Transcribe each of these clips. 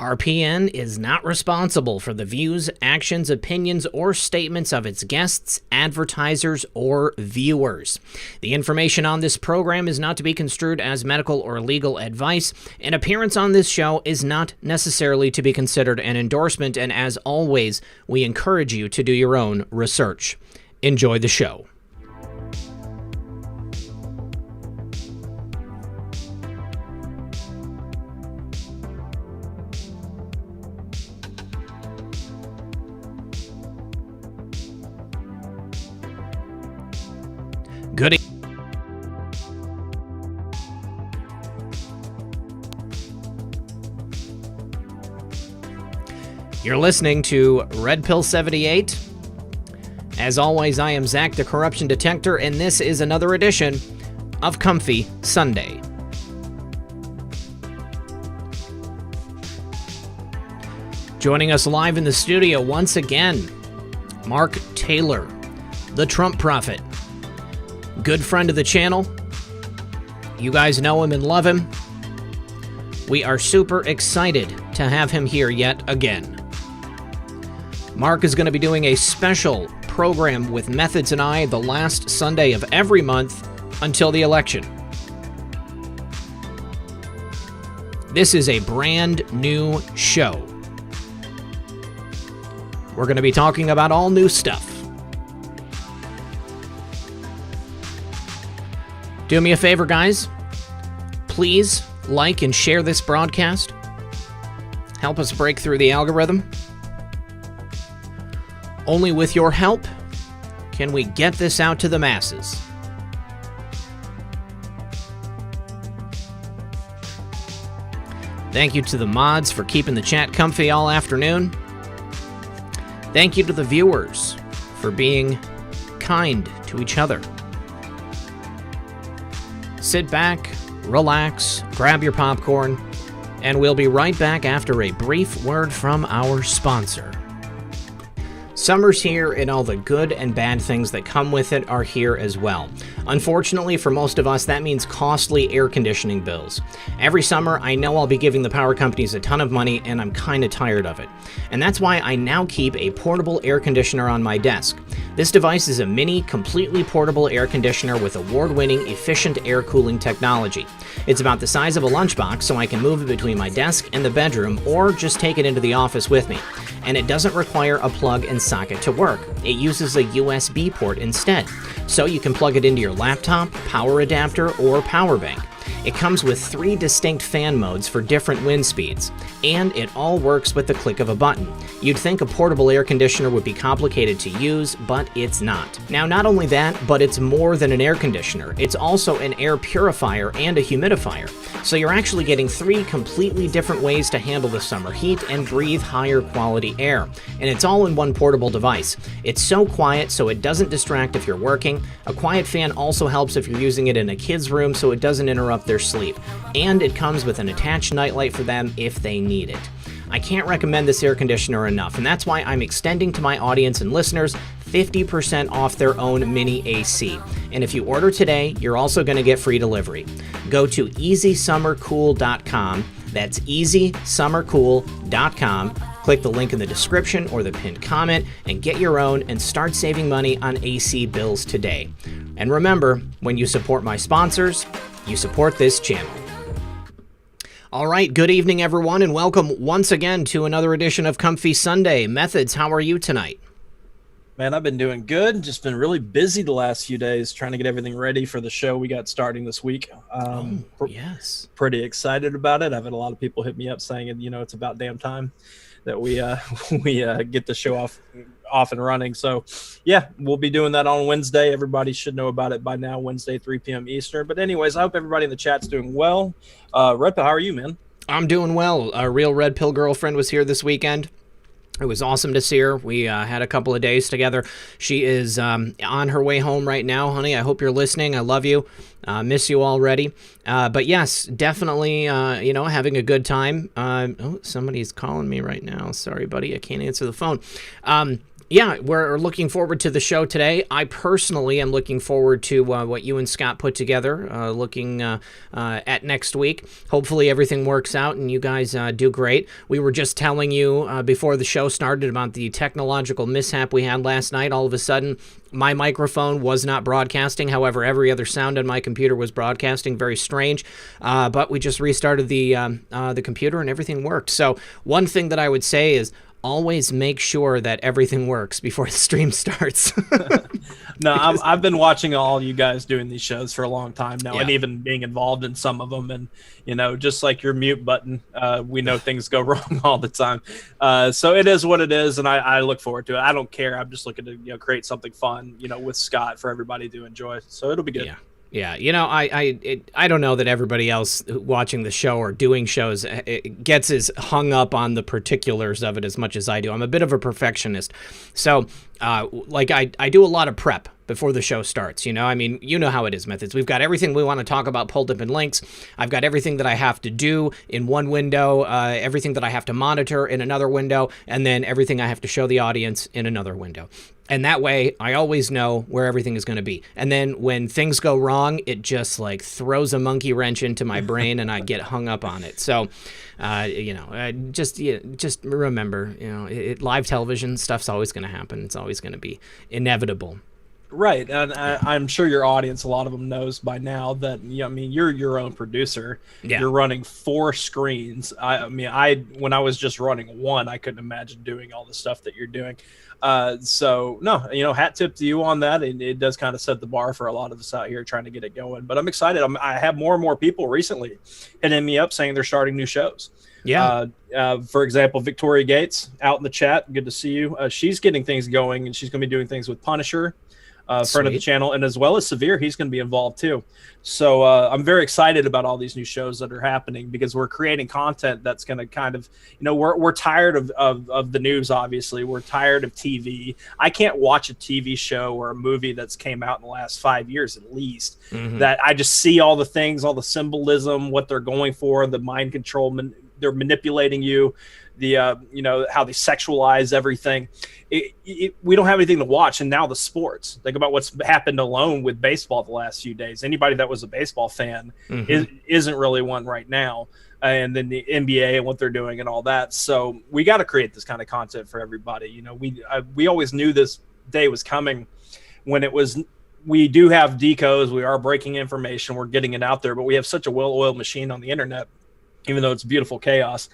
RPN is not responsible for the views, actions, opinions, or statements of its guests, advertisers, or viewers. The information on this program is not to be construed as medical or legal advice. An appearance on this show is not necessarily to be considered an endorsement, and as always, we encourage you to do your own research. Enjoy the show. Good You're listening to Red Pill 78. As always, I am Zak, the Corruption Detector, and this is another edition of Comfy Sunday. Joining us live in the studio once again, Mark Taylor, the Trump Prophet. Good friend of the channel. You guys know him and love him. We are super excited to have him here yet again. Mark is going to be doing a special program with Methods and I the last Sunday of every month until the election. This is a brand new show. We're going to be talking about all new stuff. Do me a favor, guys. Please like and share this broadcast. Help us break through the algorithm. Only with your help can we get this out to the masses. Thank you to the mods for keeping the chat comfy all afternoon. Thank you to the viewers for being kind to each other. Sit back, relax, grab your popcorn, and we'll be right back after a brief word from our sponsor. Summer's here, and all the good and bad things that come with it are here as well. Unfortunately, for most of us, that means costly air conditioning bills. Every summer, I know I'll be giving the power companies a ton of money, and I'm kind of tired of it. And that's why I now keep a portable air conditioner on my desk. This device is a mini, completely portable air conditioner with award-winning, efficient air cooling technology. It's about the size of a lunchbox, so I can move it between my desk and the bedroom, or just take it into the office with me. And it doesn't require a plug and socket to work. It uses a USB port instead, so you can plug it into your laptop, power adapter, or power bank. It comes with 3 distinct fan modes for different wind speeds, and it all works with the click of a button. You'd think a portable air conditioner would be complicated to use, but it's not. Now, not only that, but it's more than an air conditioner. It's also an air purifier and a humidifier. So you're actually getting 3 completely different ways to handle the summer heat and breathe higher quality air. And it's all in one portable device. It's so quiet so it doesn't distract if you're working. A quiet fan also helps if you're using it in a kid's room so it doesn't interrupt their sleep. And it comes with an attached nightlight for them if they need it. I can't recommend this air conditioner enough, and that's why I'm extending to my audience and listeners 50% off their own mini AC. And if you order today, you're also going to get free delivery. Go to easysummercool.com. That's easysummercool.com. Click the link in the description or the pinned comment and get your own and start saving money on AC bills today. And remember, when you support my sponsors, you support this channel. All right, good evening, everyone, and welcome once again to another edition of Comfy Sunday. Methods, how are you tonight? Man, I've been doing good. Just been really busy the last few days trying to get everything ready for the show we got starting this week. Yes. Pretty excited about it. I've had a lot of people hit me up saying, it's about damn time that we get the show off and running. So, yeah, we'll be doing that on Wednesday. Everybody should know about it by now, Wednesday, 3 p.m. Eastern. But anyways, I hope everybody in the chat's doing well. Red Pill, how are you, man? I'm doing well. A real Red Pill girlfriend was here this weekend. It was awesome to see her. We had a couple of days together. She is on her way home right now, honey. I hope you're listening. I love you. Miss you already. But yes, definitely, having a good time. Somebody's calling me right now. Sorry, buddy. I can't answer the phone. Yeah, we're looking forward to the show today. I personally am looking forward to what you and Scott put together, looking at next week. Hopefully everything works out and you guys do great. We were just telling you before the show started about the technological mishap we had last night. All of a sudden, my microphone was not broadcasting. However, every other sound on my computer was broadcasting. Very strange. But we just restarted the computer and everything worked. So one thing that I would say is, always make sure that everything works before the stream starts. No, I've been watching all you guys doing these shows for a long time now, Yeah. and even being involved in some of them. And, just like your mute button, we know things go wrong all the time. So it is what it is, and I look forward to it. I don't care. I'm just looking to create something fun, with Scott for everybody to enjoy. So it'll be good. Yeah. Yeah, I don't know that everybody else watching the show or doing shows gets as hung up on the particulars of it as much as I do. I'm a bit of a perfectionist. So, I do a lot of prep before the show starts, I mean, you know how it is, Methods. We've got everything we want to talk about pulled up in links. I've got everything that I have to do in one window, everything that I have to monitor in another window, and then everything I have to show the audience in another window. And that way, I always know where everything is going to be. And then when things go wrong, it just throws a monkey wrench into my brain, and I get hung up on it. So, just remember, live television stuff's always going to happen. It's always going to be inevitable. Right, and I'm sure your audience, a lot of them knows by now that you're your own producer. Yeah. You're running 4 screens. When I was just running one, I couldn't imagine doing all the stuff that you're doing. So no, hat tip to you on that. And it does kind of set the bar for a lot of us out here trying to get it going. But I'm excited. I have more and more people recently hitting me up saying they're starting new shows. Yeah. For example, Victoria Gates out in the chat. Good to see you. She's getting things going, and she's going to be doing things with Punisher. Friend of the channel, and as well as Severe, he's going to be involved too. So I'm very excited about all these new shows that are happening, because we're creating content that's going to kind of, we're tired of the news. Obviously, we're tired of TV. I can't watch a TV show or a movie that's came out in the last 5 years at least, that I just see all the things, all the symbolism, what they're going for, the mind control, they're manipulating you, the how they sexualize everything. We don't have anything to watch. And now the sports, think about what's happened alone with baseball the last few days. Anybody that was a baseball fan isn't really one right now. And then the NBA and what they're doing and all that. So we got to create this kind of content for everybody. We always knew this day was coming when it was. We do have decos. We are breaking information. We're getting it out there, but we have such a well-oiled machine on the internet, even though it's beautiful chaos,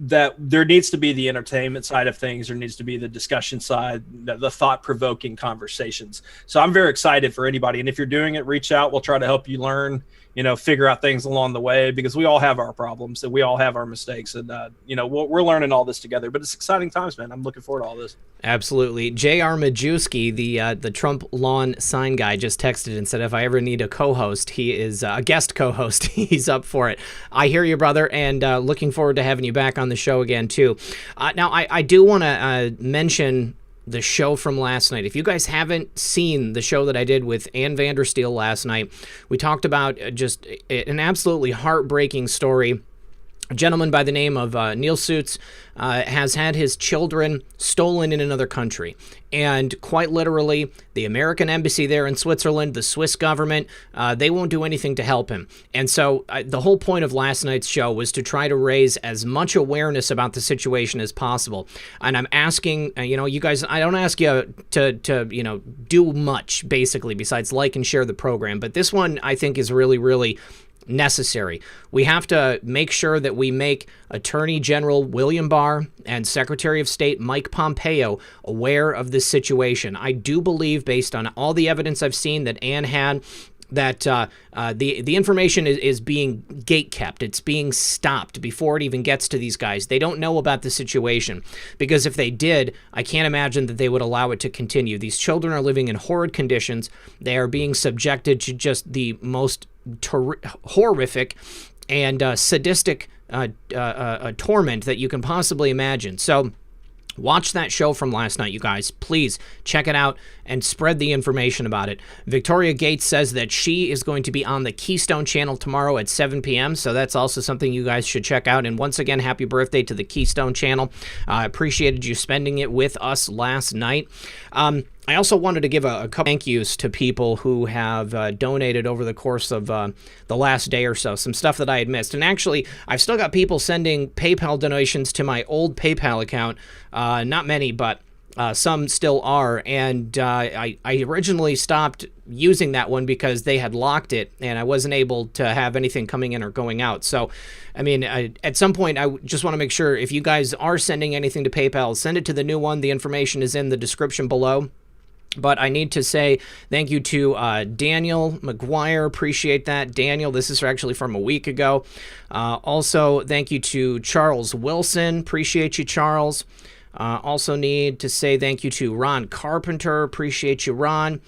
that there needs to be the entertainment side of things. There needs to be the discussion side, the thought-provoking conversations. So I'm very excited for anybody. And if you're doing it, reach out. We'll try to help you learn, figure out things along the way, because we all have our problems and we all have our mistakes. And, we're learning all this together. But it's exciting times, man. I'm looking forward to all this. Absolutely. J.R. Majewski, the Trump lawn sign guy, just texted and said, if I ever need a co-host, he is a guest co-host. He's up for it. I hear you, brother, and looking forward to having you back on the show again, too. Now, I do want to mention the show from last night. If you guys haven't seen the show that I did with Ann Vandersteel last night, we talked about just an absolutely heartbreaking story. A gentleman by the name of Neil Suits has had his children stolen in another country. And quite literally, the American embassy there in Switzerland, the Swiss government, they won't do anything to help him. And so the whole point of last night's show was to try to raise as much awareness about the situation as possible. And I'm asking, you guys, I don't ask you to do much, basically, besides like and share the program. But this one, I think, is really, really necessary. We have to make sure that we make Attorney General William Barr and Secretary of State Mike Pompeo aware of this situation. I do believe, based on all the evidence I've seen that Ann had, that the information is being gatekept. It's being stopped before it even gets to these guys. They don't know about the situation, because if they did, I can't imagine that they would allow it to continue. These children are living in horrid conditions. They are being subjected to just the most horrific and sadistic torment that you can possibly imagine. So Watch that show from last night, you guys. Please check it out and spread the information about it. Victoria Gates says that she is going to be on the Keystone channel tomorrow at 7 p.m., so that's also something you guys should check out. And once again, happy birthday to the Keystone channel. I appreciated you spending it with us last night. I also wanted to give a couple thank yous to people who have donated over the course of the last day or so, some stuff that I had missed. And actually, I've still got people sending PayPal donations to my old PayPal account. Not many, but some still are. And I originally stopped using that one because they had locked it, and I wasn't able to have anything coming in or going out. So, I mean, at some point, I just want to make sure if you guys are sending anything to PayPal, send it to the new one. The information is in the description below. But I need to say thank you to Daniel McGuire. Appreciate that. Daniel, this is actually from a week ago. Also, thank you to Charles Wilson. Appreciate you, Charles. Also need to say thank you to Ron Carpenter. Appreciate you, Ron.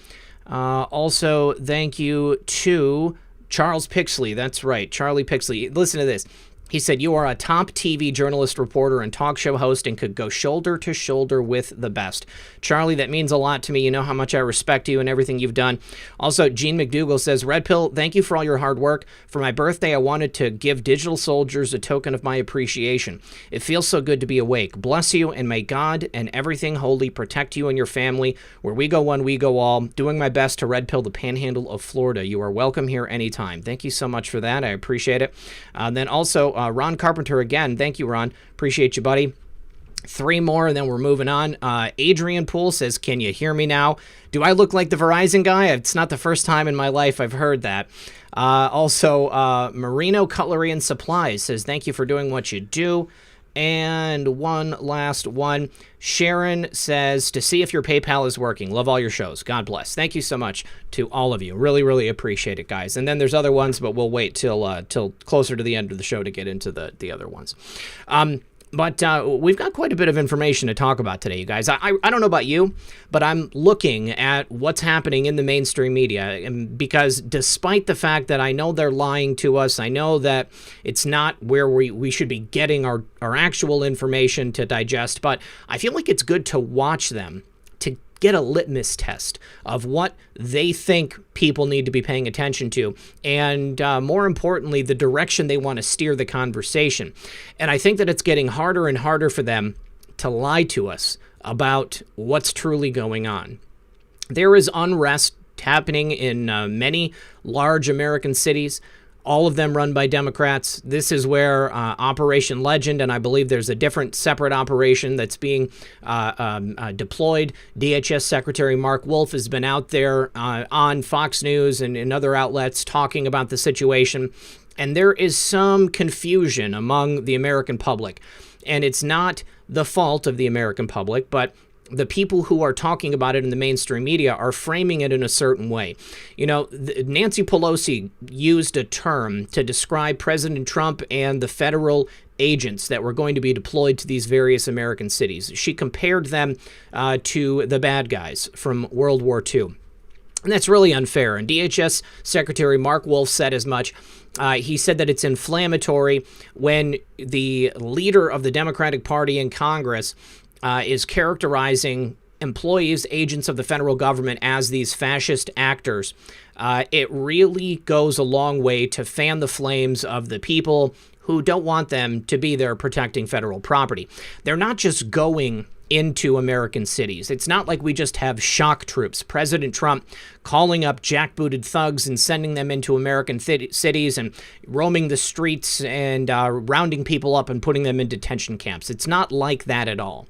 Also, thank you to Charles Pixley. That's right, Charlie Pixley. Listen to this. He said, "You are a top TV journalist, reporter, and talk show host and could go shoulder to shoulder with the best." Charlie, that means a lot to me. You know how much I respect you and everything you've done. Also, Gene McDougall says, "Red Pill, thank you for all your hard work. For my birthday, I wanted to give digital soldiers a token of my appreciation. It feels so good to be awake. Bless you, and may God and everything holy protect you and your family. Where we go one, we go all. Doing my best to Red Pill the Panhandle of Florida. You are welcome here anytime." Thank you so much for that. I appreciate it. Then also, Ron Carpenter again. Thank you, Ron. Appreciate you, buddy. 3 more, and then we're moving on. Adrian Poole says, "Can you hear me now? Do I look like the Verizon guy? It's not the first time in my life I've heard that." Also, Marino Cutlery and Supplies says, "Thank you for doing what you do." And one last one. Sharon says, "To see if your PayPal is working. Love all your shows. God bless." Thank you so much to all of you. Really, really appreciate it, guys. And then there's other ones, but we'll wait till closer to the end of the show to get into the other ones. But we've got quite a bit of information to talk about today, you guys. I don't know about you, but I'm looking at what's happening in the mainstream media, because despite the fact that I know they're lying to us, I know that it's not where we should be getting our actual information to digest, but I feel like it's good to watch them to get a litmus test of what they think people need to be paying attention to, and more importantly, the direction they want to steer the conversation. And I think that it's getting harder and harder for them to lie to us about what's truly going on. There is unrest happening in many large American cities, all of them run by Democrats. This is where Operation Legend, and I believe there's a different separate operation that's being deployed. DHS Secretary Mark Wolf has been out there on Fox News and in other outlets talking about the situation. And there is some confusion among the American public. And it's not the fault of the American public, but the people who are talking about it in the mainstream media are framing it in a certain way. You know, Nancy Pelosi used a term to describe President Trump and the federal agents that were going to be deployed to these various American cities. She compared them to the bad guys from World War II. And that's really unfair. And DHS Secretary Mark Wolf said as much. He said that it's inflammatory when the leader of the Democratic Party in Congress is characterizing employees, agents of the federal government as these fascist actors. It really goes a long way to fan the flames of the people who don't want them to be there protecting federal property. They're not just going into American cities. It's not like we just have shock troops. President Trump calling up jackbooted thugs and sending them into American cities and roaming the streets and rounding people up and putting them in detention camps. It's not like that at all.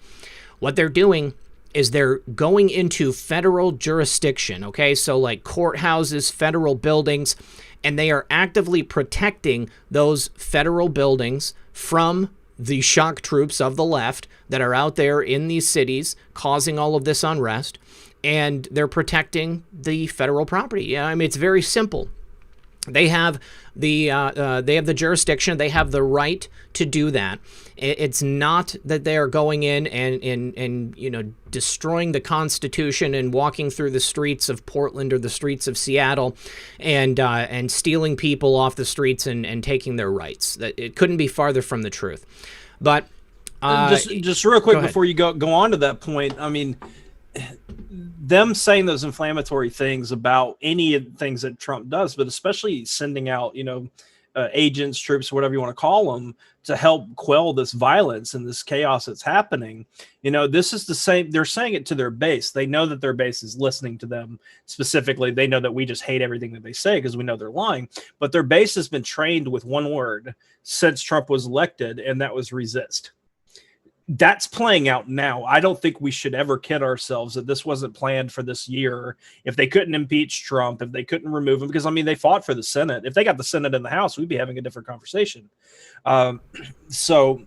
What they're doing is they're going into federal jurisdiction, okay? So like courthouses, federal buildings, and they are actively protecting those federal buildings from the shock troops of the left that are out there in these cities causing all of this unrest, and they're protecting the federal property. Yeah, I mean, it's very simple. They have the jurisdiction. They have the right to do that. It's not that they are going in and you know, destroying the Constitution and walking through the streets of Portland or the streets of Seattle and stealing people off the streets and taking their rights. That it couldn't be farther from the truth. But Just real quick before you go on to that point, I mean, them saying those inflammatory things about any of the things that Trump does, but especially sending out, agents, troops, whatever you want to call them, to help quell this violence and this chaos that's happening. This is the same. They're saying it to their base. They know that their base is listening to them specifically. They know that we just hate everything that they say because we know they're lying. But their base has been trained with one word since Trump was elected, and that was resist. That's playing out now. I don't think we should ever kid ourselves that this wasn't planned for this year. If they couldn't impeach Trump, if they couldn't remove him, because they fought for the Senate. If they got the Senate in the House, we'd be having a different conversation. So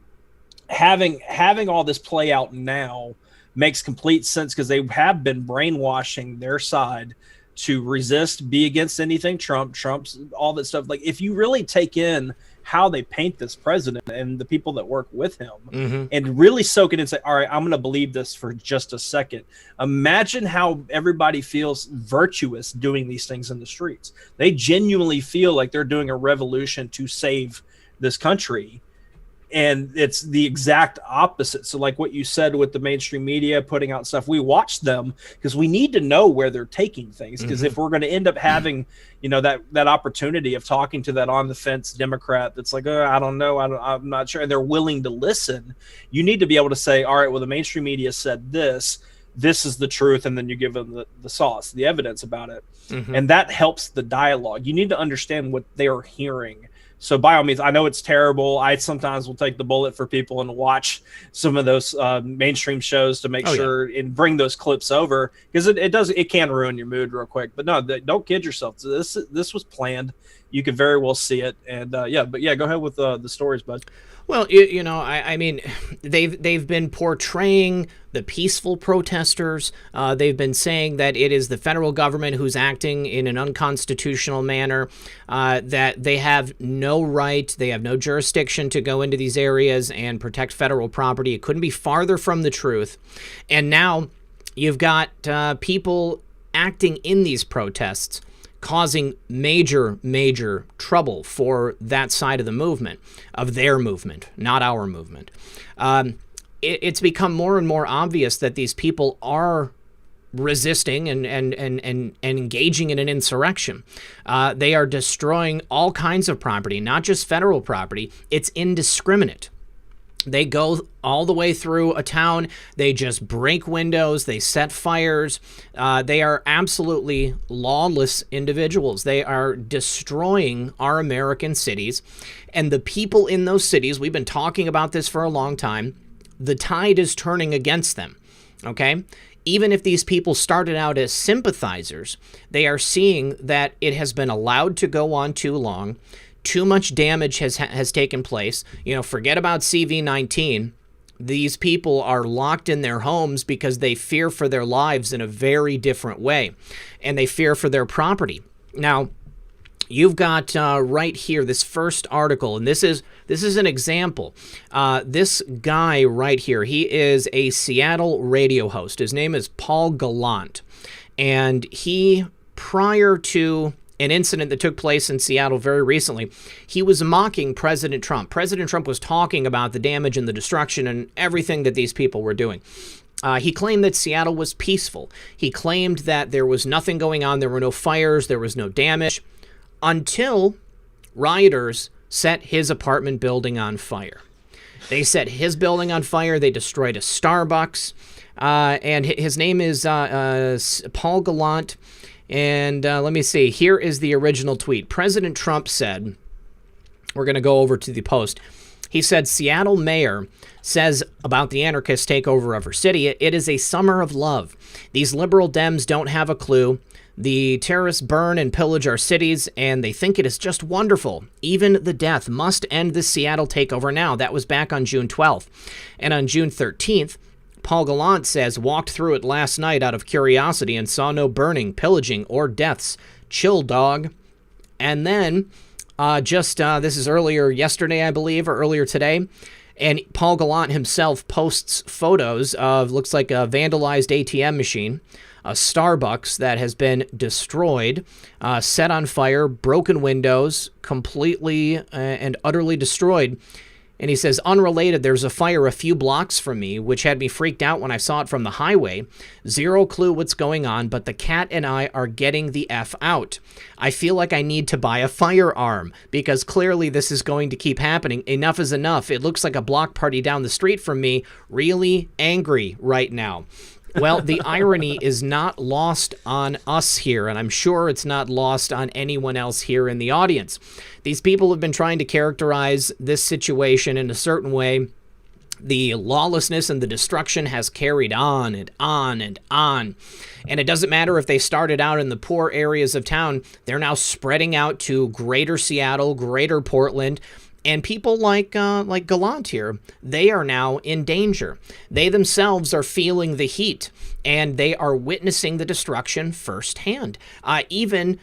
having all this play out now makes complete sense, because they have been brainwashing their side to resist, be against anything Trump's all that stuff. Like, if you really take in how they paint this president and the people that work with him, and really soak it in and say, all right, I'm going to believe this for just a second. Imagine how everybody feels virtuous doing these things in the streets. They genuinely feel like they're doing a revolution to save this country. And it's the exact opposite. So like what you said with the mainstream media putting out stuff, we watch them because we need to know where they're taking things. Because if we're going to end up having, that opportunity of talking to that on the fence Democrat that's like, I don't know, I'm not sure, and they're willing to listen, you need to be able to say, all right, well, the mainstream media said this is the truth, and then you give them the sauce, the evidence about it. And that helps the dialogue. You need to understand what they're hearing. So by all means, I know it's terrible. I sometimes will take the bullet for people and watch some of those mainstream shows to make sure and bring those clips over, because it can ruin your mood real quick. But no, don't kid yourself. This was planned. You could very well see it. And go ahead with the stories, bud. Well, I mean, they've been portraying the peaceful protesters. They've been saying that it is the federal government who's acting in an unconstitutional manner, that they have no right, they have no jurisdiction to go into these areas and protect federal property. It couldn't be farther from the truth. And now you've got people acting in these protests, causing major, major trouble for that side of the movement, of their movement, not our movement. It's become more and more obvious that these people are resisting and engaging in an insurrection. They are destroying all kinds of property, not just federal property. It's indiscriminate. They go all the way through a town. They just break windows. They set fires. They are absolutely lawless individuals. They are destroying our American cities. And the people in those cities, we've been talking about this for a long time, the tide is turning against them, okay? Even if these people started out as sympathizers, they are seeing that it has been allowed to go on too long. Too much damage has taken place. Forget about CV-19. These people are locked in their homes because they fear for their lives in a very different way, and they fear for their property. Now, you've got right here this first article, and this is an example. This guy right here, he is a Seattle radio host. His name is Paul Gallant, and he, prior to an incident that took place in Seattle very recently, he was mocking President Trump. President Trump was talking about the damage and the destruction and everything that these people were doing. He claimed that Seattle was peaceful. He claimed that there was nothing going on. There were no fires. There was no damage, until rioters set his apartment building on fire. They set his building on fire. They destroyed a Starbucks. And his name is Paul Gallant. And let me see. Here is the original tweet. President Trump said, we're going to go over to the post. He said, Seattle mayor says about the anarchist takeover of her city, it is a summer of love. These liberal Dems don't have a clue. The terrorists burn and pillage our cities, and they think it is just wonderful. Even the death must end the Seattle takeover now. That was back on June 12th. And on June 13th, Paul Gallant says, walked through it last night out of curiosity and saw no burning, pillaging, or deaths. Chill, dog. And then, this is earlier yesterday, I believe, or earlier today, and Paul Gallant himself posts photos of, looks like a vandalized ATM machine, a Starbucks that has been destroyed, set on fire, broken windows, completely and utterly destroyed. And he says, unrelated, there's a fire a few blocks from me, which had me freaked out when I saw it from the highway. Zero clue what's going on, but the cat and I are getting the F out. I feel like I need to buy a firearm, because clearly this is going to keep happening. Enough is enough. It looks like a block party down the street from me. Really angry right now. Well, the irony is not lost on us here, and I'm sure it's not lost on anyone else here in the audience. These people have been trying to characterize this situation in a certain way. The lawlessness and the destruction has carried on and on and on. And it doesn't matter if they started out in the poor areas of town. They're now spreading out to greater Seattle, greater Portland. And people like Gallant here, they are now in danger. They themselves are feeling the heat, and they are witnessing the destruction firsthand. Even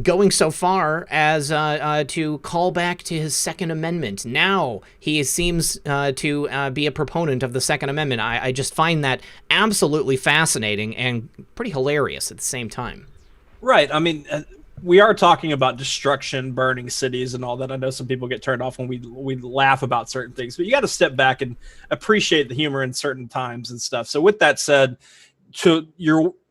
going so far as to call back to his Second Amendment. Now he seems to be a proponent of the Second Amendment. I just find that absolutely fascinating and pretty hilarious at the same time. Right. I mean, we are talking about destruction, burning cities and all that. I know some people get turned off when we laugh about certain things, but you got to step back and appreciate the humor in certain times and stuff. So with that said,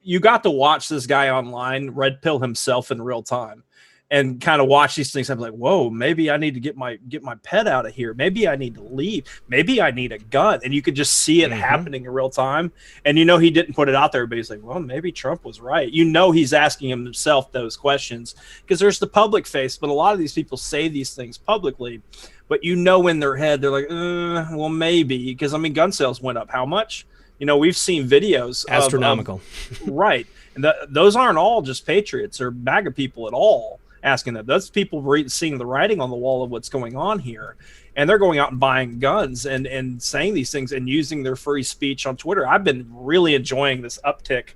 you got to watch this guy online, Red Pill himself, in real time, and kind of watch these things. I'm like, whoa, maybe I need to get my pet out of here. Maybe I need to leave. Maybe I need a gun. And you could just see it happening in real time. And he didn't put it out there, but he's like, well, maybe Trump was right. He's asking himself those questions because there's the public face, but a lot of these people say these things publicly, but in their head, they're like, well, maybe, because gun sales went up. How much? We've seen videos astronomical, right? And those aren't all just patriots or MAGA people at all asking that. Those people seeing the writing on the wall of what's going on here, and they're going out and buying guns and saying these things and using their free speech on Twitter. I've been really enjoying this uptick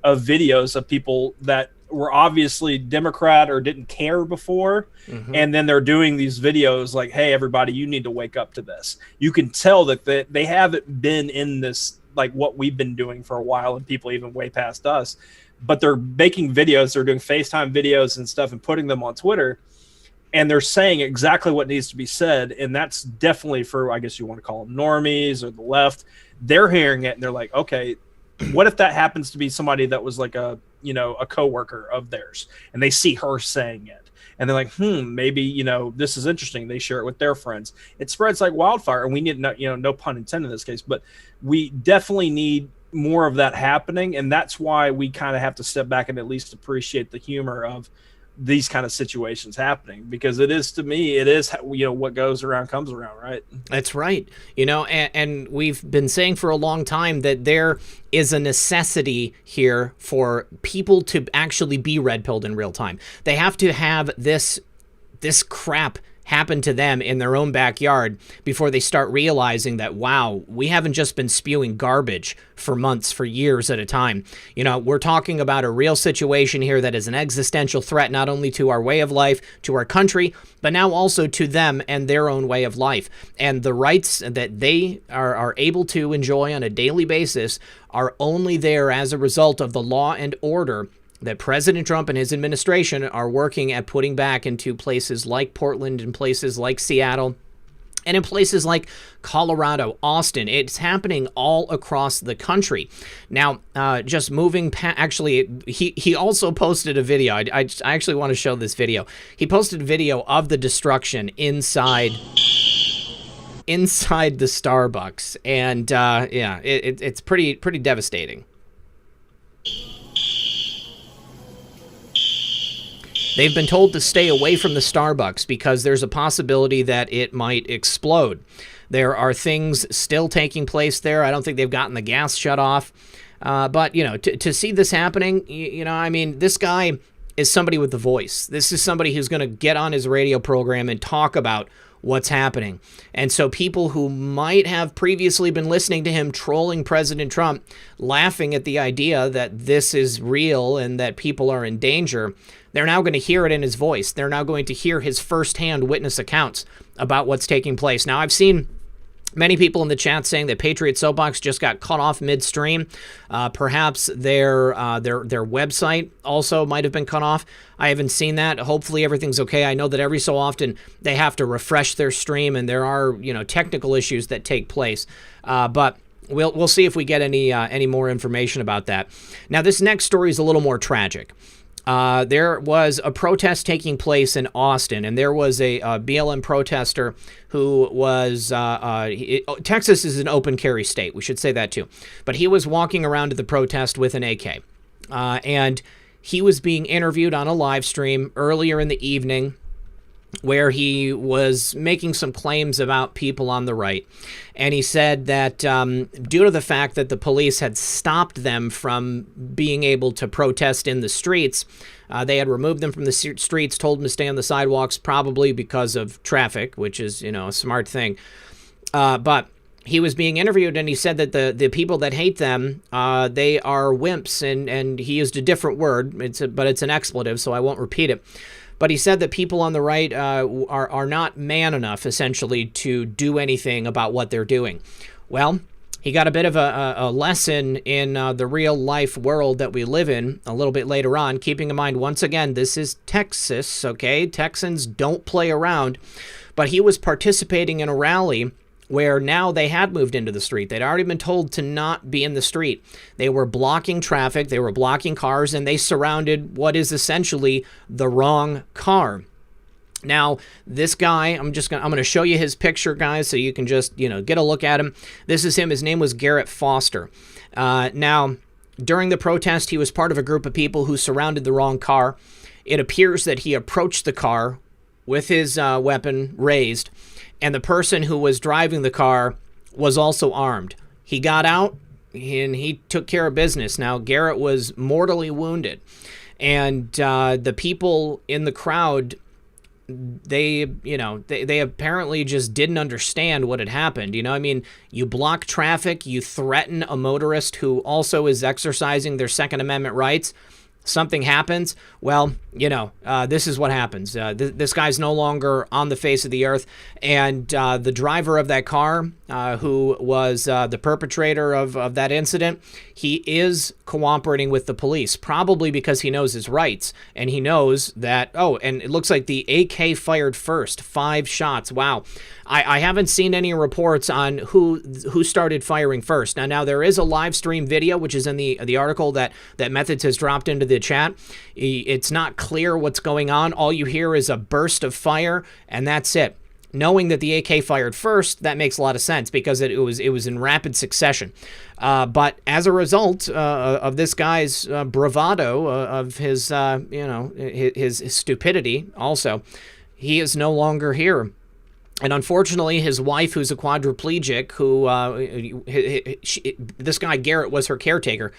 of videos of people that were obviously Democrat or didn't care before, and then they're doing these videos like, hey, everybody, you need to wake up to this. You can tell that they haven't been in this like what we've been doing for a while, and people even way past us, but they're making videos, they're doing FaceTime videos and stuff and putting them on Twitter, and they're saying exactly what needs to be said. And that's definitely for, I guess you want to call them normies or the left. They're hearing it and they're like, okay, what if that happens to be somebody that was like a coworker of theirs, and they see her saying it, and they're like, maybe, this is interesting. They share it with their friends. It spreads like wildfire, and we need, no pun intended in this case, but we definitely need more of that happening. And that's why we kind of have to step back and at least appreciate the humor of these kind of situations happening, because it is, to me, what goes around comes around, right? That's right. And we've been saying for a long time that there is a necessity here for people to actually be red-pilled in real time. They have to have this crap happen to them in their own backyard before they start realizing that, wow, we haven't just been spewing garbage for months, for years at a time. We're talking about a real situation here that is an existential threat, not only to our way of life, to our country, but now also to them and their own way of life. And the rights that they are able to enjoy on a daily basis are only there as a result of the law and order that President Trump and his administration are working at putting back into places like Portland and places like Seattle and in places like Colorado, Austin. It's happening all across the country. Now, just moving past, actually, he also posted a video. I actually want to show this video. He posted a video of the destruction inside the Starbucks. And it's pretty devastating. They've been told to stay away from the Starbucks because there's a possibility that it might explode. There are things still taking place there. I don't think they've gotten the gas shut off. But, to see this happening, this guy is somebody with the voice. This is somebody who's going to get on his radio program and talk about what's happening. And so people who might have previously been listening to him trolling President Trump, laughing at the idea that this is real and that people are in danger, they're now going to hear it in his voice. They're now going to hear his firsthand witness accounts about what's taking place. Now, I've seen Many people in the chat saying that Patriot Soapbox just got cut off midstream. Perhaps their website also might have been cut off. I haven't seen that. Hopefully everything's okay. I know that every so often they have to refresh their stream, and there are technical issues that take place. But we'll see if we get any more information about that. Now, this next story is a little more tragic. There was a protest taking place in Austin, and there was a BLM protester who was, Texas is an open carry state, we should say that too, but he was walking around to the protest with an AK, and he was being interviewed on a live stream earlier in the evening, where he was making some claims about people on the right. And he said that due to the fact that the police had stopped them from being able to protest in the streets, they had removed them from the streets, told them to stay on the sidewalks, probably because of traffic, which is, a smart thing. But he was being interviewed, and he said that the people that hate them, they are wimps, and he used a different word, but it's an expletive, so I won't repeat it. But he said that people on the right are not man enough, essentially, to do anything about what they're doing. Well, he got a bit of a lesson in the real-life world that we live in a little bit later on, keeping in mind, once again, this is Texas, okay? Texans don't play around. But he was participating in a rally where now they had moved into the street. They'd already been told to not be in the street. They were blocking traffic, they were blocking cars, and they surrounded what is essentially the wrong car. Now, this guy, I'm going to show you his picture, guys, so you can just, get a look at him. This is him. His name was Garrett Foster. Now, during the protest, he was part of a group of people who surrounded the wrong car. It appears that he approached the car with his weapon raised, and the person who was driving the car was also armed. He got out, and he took care of business. Now, Garrett was mortally wounded, and the people in the crowd, they apparently just didn't understand what had happened. You block traffic, you threaten a motorist who also is exercising their Second Amendment rights. Something happens, well, this is what happens. This guy's no longer on the face of the earth, and the driver of that car, who was the perpetrator of that incident, he is cooperating with the police, probably because he knows his rights, and he knows that, and it looks like the AK fired first, 5 shots. Wow. I haven't seen any reports on who started firing first. Now there is a live stream video, which is in the article that Methods has dropped into the chat. It's not clear what's going on. All you hear is a burst of fire, and that's it. Knowing that the AK fired first, that makes a lot of sense because it was in rapid succession. But as a result of this guy's bravado, of his his stupidity, also, he is no longer here. And unfortunately, his wife, who's a quadriplegic, this guy Garrett was her caretaker,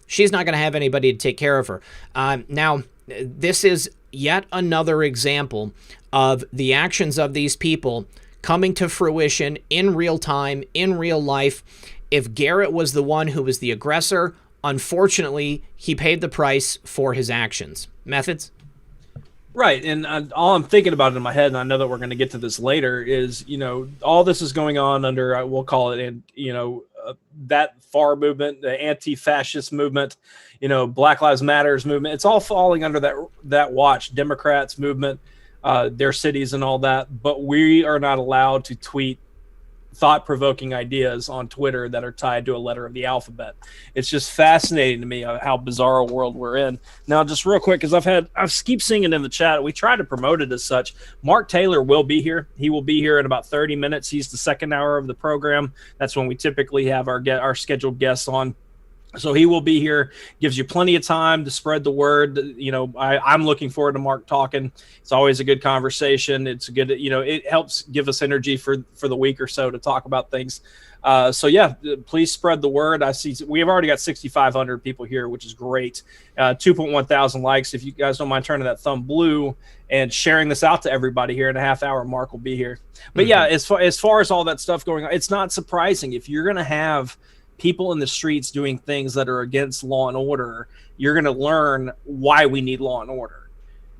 she's not going to have anybody to take care of her. Now, this is yet another example of the actions of these people coming to fruition in real time, in real life. If Garrett was the one who was the aggressor, unfortunately, he paid the price for his actions. Methods? Right, and all I'm thinking about in my head, and I know that we're going to get to this later, is all this is going on under we'll call it, that FAR movement, the anti-fascist movement, Black Lives Matters movement. It's all falling under that watch. Democrats movement, their cities and all that, but we are not allowed to tweet thought-provoking ideas on Twitter that are tied to a letter of the alphabet. It's just fascinating to me how bizarre a world we're in. Now, just real quick, because I keep seeing it in the chat. We try to promote it as such. Mark Taylor will be here. He will be here in about 30 minutes. He's the second hour of the program. That's when we typically have our scheduled guests on. So he will be here, gives you plenty of time to spread the word. I'm looking forward to Mark talking. It's always a good conversation. It's good, it helps give us energy for the week or so to talk about things. So yeah, please spread the word. I see we have already got 6,500 people here, which is great. 2.1 thousand likes. If you guys don't mind turning that thumb blue and sharing this out to everybody here in a half hour, Mark will be here. But yeah, as far as all that stuff going on, it's not surprising if you're going to have people in the streets doing things that are against law and order, you're going to learn why we need law and order.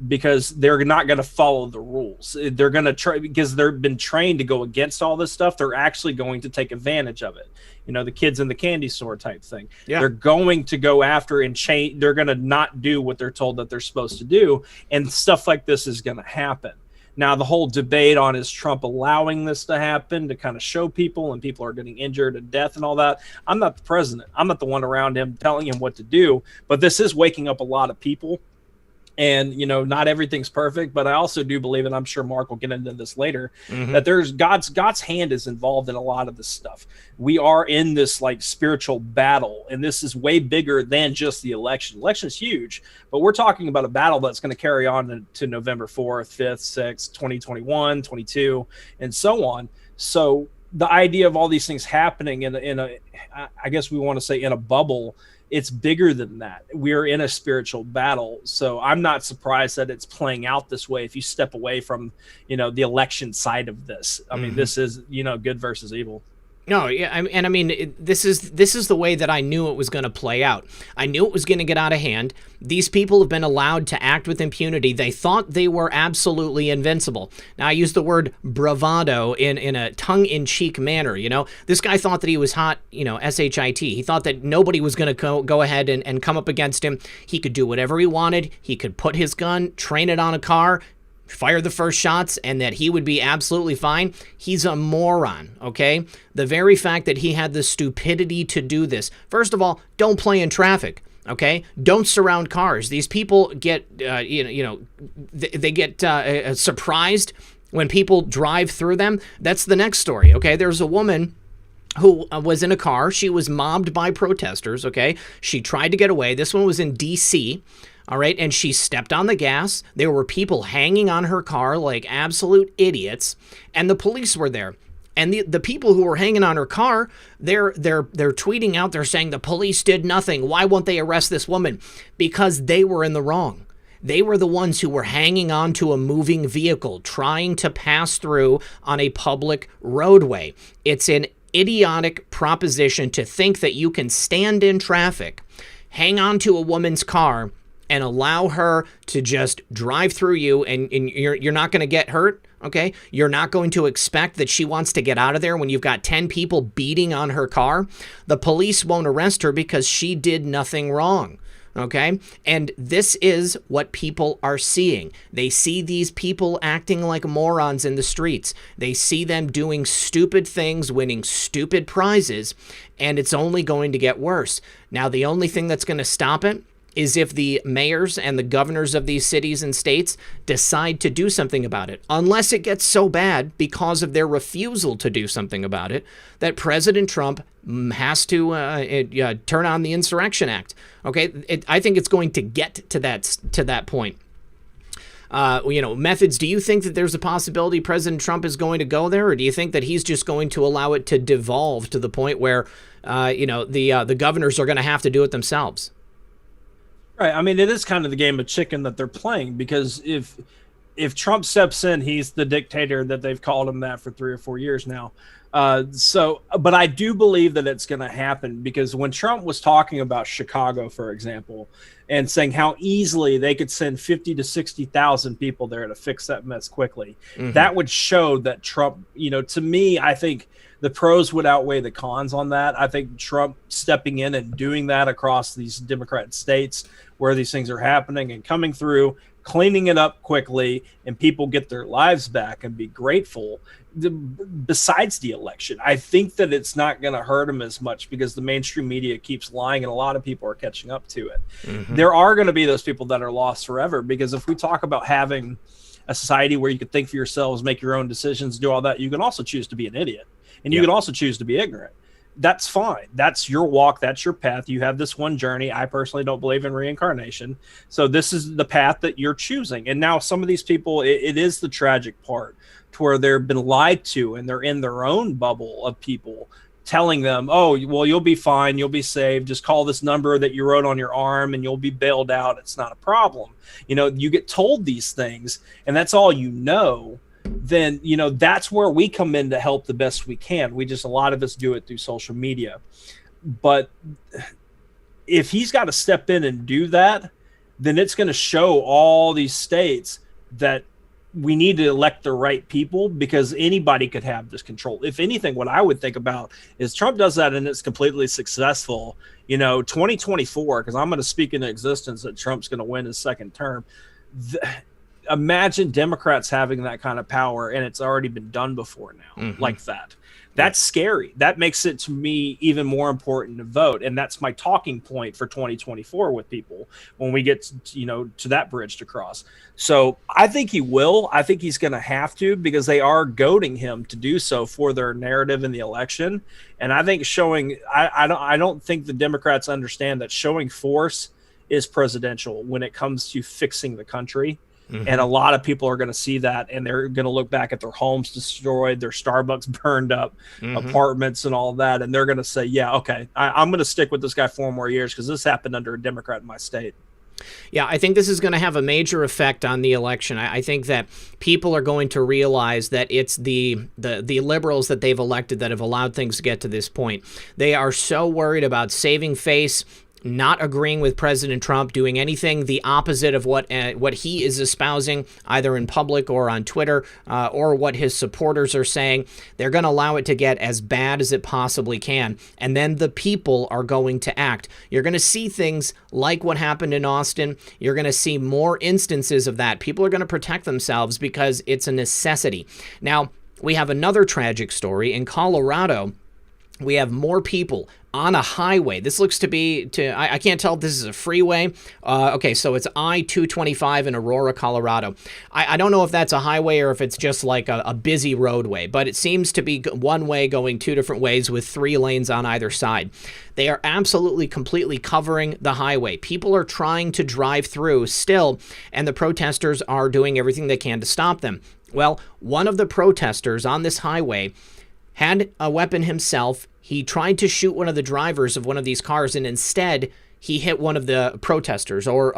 because they're not going to follow the rules. They're going to try, because they've been trained to go against all this stuff. They're actually going to take advantage of it. You know, the kids in the candy store type thing. Yeah. They're going to go after and change. They're going to not do what they're told that they're supposed to do. And stuff like this is going to happen. Now, the whole debate on is Trump allowing this to happen to kind of show people, and people are getting injured and death and all that. I'm not the president. I'm not the one around him telling him what to do. But this is waking up a lot of people. And, you know, not everything's perfect, but I also do believe, and I'm sure Mark will get into this later, that there's God's hand is involved in a lot of this stuff. We are in this like spiritual battle, and this is way bigger than just the election. Election is huge, but we're talking about a battle that's going to carry on to November 4th, 5th, 6th, 2021, 22, and so on. So the idea of all these things happening in a I guess we want to say in a bubble, it's bigger than that. We're in a spiritual battle. So I'm not surprised that it's playing out this way if you step away from, you know, the election side of this. I mean, this is, you know, good versus evil. No, yeah, and I mean, this is the way that I knew it was going to play out. I knew it was going to get out of hand. These people have been allowed to act with impunity. They thought they were absolutely invincible. Now, I use the word bravado in a tongue-in-cheek manner, you know. This guy thought that he was hot, you know, S-H-I-T. He thought that nobody was going to go ahead and come up against him. He could do whatever he wanted. He could put his gun, train it on a car, fire the first shots, and that he would be absolutely fine. He's a moron, okay? The very fact that he had the stupidity to do this. First of all, don't play in traffic, okay? Don't surround cars. These people get, they get surprised when people drive through them. That's the next story, okay? There's a woman who was in a car. She was mobbed by protesters, okay? She tried to get away. This one was in D.C., all right, and she stepped on the gas. There were people hanging on her car like absolute idiots, and the police were there. And the people who were hanging on her car, they're tweeting out, they're saying the police did nothing. Why won't they arrest this woman? Because they were in the wrong. They were the ones who were hanging on to a moving vehicle, trying to pass through on a public roadway. It's an idiotic proposition to think that you can stand in traffic, hang on to a woman's car, and allow her to just drive through you, and you're not going to get hurt, okay? You're not going to expect that she wants to get out of there when you've got 10 people beating on her car. The police won't arrest her because she did nothing wrong, okay? And this is what people are seeing. They see these people acting like morons in the streets. They see them doing stupid things, winning stupid prizes, and it's only going to get worse. Now, the only thing that's going to stop it is if the mayors and the governors of these cities and states decide to do something about it, unless it gets so bad because of their refusal to do something about it that President Trump has to turn on the Insurrection Act. Okay, I think it's going to get to that point. Methods, do you think that there's a possibility President Trump is going to go there, or do you think that he's just going to allow it to devolve to the point where, the governors are going to have to do it themselves? Right. I mean, it is kind of the game of chicken that they're playing, because if Trump steps in, he's the dictator that they've called him that for 3 or 4 years now. But I do believe that it's going to happen, because when Trump was talking about Chicago, for example, and saying how easily they could send 50 to 60,000 people there to fix that mess quickly, that would show that Trump, to me, I think the pros would outweigh the cons on that. I think Trump stepping in and doing that across these Democrat states where these things are happening and coming through, cleaning it up quickly, and people get their lives back and be grateful. Besides the election, I think that it's not going to hurt him as much, because the mainstream media keeps lying and a lot of people are catching up to it. There are going to be those people that are lost forever, because if we talk about having a society where you can think for yourselves, make your own decisions, do all that, you can also choose to be an idiot. And you can also choose to be ignorant. That's fine. That's your walk. That's your path. You have this one journey. I personally don't believe in reincarnation. So this is the path that you're choosing. And now some of these people, it is the tragic part to where they've been lied to, and they're in their own bubble of people telling them, oh, well, you'll be fine. You'll be saved. Just call this number that you wrote on your arm and you'll be bailed out. It's not a problem. You get told these things, and that's all you know. Then, that's where we come in to help the best we can. A lot of us do it through social media. But if he's got to step in and do that, then it's going to show all these states that we need to elect the right people, because anybody could have this control. If anything, what I would think about is Trump does that and it's completely successful. 2024, because I'm going to speak into existence that Trump's going to win his second term. Imagine Democrats having that kind of power, and it's already been done before now, like that. That's scary. That makes it, to me, even more important to vote. And that's my talking point for 2024 with people when we get to that bridge to cross. So I think he will. I think he's going to have to, because they are goading him to do so for their narrative in the election. And I think I don't think the Democrats understand that showing force is presidential when it comes to fixing the country. And a lot of people are going to see that, and they're going to look back at their homes destroyed, their Starbucks burned up, apartments and all that, and they're going to say, yeah, okay, I'm going to stick with this guy 4 more years because this happened under a Democrat in my state. Yeah, I think this is going to have a major effect on the election. I think that people are going to realize that it's the liberals that they've elected that have allowed things to get to this point. They are so worried about saving face, not agreeing with President Trump, doing anything the opposite of what he is espousing, either in public or on Twitter, or what his supporters are saying. They're going to allow it to get as bad as it possibly can, and then the people are going to act. You're going to see things like what happened in Austin. You're going to see more instances of that. People are going to protect themselves because it's a necessity. Now, we have another tragic story in Colorado. We have more people on a highway. This looks to be, I can't tell if this is a freeway. Okay, so it's I-225 in Aurora, Colorado. I don't know if that's a highway or if it's just like a busy roadway, but it seems to be one way going 2 different ways with 3 lanes on either side. They are absolutely completely covering the highway. People are trying to drive through still, and the protesters are doing everything they can to stop them. Well, one of the protesters on this highway had a weapon himself. He tried to shoot one of the drivers of one of these cars, and instead he hit one of the protesters, or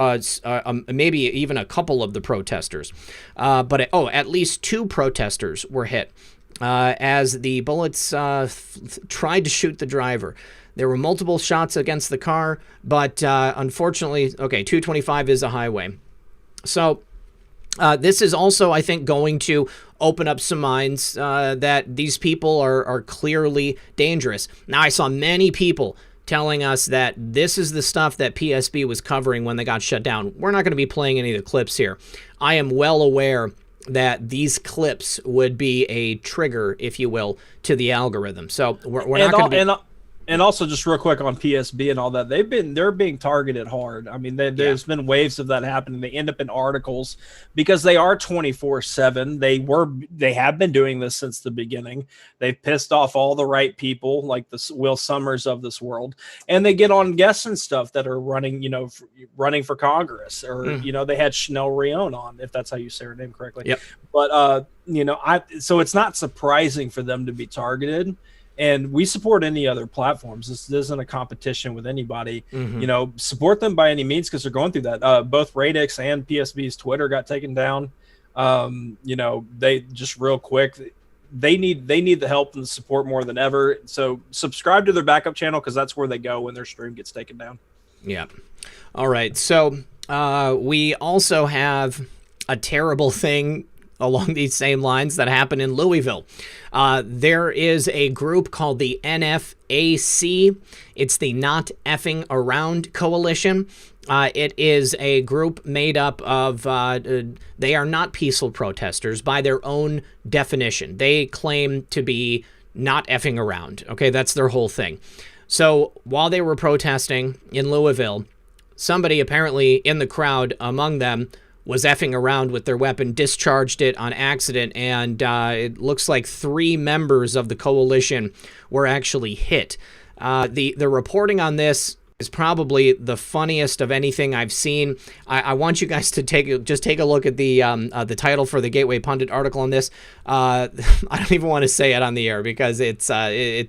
maybe even a couple of the protesters. But at least 2 protesters were hit as the bullets tried to shoot the driver. There were multiple shots against the car, but unfortunately, 225 is a highway. So this is also, I think, going to open up some minds that these people are clearly dangerous. Now, I saw many people telling us that this is the stuff that PSB was covering when they got shut down. We're not going to be playing any of the clips here. I am well aware that these clips would be a trigger, if you will, to the algorithm. So we're not going to be... And also, just real quick on PSB and all that, they're being targeted hard. I mean, there's been waves of that happening. They end up in articles because they are 24/7. They have been doing this since the beginning. They've pissed off all the right people, like the Will Summers of this world, and they get on guests and stuff that are running for Congress, or they had Chanel Rion on, if that's how you say her name correctly. Yep. But so it's not surprising for them to be targeted. And we support any other platforms. This isn't a competition with anybody. Support them by any means, because they're going through that. Both Radix and PSB's Twitter got taken down. They just real quick, they need the help and the support more than ever. So subscribe to their backup channel, because that's where they go when their stream gets taken down. Yeah. All right. So we also have a terrible thing along these same lines that happened in Louisville. There is a group called the NFAC. It's the Not Effing Around Coalition. It is a group made up of, they are not peaceful protesters by their own definition. They claim to be not effing around. Okay, that's their whole thing. So while they were protesting in Louisville, somebody apparently in the crowd among them was effing around with their weapon, discharged it on accident, and it looks like 3 members of the coalition were actually hit. The reporting on this is probably the funniest of anything I've seen. I want you guys to take a look at the title for the Gateway Pundit article on this. I don't even want to say it on the air because it's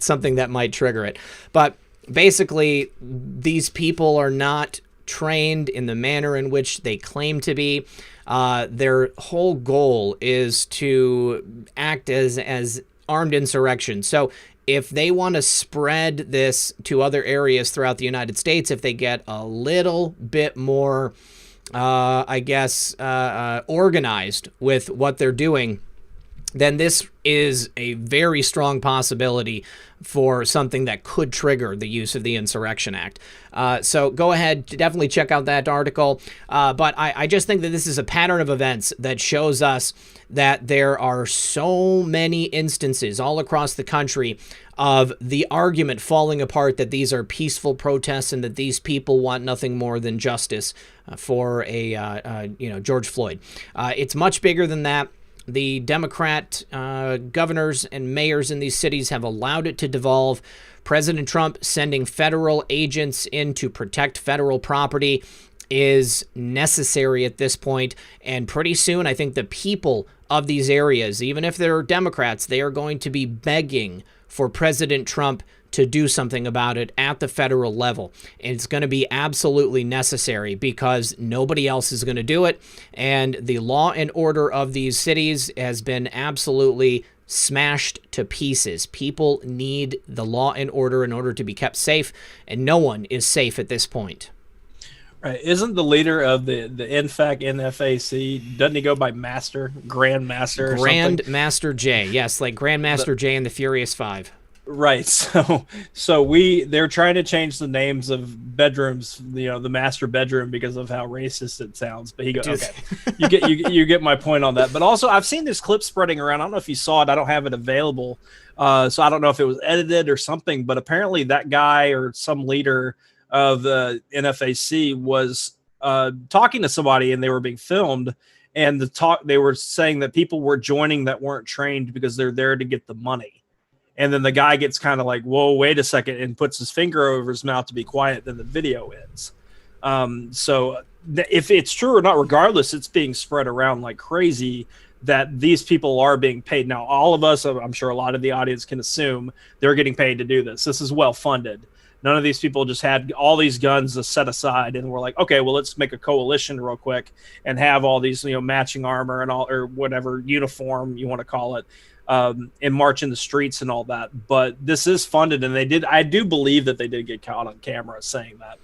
something that might trigger it. But basically, these people are not trained in the manner in which they claim to be. Their whole goal is to act as armed insurrection. So if they want to spread this to other areas throughout the United States, if they get a little bit more organized with what they're doing, then this is a very strong possibility for something that could trigger the use of the Insurrection Act. So go ahead, definitely check out that article. But I just think that this is a pattern of events that shows us that there are so many instances all across the country of the argument falling apart that these are peaceful protests and that these people want nothing more than justice for George Floyd. It's much bigger than that. The Democrat governors and mayors in these cities have allowed it to devolve. President Trump sending federal agents in to protect federal property is necessary at this point. And pretty soon, I think the people of these areas, even if they're Democrats, they are going to be begging for President Trump to do something about it at the federal level. And it's going to be absolutely necessary because nobody else is going to do it. And the law and order of these cities has been absolutely smashed to pieces. People need the law and order in order to be kept safe, and no one is safe at this point. Right. Isn't the leader of the NFAC, doesn't he go by Grandmaster? Grandmaster J. Yes, like Grandmaster J and the Furious Five. Right. So they're trying to change the names of bedrooms, the master bedroom, because of how racist it sounds. But he goes, okay, you get my point on that. But also, I've seen this clip spreading around. I don't know if you saw it. I don't have it available. So I don't know if it was edited or something, but apparently that guy or some leader of the NFAC was talking to somebody and they were being filmed, and they were saying that people were joining that weren't trained because they're there to get the money. And then the guy gets kind of like, whoa, wait a second, and puts his finger over his mouth to be quiet. Then the video ends. So if it's true or not, regardless, it's being spread around like crazy that these people are being paid. Now, all of us, I'm sure a lot of the audience can assume they're getting paid to do this. This is well funded. None of these people just had all these guns to set aside and were like, okay, well, let's make a coalition real quick and have all these, matching armor and all, or whatever uniform you want to call it, and march in the streets and all that. But this is funded, and I do believe that they did get caught on camera saying that.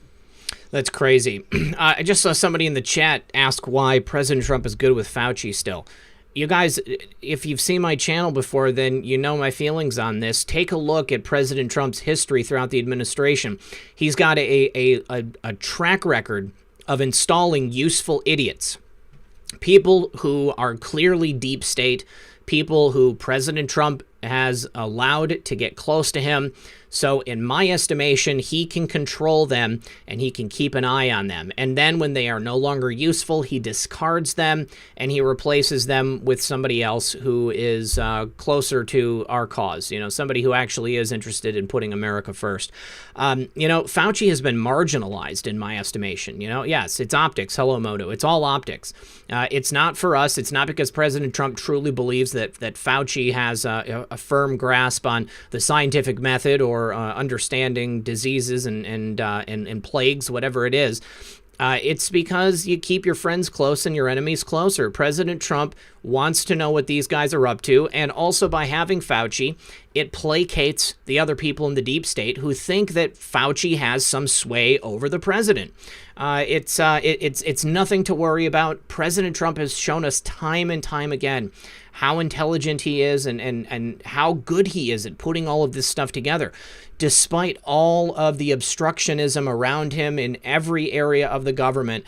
That's crazy. I just saw somebody in the chat ask why President Trump is good with Fauci still. You guys, if you've seen my channel before, then you know my feelings on this. Take a look at President Trump's history throughout the administration. He's got a track record of installing useful idiots. People who are clearly deep state, people who President Trump has allowed to get close to him. So in my estimation, he can control them and he can keep an eye on them. And then when they are no longer useful, he discards them and he replaces them with somebody else who is closer to our cause, somebody who actually is interested in putting America first. Fauci has been marginalized in my estimation. Yes, it's optics. Hello, Moto. It's all optics. It's not for us. It's not because President Trump truly believes that Fauci has a firm grasp on the scientific method or understanding diseases and plagues, whatever it is. It's because you keep your friends close and your enemies closer. President Trump wants to know what these guys are up to, and also by having Fauci, it placates the other people in the deep state who think that Fauci has some sway over the president. It's nothing to worry about. President Trump has shown us time and time again how intelligent he is and how good he is at putting all of this stuff together. Despite all of the obstructionism around him in every area of the government,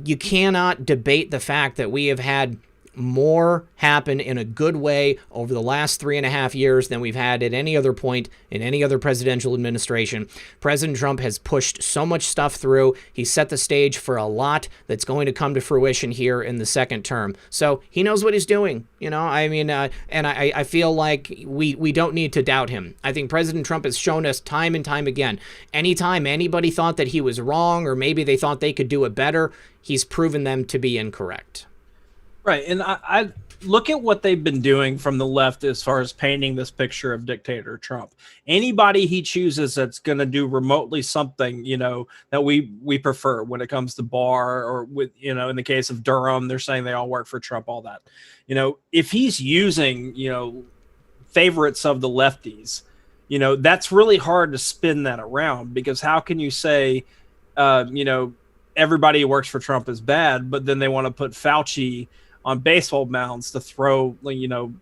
you cannot debate the fact that we have had more happen in a good way over the last 3.5 years than we've had at any other point in any other presidential administration. President Trump has pushed so much stuff through. He set the stage for a lot that's going to come to fruition here in the second term. So he knows what he's doing, and I feel like we don't need to doubt him. I think President Trump has shown us time and time again, anytime anybody thought that he was wrong or maybe they thought they could do it better, he's proven them to be incorrect. Right, and I look at what they've been doing from the left as far as painting this picture of dictator Trump. Anybody he chooses that's going to do remotely something, that we prefer when it comes to Barr or with, in the case of Durham, they're saying they all work for Trump, all that. If he's using, favorites of the lefties, that's really hard to spin that around, because how can you say, everybody who works for Trump is bad, but then they want to put Fauci on baseball mounds to throw,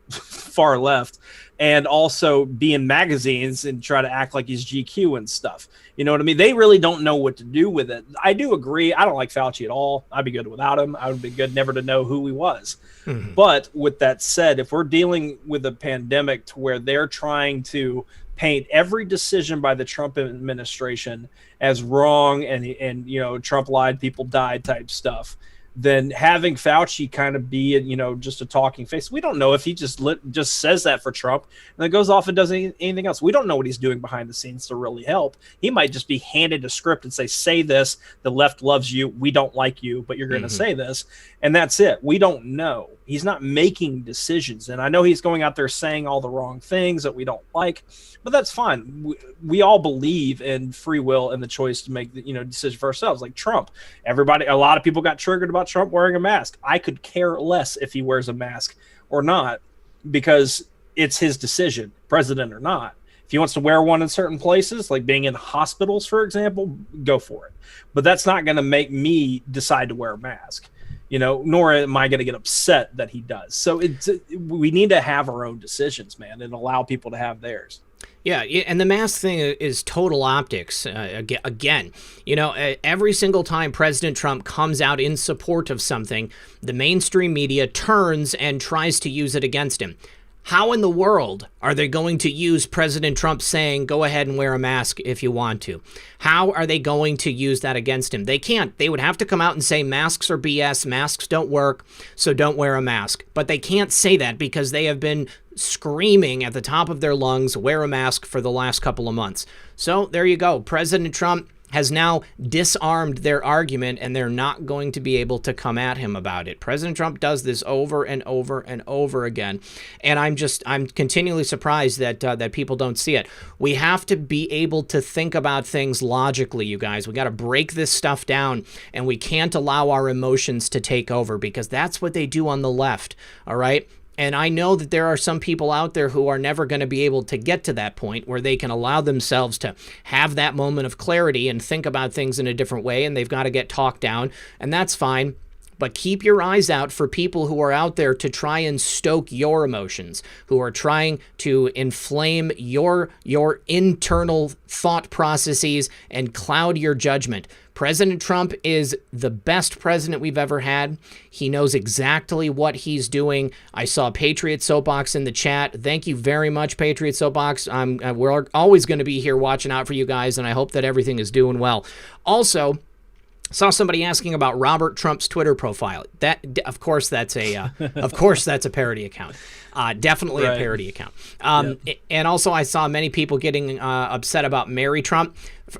far left, and also be in magazines and try to act like he's GQ and stuff. You know what I mean? They really don't know what to do with it. I do agree. I don't like Fauci at all. I'd be good without him. I would be good never to know who he was. But with that said, if we're dealing with a pandemic to where they're trying to paint every decision by the Trump administration as wrong and Trump lied, people died type stuff, then having Fauci kind of be, just a talking face. We don't know if he just says that for Trump and then goes off and does anything else. We don't know what he's doing behind the scenes to really help. He might just be handed a script and say this, the left loves you, we don't like you, but you're going to say this. And that's it. We don't know. He's not making decisions. And I know he's going out there saying all the wrong things that we don't like, but that's fine. We all believe in free will and the choice to make the decision for ourselves. Like Trump, a lot of people got triggered about Trump wearing a mask. I could care less if he wears a mask or not, because it's his decision, president or not. If he wants to wear one in certain places, like being in hospitals, for example, go for it. But that's not going to make me decide to wear a mask. Nor am I going to get upset that he does. So we need to have our own decisions, man, and allow people to have theirs. Yeah, and the mask thing is total optics. Again, every single time President Trump comes out in support of something, the mainstream media turns and tries to use it against him. How in the world are they going to use President Trump saying, go ahead and wear a mask if you want to? How are they going to use that against him? They can't. They would have to come out and say masks are BS, masks don't work, so don't wear a mask. But they can't say that because they have been screaming at the top of their lungs, wear a mask for the last couple of months. So there you go. President Trump has now disarmed their argument, and they're not going to be able to come at him about it. President Trump does this over and over and over again, and I'm continually surprised that people don't see it. We have to be able to think about things logically, you guys. We got to break this stuff down, and we can't allow our emotions to take over, because that's what they do on the left, all right? And I know that there are some people out there who are never going to be able to get to that point where they can allow themselves to have that moment of clarity and think about things in a different way, and they've got to get talked down, and that's fine. But keep your eyes out for people who are out there to try and stoke your emotions, who are trying to inflame your internal thought processes and cloud your judgment. President Trump is the best president we've ever had. He knows exactly what he's doing. I saw Patriot Soapbox in the chat. Thank you very much, Patriot Soapbox. We're always going to be here watching out for you guys, and I hope that everything is doing well. Also, saw somebody asking about Robert Trump's Twitter profile. Of course, that's a parody account. Definitely right. A parody account. Yep. And also, I saw many people getting upset about Mary Trump.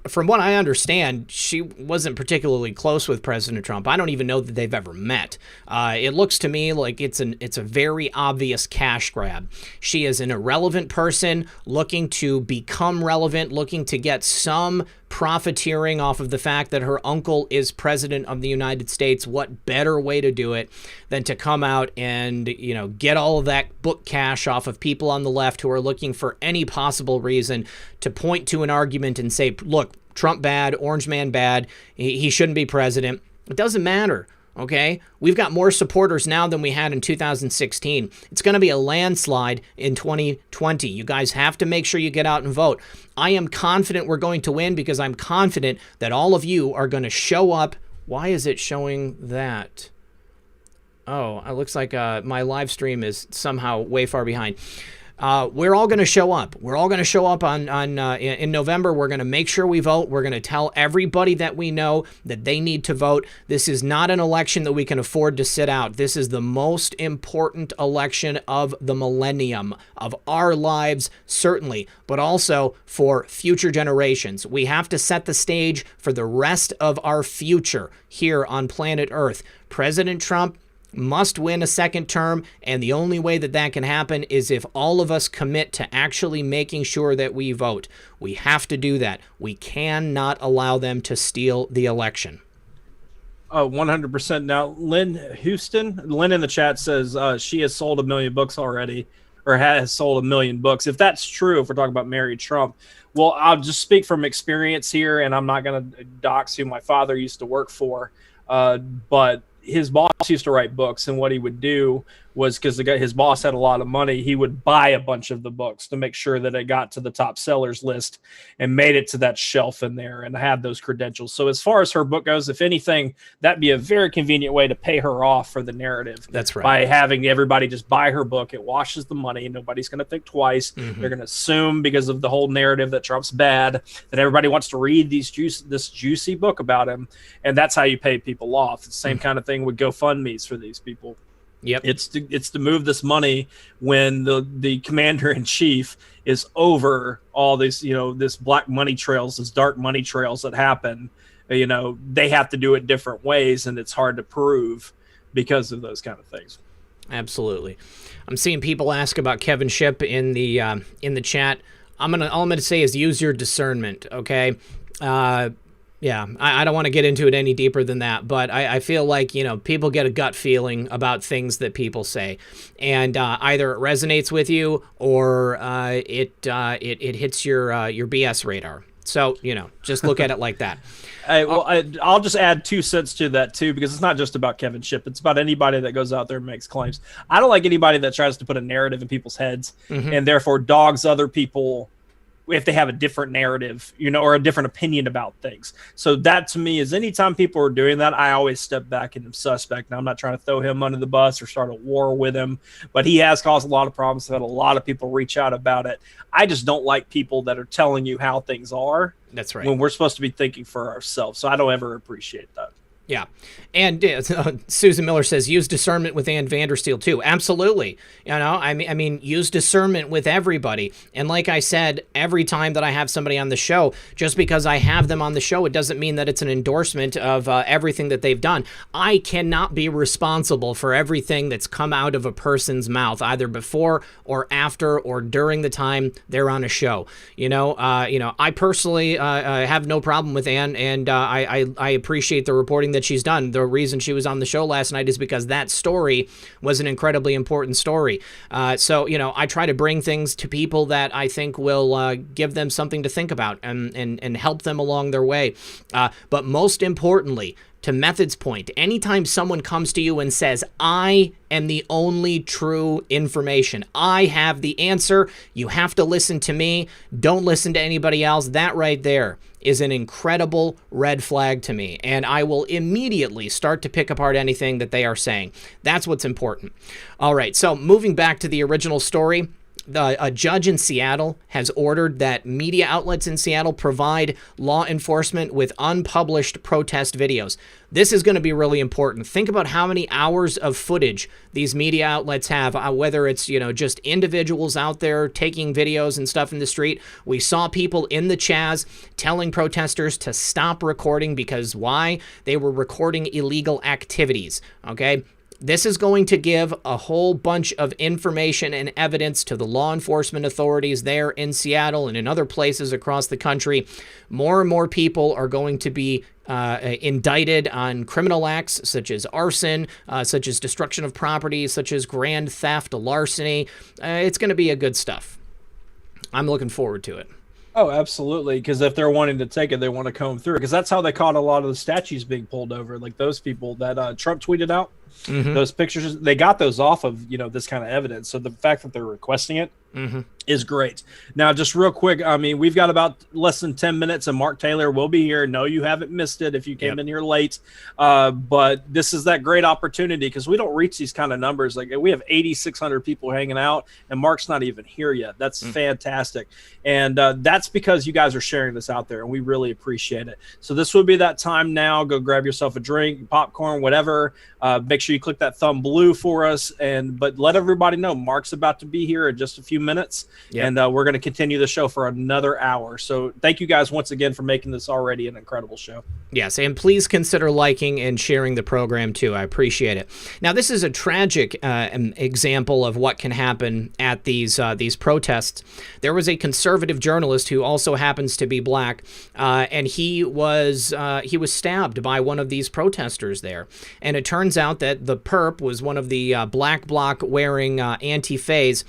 From what I understand, she wasn't particularly close with President Trump. I don't even know that they've ever met. It looks to me like it's a very obvious cash grab. She is an irrelevant person looking to become relevant, looking to get some profiteering off of the fact that her uncle is president of the United States. What better way to do it than to come out and, get all of that book cash off of people on the left who are looking for any possible reason to point to an argument and say, look, Trump bad, Orange Man bad, he shouldn't be president. It doesn't matter. Okay, we've got more supporters now than we had in 2016. It's going to be a landslide in 2020. You guys have to make sure you get out and vote. I am confident we're going to win because I'm confident that all of you are going to show up. Why is it showing that? Oh, it looks like my live stream is somehow way far behind. We're all going to show up. We're all going to show up in November. We're going to make sure we vote. We're going to tell everybody that we know that they need to vote. This is not an election that we can afford to sit out. This is the most important election of the millennium, of our lives, certainly, but also for future generations. We have to set the stage for the rest of our future here on planet Earth. President Trump must win a second term, and the only way that can happen is if all of us commit to actually making sure that we vote. We have to do that. We cannot allow them to steal the election. 100%. Now, Lynn in the chat says she has sold 1 million books already. or has sold 1 million books. If that's true, if we're talking about Mary Trump, well, I'll just speak from experience here, and I'm not going to dox who my father used to work for, but his boss used to write books, and what he would do was, because his boss had a lot of money, he would buy a bunch of the books to make sure that it got to the top sellers list and made it to that shelf in there and had those credentials. So as far as her book goes, if anything, that'd be a very convenient way to pay her off for the narrative. That's right. By having everybody just buy her book, it washes the money. Nobody's going to think twice. They're going to assume, because of the whole narrative that Trump's bad, that everybody wants to read this juicy book about him, and that's how you pay people off. It's the same kind of thing with GoFundMe's for these people. Yep. It's to move this money when the commander in chief is over all this, this black money trails, this dark money trails that happen. They have to do it different ways, and it's hard to prove because of those kind of things. Absolutely. I'm seeing people ask about Kevin Shipp in the chat. All I'm gonna say is use your discernment. Okay. Yeah, I don't want to get into it any deeper than that, but I feel like, people get a gut feeling about things that people say, and either it resonates with you or it hits your BS radar. So, just look at it like that. I'll just add 2 cents to that too, because it's not just about Kevin Shipp. It's about anybody that goes out there and makes claims. I don't like anybody that tries to put a narrative in people's heads and therefore dogs other people if they have a different narrative, or a different opinion about things. So that to me is, anytime people are doing that, I always step back and am suspect. Now, I'm not trying to throw him under the bus or start a war with him, but he has caused a lot of problems. I've had a lot of people reach out about it. I just don't like people that are telling you how things are. That's right. When we're supposed to be thinking for ourselves. So I don't ever appreciate that. Yeah. And Susan Miller says, use discernment with Ann Vandersteel too. Absolutely. I mean, use discernment with everybody. And like I said, every time that I have somebody on the show, just because I have them on the show, it doesn't mean that it's an endorsement of everything that they've done. I cannot be responsible for everything that's come out of a person's mouth, either before or after or during the time they're on a show. I personally have no problem with Ann, and I appreciate the reporting that she's done. The reason she was on the show last night is because that story was an incredibly important story. So I try to bring things to people that I think will give them something to think about and help them along their way. But most importantly, to Method's point, anytime someone comes to you and says, I am the only true information, I have the answer, you have to listen to me, don't listen to anybody else, that right there is an incredible red flag to me. And I will immediately start to pick apart anything that they are saying. That's what's important. All right, so moving back to the original story, a judge in Seattle has ordered that media outlets in Seattle provide law enforcement with unpublished protest videos. This is going to be really important. Think about how many hours of footage these media outlets have, whether it's, just individuals out there taking videos and stuff in the street. We saw people in the Chaz telling protesters to stop recording because why? They were recording illegal activities, okay? This is going to give a whole bunch of information and evidence to the law enforcement authorities there in Seattle and in other places across the country. More and more people are going to be indicted on criminal acts such as arson, such as destruction of property, such as grand theft, larceny. It's going to be a good stuff. I'm looking forward to it. Oh, absolutely. Because if they're wanting to take it, they want to comb through it. Because that's how they caught a lot of the statues being pulled over. Like those people that Trump tweeted out, those pictures, they got those off of, this kind of evidence. So the fact that they're requesting it is great. Now, just real quick, I mean, we've got about less than 10 minutes and Mark Taylor will be here. No, you haven't missed it if you came in here late. But this is that great opportunity because we don't reach these kind of numbers. Like we have 8,600 people hanging out and Mark's not even here yet. That's fantastic. And that's because you guys are sharing this out there and we really appreciate it. So this would be that time now. Go grab yourself a drink, popcorn, whatever. Make sure you click that thumb blue for us. But let everybody know Mark's about to be here in just a few minutes. And we're going to continue the show for another hour. So thank you guys once again for making this already an incredible show. Yes, and please consider liking and sharing the program too. I appreciate it. Now, this is a tragic example of what can happen at these protests. There was a conservative journalist who also happens to be black, and he was stabbed by one of these protesters there. And it turns out that the perp was one of the black bloc wearing anti-phase.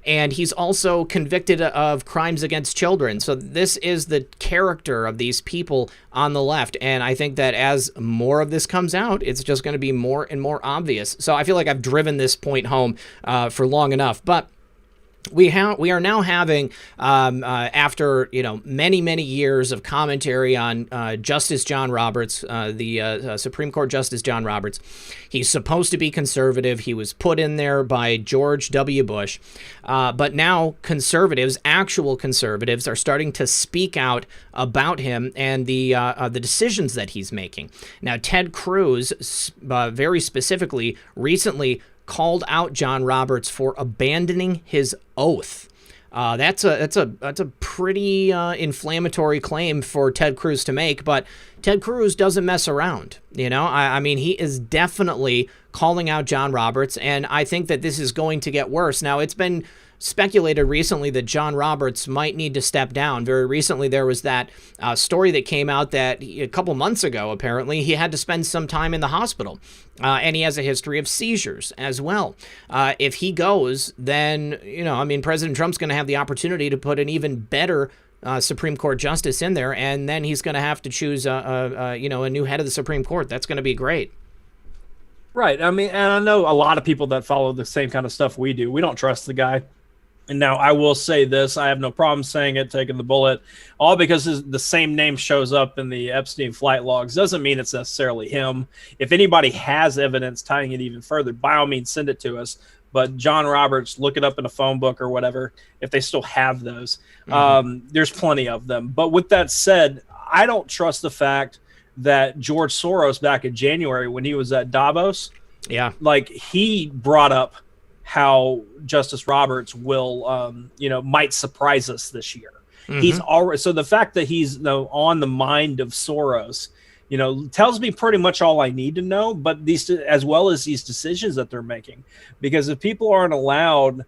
And he's also convicted of crimes against children. So this is the character of these people on the left. And I think that as more of this comes out, it's just going to be more and more obvious. So I feel like I've driven this point home for long enough. But we are now having, after many years of commentary on Justice John Roberts, the Supreme Court Justice John Roberts. He's supposed to be conservative. He was put in there by George W. Bush, but now conservatives, actual conservatives, are starting to speak out about him and the decisions that he's making. Now, Ted Cruz, very specifically, recently called out John Roberts for abandoning his oath. That's a pretty inflammatory claim for Ted Cruz to make, but Ted Cruz doesn't mess around. I mean, he is definitely calling out John Roberts, and I think that this is going to get worse. Now, it's been speculated recently that John Roberts might need to step down. Very recently, there was that story that came out that a couple months ago, apparently, he had to spend some time in the hospital. And he has a history of seizures as well. If he goes, then, President Trump's going to have the opportunity to put an even better Supreme Court justice in there, and then he's going to have to choose a new head of the Supreme Court. That's going to be great. Right. I mean, and I know a lot of people that follow the same kind of stuff we do. We don't trust the guy. And now I will say this, I have no problem saying it, taking the bullet, all because the same name shows up in the Epstein flight logs. Doesn't mean it's necessarily him. If anybody has evidence tying it even further, by all means, send it to us. But John Roberts, look it up in a phone book or whatever, if they still have those. There's plenty of them. But with that said, I don't trust the fact that George Soros back in January when he was at Davos, he brought up how Justice Roberts will, might surprise us this year. He's already, so the fact that he's on the mind of Soros, tells me pretty much all I need to know, but as well as these decisions that they're making, because if people aren't allowed,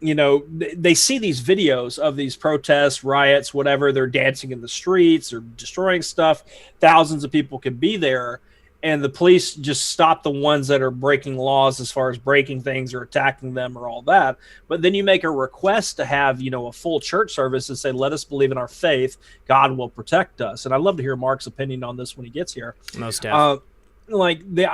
they see these videos of these protests, riots, whatever, they're dancing in the streets or destroying stuff. Thousands of people could be there. And the police just stop the ones that are breaking laws as far as breaking things or attacking them or all that. But then you make a request to have, a full church service and say, let us believe in our faith. God will protect us. And I'd love to hear Mark's opinion on this when he gets here. Most definitely. The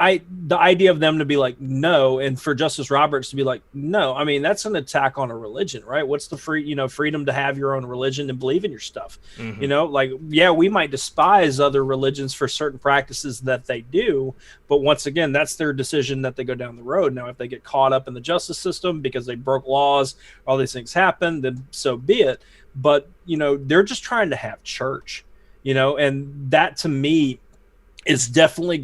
idea of them to be like, no, and for Justice Roberts to be like, no, I mean, that's an attack on a religion, right? What's the freedom to have your own religion and believe in your stuff? We might despise other religions for certain practices that they do, but once again, that's their decision that they go down the road. Now, if they get caught up in the justice system because they broke laws, all these things happen, then so be it. But, they're just trying to have church, and that to me is definitely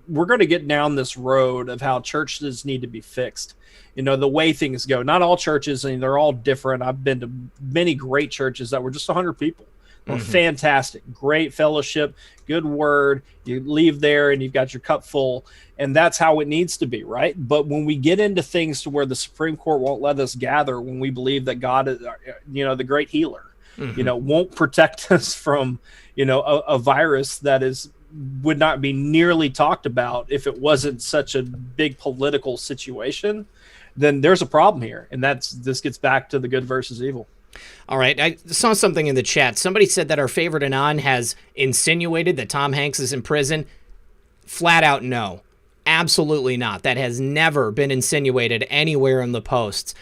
we're going to get down this road of how churches need to be fixed. The way things go. Not all churches, and they're all different. I've been to many great churches that were just 100 people. They were fantastic, great fellowship, good word. You leave there and you've got your cup full, and that's how it needs to be, right? But when we get into things to where the Supreme Court won't let us gather, when we believe that God is, the great healer, won't protect us from, a virus that would not be nearly talked about if it wasn't such a big political situation, then there's a problem here. And this gets back to the good versus evil. All right. I saw something in the chat. Somebody said that our favorite Anon has insinuated that Tom Hanks is in prison. Flat out no. Absolutely not. That has never been insinuated anywhere in the posts.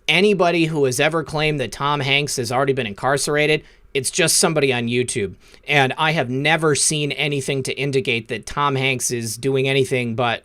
Anybody who has ever claimed that Tom Hanks has already been incarcerated, it's just somebody on YouTube. And I have never seen anything to indicate that Tom Hanks is doing anything but,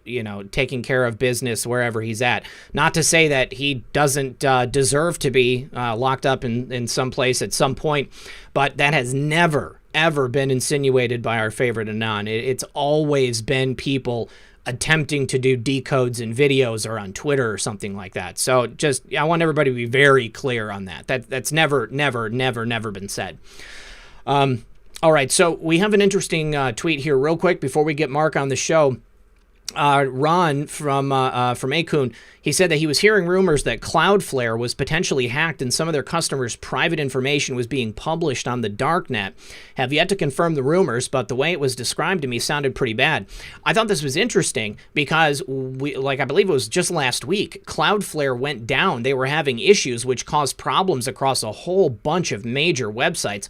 taking care of business wherever he's at. Not to say that he doesn't deserve to be locked up in some place at some point, but that has never, ever been insinuated by our favorite Anon. It's always been people attempting to do decodes in videos or on Twitter or something like that. So I want everybody to be very clear on that. That's never been said. All right, so we have an interesting tweet here real quick before we get Mark on the show. Ron from Akun, he said that he was hearing rumors that Cloudflare was potentially hacked and some of their customers' private information was being published on the darknet. Have yet to confirm the rumors, but the way it was described to me sounded pretty bad. I thought this was interesting because, I believe it was just last week, Cloudflare went down. They were having issues which caused problems across a whole bunch of major websites.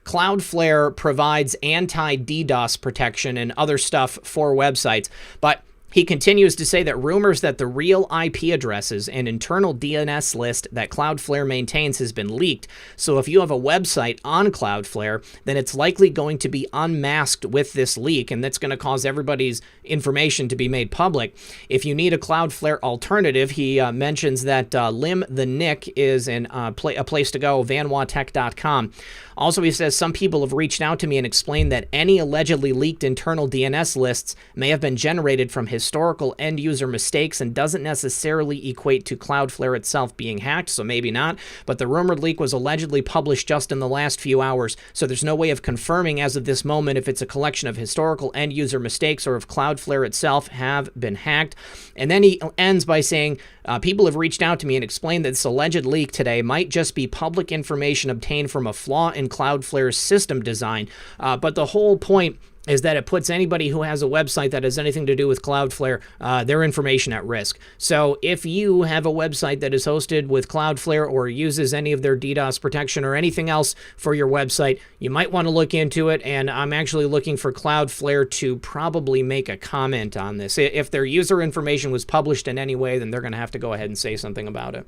Cloudflare provides anti-DDoS protection and other stuff for websites, but he continues to say that rumors that the real IP addresses and internal DNS list that Cloudflare maintains has been leaked. So if you have a website on Cloudflare, then it's likely going to be unmasked with this leak, and that's going to cause everybody's information to be made public. If you need a Cloudflare alternative, he mentions that Lim the Nick is a place to go, vanwatech.com. Also, he says some people have reached out to me and explained that any allegedly leaked internal DNS lists may have been generated from historical end-user mistakes and doesn't necessarily equate to Cloudflare itself being hacked, so maybe not. But the rumored leak was allegedly published just in the last few hours, so there's no way of confirming as of this moment if it's a collection of historical end-user mistakes or if Cloudflare itself have been hacked. And then he ends by saying, people have reached out to me and explained that this alleged leak today might just be public information obtained from a flaw in Cloudflare's system design. But the whole point is that it puts anybody who has a website that has anything to do with Cloudflare, their information at risk. So if you have a website that is hosted with Cloudflare or uses any of their DDoS protection or anything else for your website, you might want to look into it. And I'm actually looking for Cloudflare to probably make a comment on this. If their user information was published in any way, then they're going to have to go ahead and say something about it.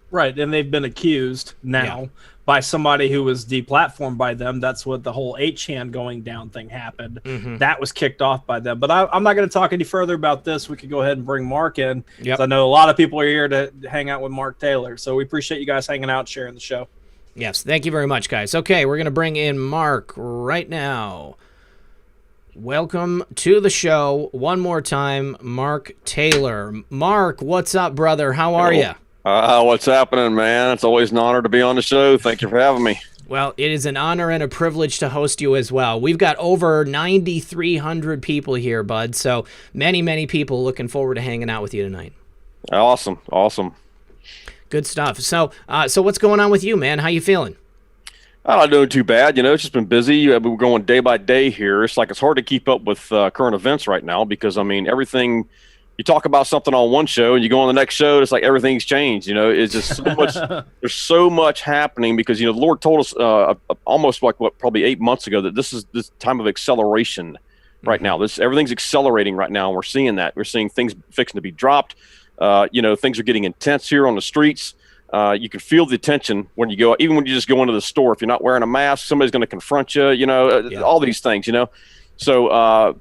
Right, and they've been accused now by somebody who was deplatformed by them. That's what the whole 8chan going down thing happened. That was kicked off by them. But I'm not going to talk any further about this. We could go ahead and bring Mark in. I know a lot of people are here to hang out with Mark Taylor. So we appreciate you guys hanging out, sharing the show. Yes, thank you very much, guys. Okay, we're going to bring in Mark right now. Welcome to the show one more time, Mark Taylor. Mark, what's up, brother? How are you? What's happening, man? It's always an honor to be on the show. Thank you for having me. Well, it is an honor and a privilege to host you as well. We've got over 9,300 people here, bud. So many, many people looking forward to hanging out with you tonight. Awesome. Good stuff. So what's going on with you, man? How you feeling? I'm not doing too bad. It's just been busy. We're going day by day here. It's hard to keep up with current events right now because, everything. You talk about something on one show and you go on the next show, it's like everything's changed. It's just so much. There's so much happening because the Lord told us almost probably 8 months ago that this is this time of acceleration right now. Everything's accelerating right now, and we're seeing that. We're seeing things fixing to be dropped. Things are getting intense here on the streets. You can feel the tension when you go, even when you just go into the store. If you're not wearing a mask, somebody's going to confront you. All these things. So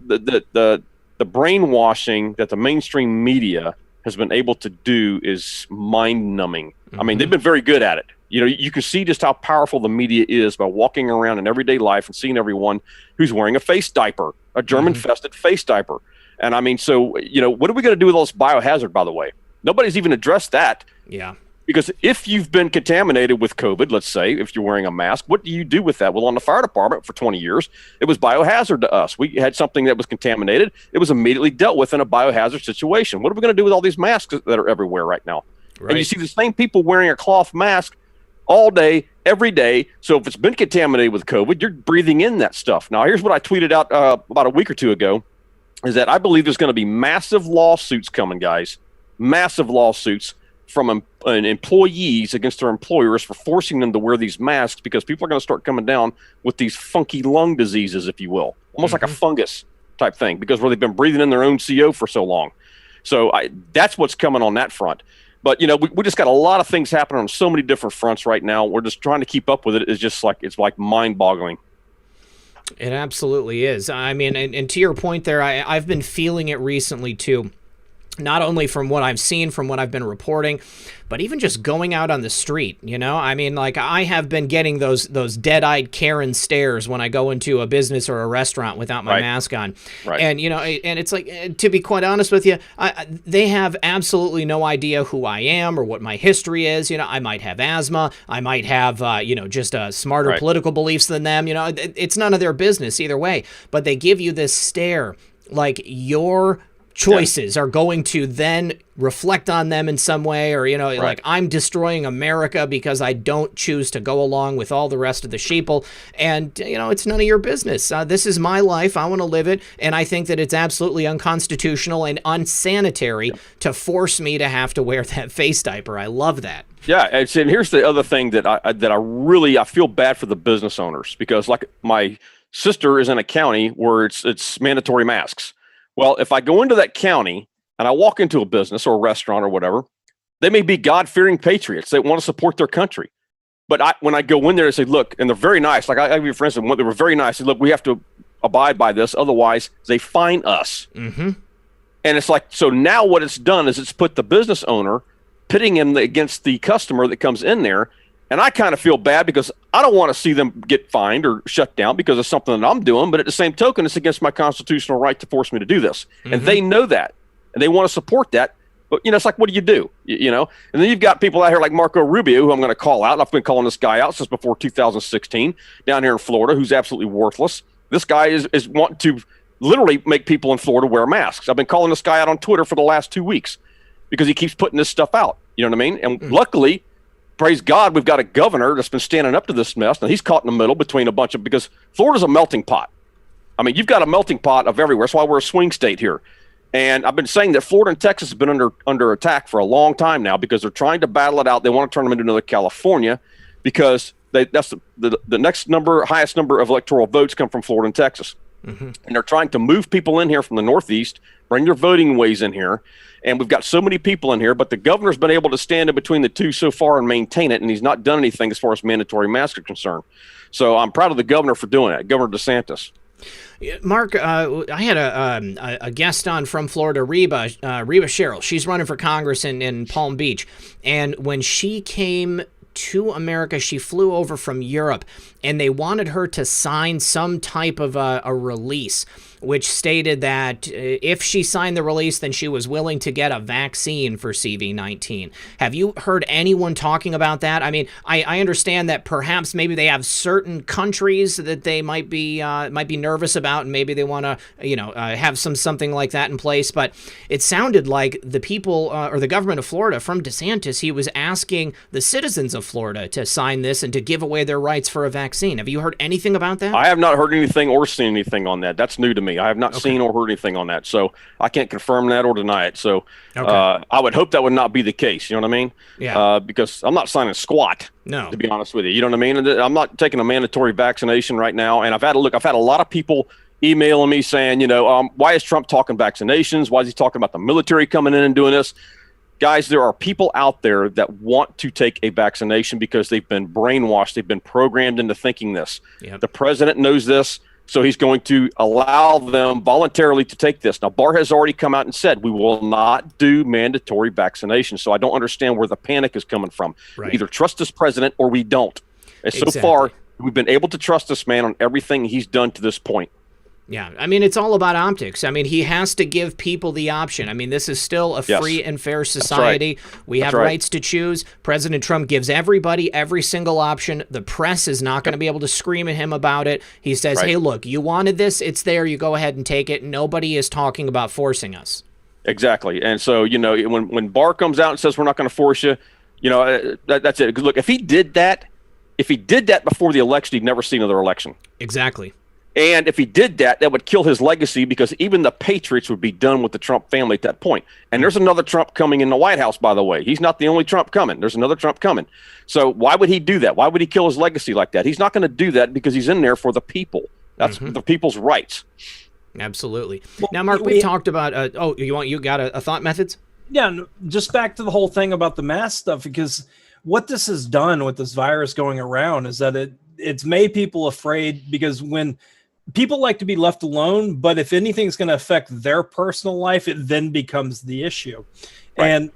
the brainwashing that the mainstream media has been able to do is mind-numbing. They've been very good at it. You can see just how powerful the media is by walking around in everyday life and seeing everyone who's wearing a face diaper, a germ-infested face diaper. And what are we going to do with all this biohazard, by the way? Nobody's even addressed that. Yeah. Because if you've been contaminated with COVID, let's say, if you're wearing a mask, what do you do with that? Well, on the fire department for 20 years, it was biohazard to us. We had something that was contaminated. It was immediately dealt with in a biohazard situation. What are we going to do with all these masks that are everywhere right now? Right. And you see the same people wearing a cloth mask all day, every day. So if it's been contaminated with COVID, you're breathing in that stuff. Now, here's what I tweeted out about a week or two ago, is that I believe there's going to be massive lawsuits coming, guys. Massive lawsuits from employees against their employers for forcing them to wear these masks because people are going to start coming down with these funky lung diseases, if you will, almost like a fungus type thing because they've been breathing in their own CO for so long. So that's what's coming on that front. But, we just got a lot of things happening on so many different fronts right now. We're just trying to keep up with it. It's like mind-boggling. It absolutely is. And to your point there, I've been feeling it recently, too. Not only from what I've seen, from what I've been reporting, but even just going out on the street, I have been getting those dead-eyed Karen stares when I go into a business or a restaurant without my mask on. Right. And, and it's like, to be quite honest with you, they have absolutely no idea who I am or what my history is. I might have asthma. I might have, just smarter political beliefs than them. It's none of their business either way. But they give you this stare like you're choices are going to then reflect on them in some way, or, like, I'm destroying America because I don't choose to go along with all the rest of the sheeple. And, it's none of your business. This is my life. I want to live it. And I think that it's absolutely unconstitutional and unsanitary to force me to have to wear that face diaper. I love that. Yeah. And here's the other thing that I feel bad for the business owners, because like my sister is in a county where it's mandatory masks. Well, if I go into that county and I walk into a business or a restaurant or whatever, they may be God-fearing patriots. They want to support their country. But when I go in there and say, look, and they're very nice. Like I have a friend, they were very nice. They said, look, we have to abide by this. Otherwise, they fine us. Mm-hmm. And it's like, so now what it's done is it's put the business owner, pitting him against the customer that comes in there. And I kind of feel bad because I don't want to see them get fined or shut down because of something that I'm doing. But at the same token, it's against my constitutional right to force me to do this. Mm-hmm. And they know that. And they want to support that. But, it's like, what do? And then you've got people out here like Marco Rubio, who I'm going to call out. And I've been calling this guy out since before 2016 down here in Florida, who's absolutely worthless. This guy is wanting to literally make people in Florida wear masks. I've been calling this guy out on Twitter for the last 2 weeks because he keeps putting this stuff out. You know what I mean? And luckily, praise God, we've got a governor that's been standing up to this mess. Now he's caught in the middle between a bunch of, because Florida's a melting pot. I mean, you've got a melting pot of everywhere. That's why we're a swing state here. And I've been saying that Florida and Texas have been under attack for a long time now because they're trying to battle it out. They want to turn them into another California because that's the next highest number of electoral votes come from Florida and Texas. Mm-hmm. And they're trying to move people in here from the Northeast, bring their voting ways in here. And we've got so many people in here, but the governor's been able to stand in between the two so far and maintain it. And he's not done anything as far as mandatory masks are concerned. So I'm proud of the governor for doing it, Governor DeSantis. Mark, I had a guest on from Florida, Reba Sherrill. She's running for Congress in Palm Beach. And when she came to America, she flew over from Europe, and they wanted her to sign some type of a release, which stated that if she signed the release, then she was willing to get a vaccine for CV-19. Have you heard anyone talking about that? I mean, I understand that perhaps maybe they have certain countries that they might be nervous about, and maybe they want to, have something like that in place. But it sounded like the people or the government of Florida, from DeSantis, he was asking the citizens of Florida to sign this and to give away their rights for a vaccine. Have you heard anything about that? I have not heard anything or seen anything on that. That's new to me. I have not seen or heard anything on that, so I can't confirm that or deny it. So I would hope that would not be the case. You know what I mean? Yeah. Because I'm not signing squat. No. To be honest with you, you know what I mean? And I'm not taking a mandatory vaccination right now. And I've had a lot of people emailing me saying, why is Trump talking vaccinations? Why is he talking about the military coming in and doing this? Guys, there are people out there that want to take a vaccination because they've been brainwashed. They've been programmed into thinking this. Yep. The president knows this. So he's going to allow them voluntarily to take this. Now, Barr has already come out and said, we will not do mandatory vaccination. So I don't understand where the panic is coming from. Right. We either trust this president or we don't. And so far, we've been able to trust this man on everything he's done to this point. Yeah, I mean, it's all about optics. I mean, he has to give people the option. I mean, this is still a free and fair society. That's right. We have rights to choose. President Trump gives everybody every single option. The press is not going to be able to scream at him about it. He says, hey, look, you wanted this. It's there. You go ahead and take it. Nobody is talking about forcing us. Exactly. And so, when Barr comes out and says we're not going to force you, that's it. Look, if he did that before the election, he'd never see another election. Exactly. And if he did that, that would kill his legacy because even the Patriots would be done with the Trump family at that point. And there's another Trump coming in the White House, by the way. He's not the only Trump coming. There's another Trump coming. So why would he do that? Why would he kill his legacy like that? He's not going to do that because he's in there for the people. That's the people's rights. Absolutely. Well, now, Mark, we talked about, you got a thought, Methods? Yeah, just back to the whole thing about the mask stuff, because what this has done with this virus going around is that it's made people afraid, because when people like to be left alone, but if anything's going to affect their personal life, it then becomes the issue. Right. And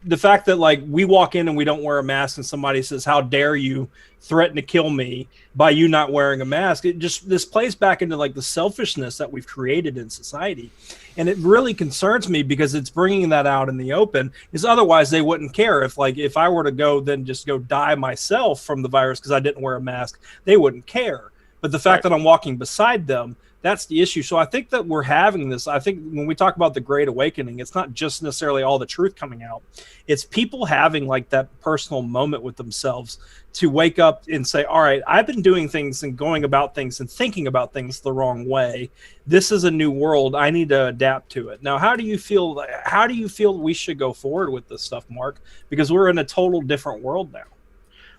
the fact that we walk in and we don't wear a mask and somebody says, how dare you threaten to kill me by you not wearing a mask, this plays back into the selfishness that we've created in society. And it really concerns me because it's bringing that out in the open, because otherwise they wouldn't care. If I were to go die myself from the virus because I didn't wear a mask, they wouldn't care. But the fact that I'm walking beside them, that's the issue. So I think that we're having this. I think when we talk about the Great Awakening, it's not just necessarily all the truth coming out. It's people having like that personal moment with themselves to wake up and say, all right, I've been doing things and going about things and thinking about things the wrong way. This is a new world. I need to adapt to it. Now, how do you feel? How do you feel we should go forward with this stuff, Mark? Because we're in a total different world now.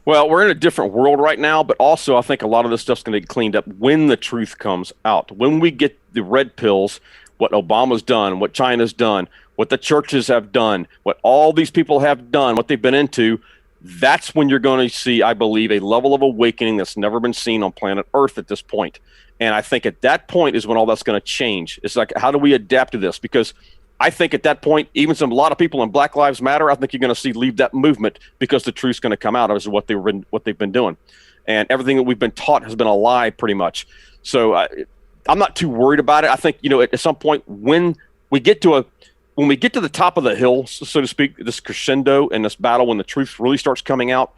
Well, we're in a different world right now, but also I think a lot of this stuff's going to get cleaned up when the truth comes out. When we get the red pills, what Obama's done, what China's done, what the churches have done, what all these people have done, what they've been into, that's when you're going to see, I believe, a level of awakening that's never been seen on planet Earth at this point. And I think at that point is when all that's going to change. It's like, how do we adapt to this? Because I think at that point, even a lot of people in Black Lives Matter, I think you're going to see leave that movement because the truth's going to come out as what they've been doing, and everything that we've been taught has been a lie, pretty much. So I'm not too worried about it. I think at some point when we get to the top of the hill, so to speak, this crescendo and this battle, when the truth really starts coming out,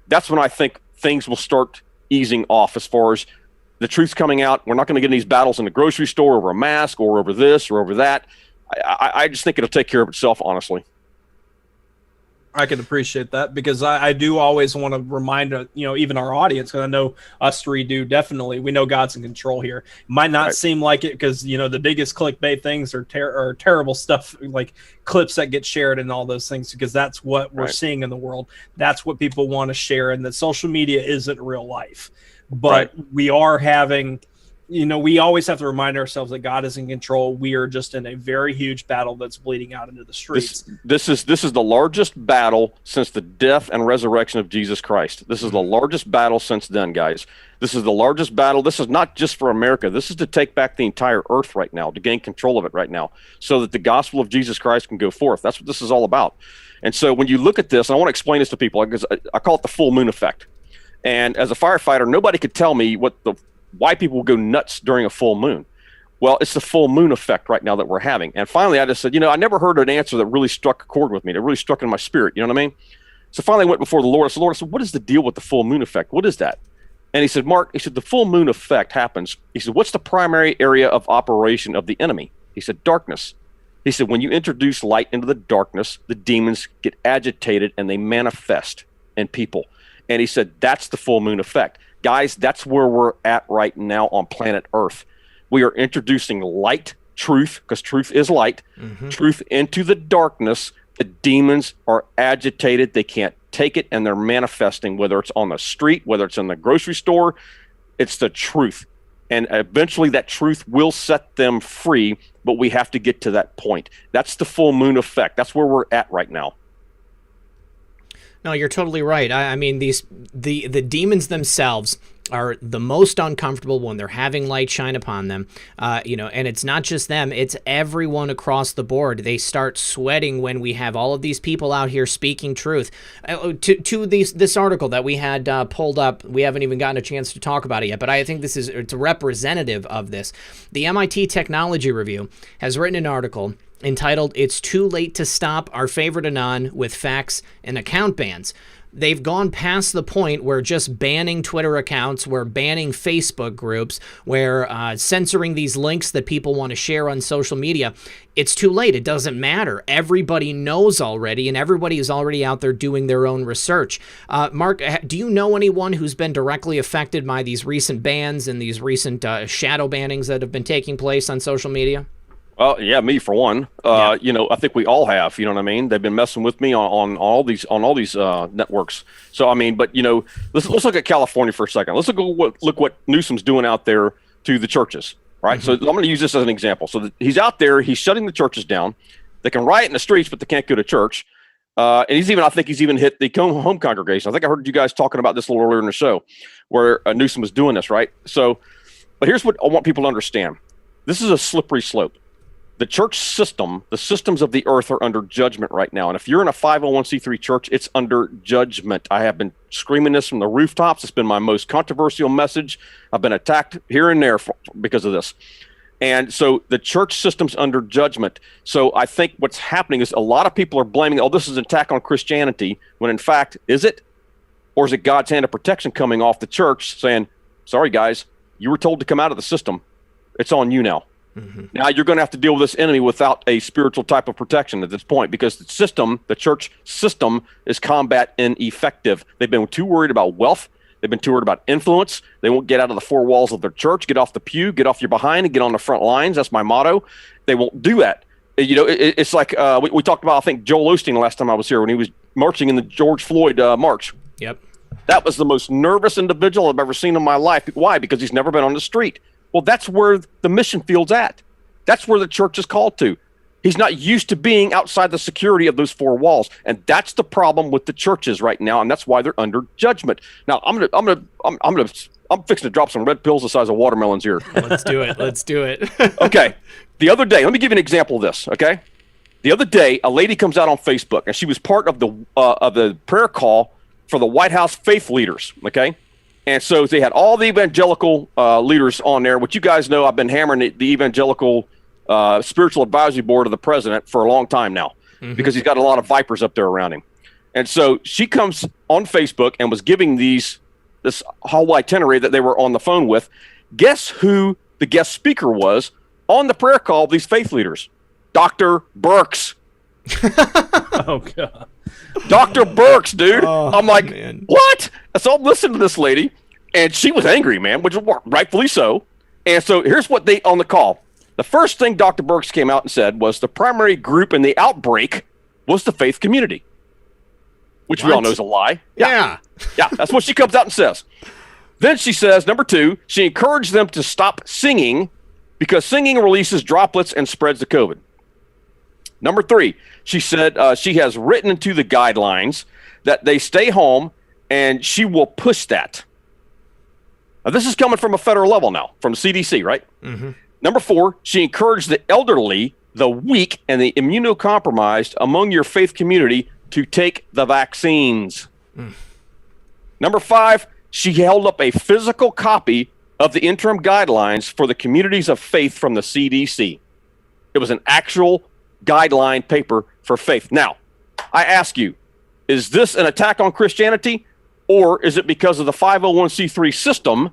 that's when I think things will start easing off as far as the truth's coming out. We're not going to get in these battles in the grocery store over a mask or over this or over that. I just think it'll take care of itself, honestly. I can appreciate that, because I do always want to remind, even our audience, because I know us three do definitely. We know God's in control here. It might not seem like it, because, the biggest clickbait things are terrible stuff, like clips that get shared and all those things, because that's what we're seeing in the world. That's what people want to share, and that social media isn't real life. But we are having... we always have to remind ourselves that God is in control. We are just in a very huge battle that's bleeding out into the streets. This is the largest battle since the death and resurrection of Jesus Christ. This is the largest battle since then, guys. This is the largest battle. This is not just for America. This is to take back the entire earth right now, to gain control of it right now, so that the gospel of Jesus Christ can go forth. That's what this is all about. And so when you look at this, and I want to explain this to people, because I call it the full moon effect. And as a firefighter, nobody could tell me why people will go nuts during a full moon. Well, it's the full moon effect right now that we're having. And finally, I just said, I never heard an answer that really struck a chord with me, that really struck in my spirit. You know what I mean? So finally I went before the Lord. I said, Lord, what is the deal with the full moon effect? What is that? And he said, Mark, the full moon effect happens. He said, what's the primary area of operation of the enemy? He said, darkness. He said, when you introduce light into the darkness, the demons get agitated and they manifest in people. And he said, that's the full moon effect. Guys, that's where we're at right now on planet Earth. We are introducing light, truth, because truth is light, truth into the darkness. The demons are agitated. They can't take it, and they're manifesting, whether it's on the street, whether it's in the grocery store. It's the truth. And eventually that truth will set them free, but we have to get to that point. That's the full moon effect. That's where we're at right now. No, you're totally right. I mean, the demons themselves are the most uncomfortable when they're having light shine upon them, and it's not just them, it's everyone across the board. They start sweating when we have all of these people out here speaking truth. To this article that we had pulled up, we haven't even gotten a chance to talk about it yet, but I think it's representative of this. The MIT Technology Review has written an article entitled, "It's Too Late to Stop Our Favorite Anon with Facts and Account Bans." They've gone past the point where just banning Twitter accounts, where banning Facebook groups, where censoring these links that people want to share on social media. It's too late. It doesn't matter. Everybody knows already, and everybody is already out there doing their own research. Mark, do you know anyone who's been directly affected by these recent bans and these recent shadow bannings that have been taking place on social media? Well, yeah, me for one. I think we all have. You know what I mean? They've been messing with me on all these networks. So I mean, but let's look at California for a second. Let's look what Newsom's doing out there to the churches, right? So I'm going to use this as an example. So he's out there, he's shutting the churches down. They can riot in the streets, but they can't go to church. And I think he's even hit the home congregation. I think I heard you guys talking about this a little earlier in the show, where Newsom was doing this, right? So, but here's what I want people to understand: this is a slippery slope. The church system, the systems of the earth are under judgment right now. And if you're in a 501c3 church, it's under judgment. I have been screaming this from the rooftops. It's been my most controversial message. I've been attacked here and there because of this. And so the church system's under judgment. So I think what's happening is a lot of people are blaming, this is an attack on Christianity, when in fact, is it? Or is it God's hand of protection coming off the church saying, sorry, guys, You were told to come out of the system. It's on you now. Mm-hmm. Now you're going to have to deal with this enemy without a spiritual type of protection at this point, because the church system is combat ineffective. They've been too worried about wealth. They've been too worried about influence. They won't get out of the four walls of their church, get off the pew, get off your behind, and get on the front lines. That's my motto. They won't do that. It's like we talked about, I think, Joel Osteen last time I was here when he was marching in the George Floyd march. Yep. That was the most nervous individual I've ever seen in my life. Why? Because he's never been on the street. Well, that's where the mission field's at. That's where the church is called to. He's not used to being outside the security of those four walls, and that's the problem with the churches right now, and that's why they're under judgment. Now, I'm fixing to drop some red pills the size of watermelons here. Let's do it. Okay. The other day, let me give you an example of this. Okay. The other day, a lady comes out on Facebook, and she was part of the prayer call for the White House faith leaders. Okay. And so they had all the evangelical leaders on there, which you guys know I've been hammering the evangelical spiritual advisory board of the president for a long time now, because he's got a lot of vipers up there around him. And so she comes on Facebook and was giving this whole itinerary that they were on the phone with. Guess who the guest speaker was on the prayer call of these faith leaders? Dr. Burks. Oh, God. Dr. Burks, dude. Oh, I'm like, man. what? So I'm listening to this lady, and she was angry, man, which was rightfully so. And so here's what they on the call. The first thing Dr. Burks came out and said was the primary group in the outbreak was the faith community, which we all know is a lie. Yeah. Yeah, that's what she comes out and says. Then she says, number 2, she encouraged them to stop singing because singing releases droplets and spreads the COVID. Number 3, she said she has written into the guidelines that they stay home, and she will push that. Now, this is coming from a federal level now, from the CDC, right? Mm-hmm. Number 4, she encouraged the elderly, the weak, and the immunocompromised among your faith community to take the vaccines. Number 5, she held up a physical copy of the interim guidelines for the communities of faith from the CDC. It was an actual guideline paper for faith. Now, I ask you, is this an attack on Christianity, or is it because of the 501c3 system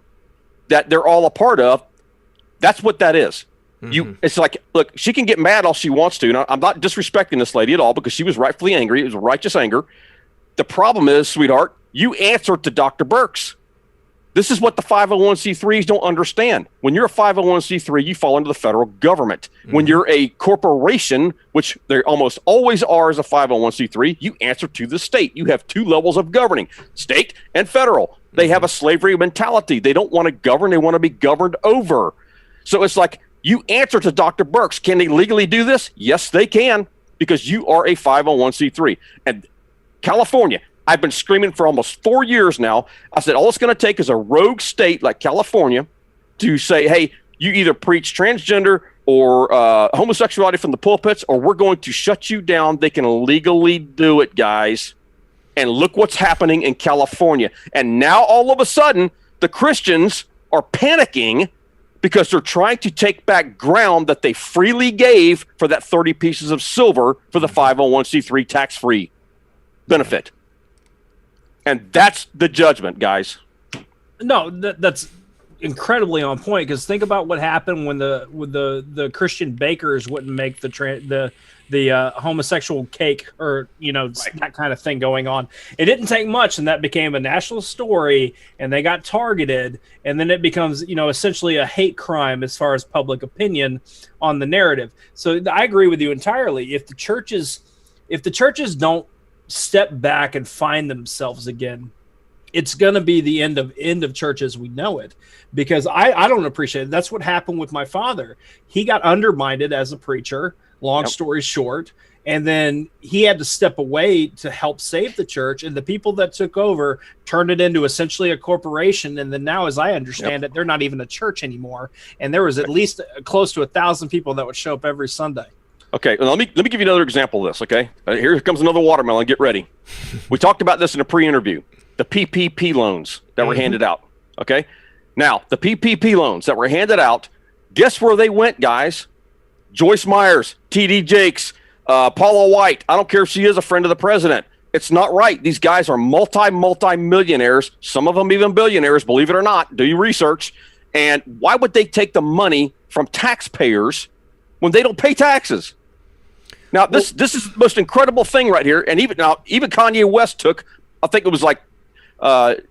that they're all a part of? That's what that is. It's like, look, she can get mad all she wants to. And I'm not disrespecting this lady at all, because she was rightfully angry. It was righteous anger. The problem is, sweetheart, you answer to Dr. Burks. This is what the 501c3s don't understand. When you're a 501c3, you fall under the federal government. When you're a corporation, which they almost always are as a 501c3, you answer to the state. You have 2 levels of governing, state and federal. They have a slavery mentality. They don't want to govern. They want to be governed over. So it's like, you answer to Dr. Burks. Can they legally do this? Yes, they can, because you are a 501c3. And California, I've been screaming for almost 4 years now. I said, all it's going to take is a rogue state like California to say, hey, you either preach transgender or homosexuality from the pulpits, or we're going to shut you down. They can legally do it, guys. And look what's happening in California. And now all of a sudden, the Christians are panicking because they're trying to take back ground that they freely gave for that 30 pieces of silver for the 501c3 tax-free benefit. And that's the judgment, guys. No, that's incredibly on point, because think about what happened when the Christian bakers wouldn't make the homosexual cake, or that kind of thing going on. It didn't take much, and that became a national story, and they got targeted, and then it becomes essentially a hate crime as far as public opinion on the narrative. So I agree with you entirely. If the churches don't step back and find themselves again, it's going to be the end of church as we know it, because I don't appreciate it. That's what happened with my father. He got undermined as a preacher, long story short, and then he had to step away to help save the church, and the people that took over turned it into essentially a corporation. And then now, as I understand it, they're not even a church anymore, and there was at least close to 1,000 people that would show up every Sunday. Okay, well, let me give you another example of this, okay? Here comes another watermelon. Get ready. We talked about this in a pre-interview. The PPP loans that were handed out, okay? Now, the PPP loans that were handed out, guess where they went, guys? Joyce Myers, T.D. Jakes, Paula White. I don't care if she is a friend of the president. It's not right. These guys are multi-millionaires, some of them even billionaires, believe it or not. Do your research. And why would they take the money from taxpayers when they don't pay taxes? Now, this is the most incredible thing right here. And even Kanye West took, I think it was like $2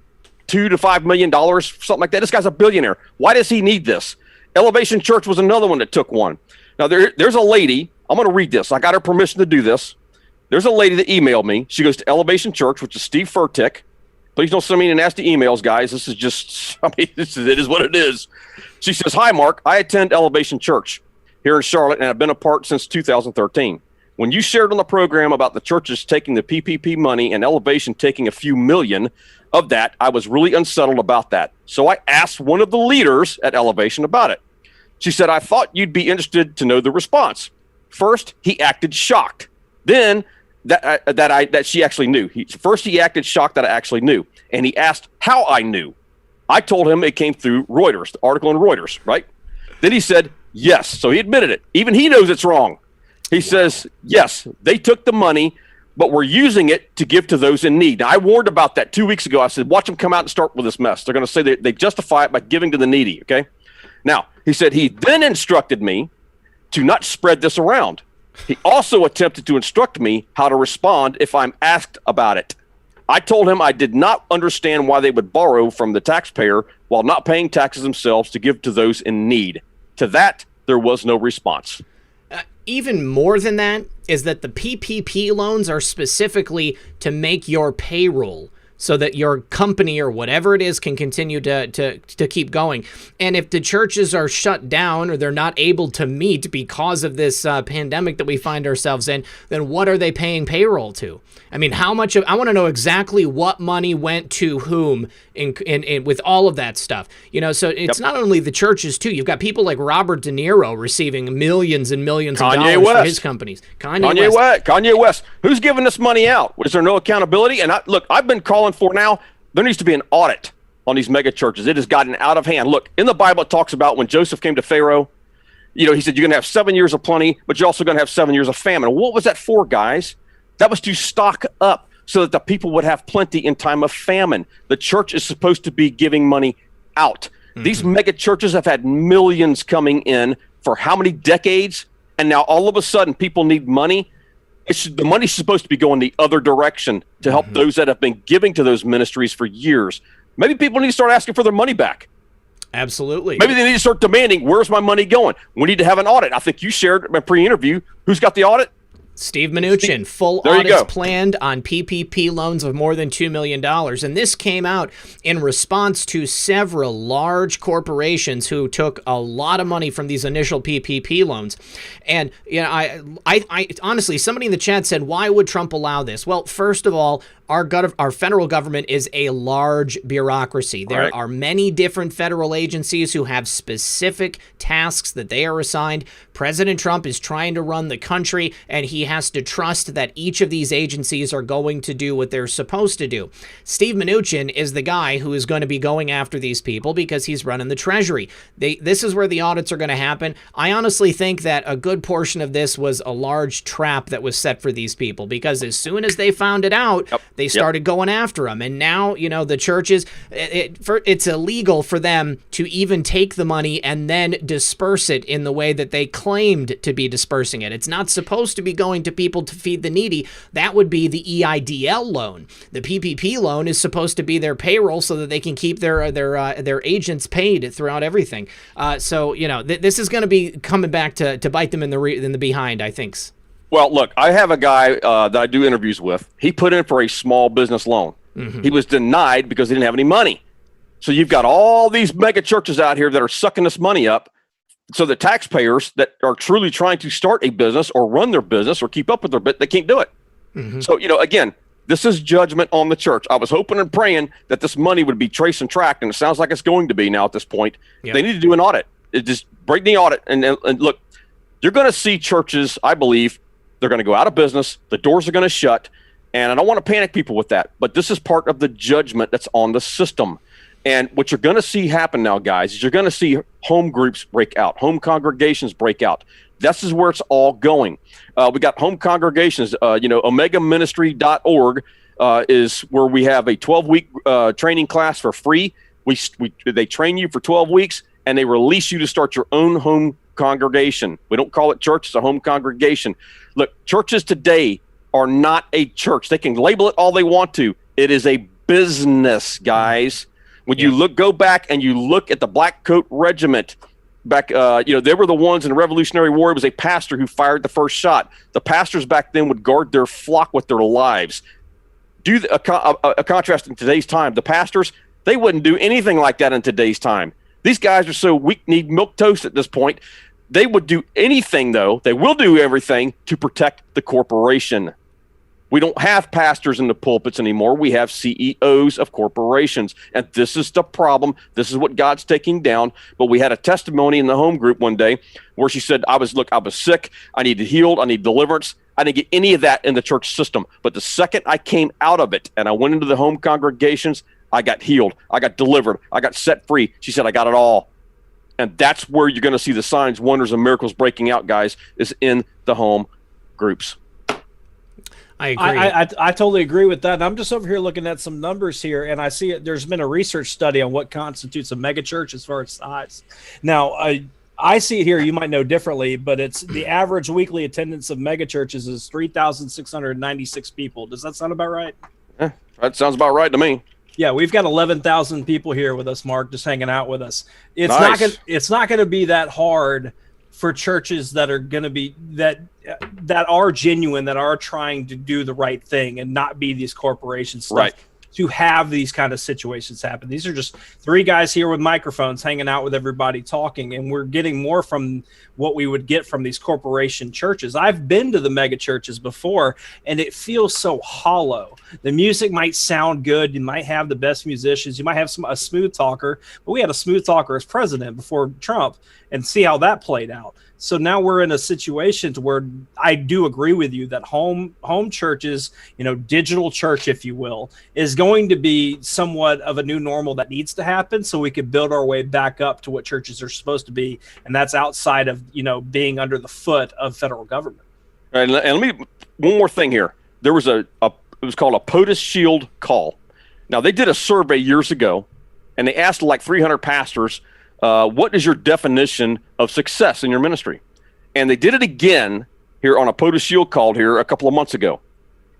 to $5 million, something like that. This guy's a billionaire. Why does he need this? Elevation Church was another one that took one. Now, there's a lady. I'm going to read this. I got her permission to do this. There's a lady that emailed me. She goes to Elevation Church, which is Steve Furtick. Please don't send me any nasty emails, guys. This is just, it is what it is. She says, "Hi, Mark. I attend Elevation Church here in Charlotte, and I've been a part since 2013. When you shared on the program about the churches taking the PPP money and Elevation taking a few million of that, I was really unsettled about that. So I asked one of the leaders at Elevation about it. She said, I thought you'd be interested to know the response. First, he acted shocked. Then that she actually knew. First, he acted shocked that I actually knew. And he asked how I knew. I told him it came through Reuters, the article in Reuters, right? Then he said, yes. So he admitted it. Even he knows it's wrong. He says, yes, they took the money, but we're using it to give to those in need. Now, I warned about that 2 weeks ago. I said, watch them come out and start with this mess. They're going to say they justify it by giving to the needy, okay? Now, he said he then instructed me to not spread this around. He also attempted to instruct me how to respond if I'm asked about it. I told him I did not understand why they would borrow from the taxpayer while not paying taxes themselves to give to those in need. To that, there was no response. Even more than that is that the PPP loans are specifically to make your payroll so that your company or whatever it is can continue to keep going. And if the churches are shut down or they're not able to meet because of this pandemic that we find ourselves in, then what are they paying payroll to? I mean, how much of, I want to know exactly what money went to whom in with all of that stuff. You know, so it's not only the churches too. You've got people like Robert De Niro receiving millions and millions of dollars for his companies. Kanye West. Who's giving this money out? Is there no accountability? And I've been calling for now, there needs to be an audit on these mega churches. It has gotten out of hand. Look, in the Bible, it talks about when Joseph came to Pharaoh, you know, he said, you're going to have 7 years of plenty, but you're also going to have 7 years of famine. What was that for, guys? That was to stock up so that the people would have plenty in time of famine. The church is supposed to be giving money out. Mm-hmm. These mega churches have had millions coming in for how many decades? And now all of a sudden people need money. The money's supposed to be going the other direction to help those that have been giving to those ministries for years. Maybe people need to start asking for their money back. Absolutely. Maybe they need to start demanding, where's my money going? We need to have an audit. I think you shared my pre-interview. Who's got the audit? Steve Mnuchin, full audits planned on PPP loans of more than $2 million. And this came out in response to several large corporations who took a lot of money from these initial PPP loans. And you know, I honestly, somebody in the chat said, why would Trump allow this? Well, first of all, our federal government is a large bureaucracy. There are many different federal agencies who have specific tasks that they are assigned. President Trump is trying to run the country, and he has to trust that each of these agencies are going to do what they're supposed to do. Steve Mnuchin is the guy who is going to be going after these people because he's running the Treasury. This is where the audits are going to happen. I honestly think that a good portion of this was a large trap that was set for these people, because as soon as they found it out, they started going after them. And now, you know, the churches, it's illegal for them to even take the money and then disperse it in the way that they claimed to be dispersing it. It's not supposed to be going to people to feed the needy. That would be the EIDL loan. The PPP loan is supposed to be their payroll so that they can keep their agents paid throughout everything. So, you know, this is going to be coming back to bite them in the behind, I think. Well, look, I have a guy that I do interviews with. He put in for a small business loan. He was denied because he didn't have any money. So you've got all these mega churches out here that are sucking this money up. So the taxpayers that are truly trying to start a business or run their business or keep up with their bit, they can't do it. So, you know, again, this is judgment on the church. I was hoping and praying that this money would be traced and tracked, and it sounds like it's going to be now at this point. They need to do an audit. Just break the audit. And look, you're going to see churches, I believe, they're going to go out of business. The doors are going to shut. And I don't want to panic people with that, but this is part of the judgment that's on the system. And what you're going to see happen now, guys, is you're going to see home groups break out, home congregations break out. This is where it's all going. We got home congregations, omegaministry.org is where we have a 12-week training class for free. They train you for 12 weeks. and they release you to start your own home congregation. We don't call it church, it's a home congregation. Look, churches today are not a church. They can label it all they want to. It is a business, guys. When you go back and you look at the Black Coat Regiment, back, they were the ones in the Revolutionary War. It was a pastor who fired the first shot. The pastors back then would guard their flock with their lives. A contrast in today's time. The pastors, they wouldn't do anything like that in today's time. These guys are so weak, need milk toast at this point. They would do anything, though. They will do everything to protect the corporation. We don't have pastors in the pulpits anymore. We have CEOs of corporations. And this is the problem. This is what God's taking down. But we had a testimony in the home group one day where she said, I was sick. I needed healed. I need deliverance. I didn't get any of that in the church system. But the second I came out of it and I went into the home congregations, I got healed. I got delivered. I got set free. She said, I got it all. And that's where you're going to see the signs, wonders, and miracles breaking out, guys, is in the home groups. I agree. I totally agree with that. And I'm just over here looking at some numbers here, and I see it. There's been a research study on what constitutes a megachurch as far as size. Now, I see it here. You might know differently, but it's the average weekly attendance of megachurches is 3,696 people. Does that sound about right? Yeah, that sounds about right to me. Yeah, we've got 11,000 people here with us, Mark, just hanging out with us. It's not going to be that hard for churches that are going to be that are genuine, that are trying to do the right thing and not be these corporation stuff, right, to have these kind of situations happen. These are just three guys here with microphones hanging out with everybody talking, and we're getting more from what we would get from these corporation churches. I've been to the mega churches before, and it feels so hollow. The music might sound good. You might have the best musicians. You might have a smooth talker, but we had a smooth talker as president before Trump, and see how that played out. So now we're in a situation to where I do agree with you that home churches, digital church, if you will, is going to be somewhat of a new normal that needs to happen so we could build our way back up to what churches are supposed to be. And that's outside of, being under the foot of federal government. All right, and let me, one more thing here. There was it was called a POTUS Shield call. Now, they did a survey years ago, and they asked like 300 pastors, what is your definition of success in your ministry? And they did it again here on a POTUS Shield call here a couple of months ago.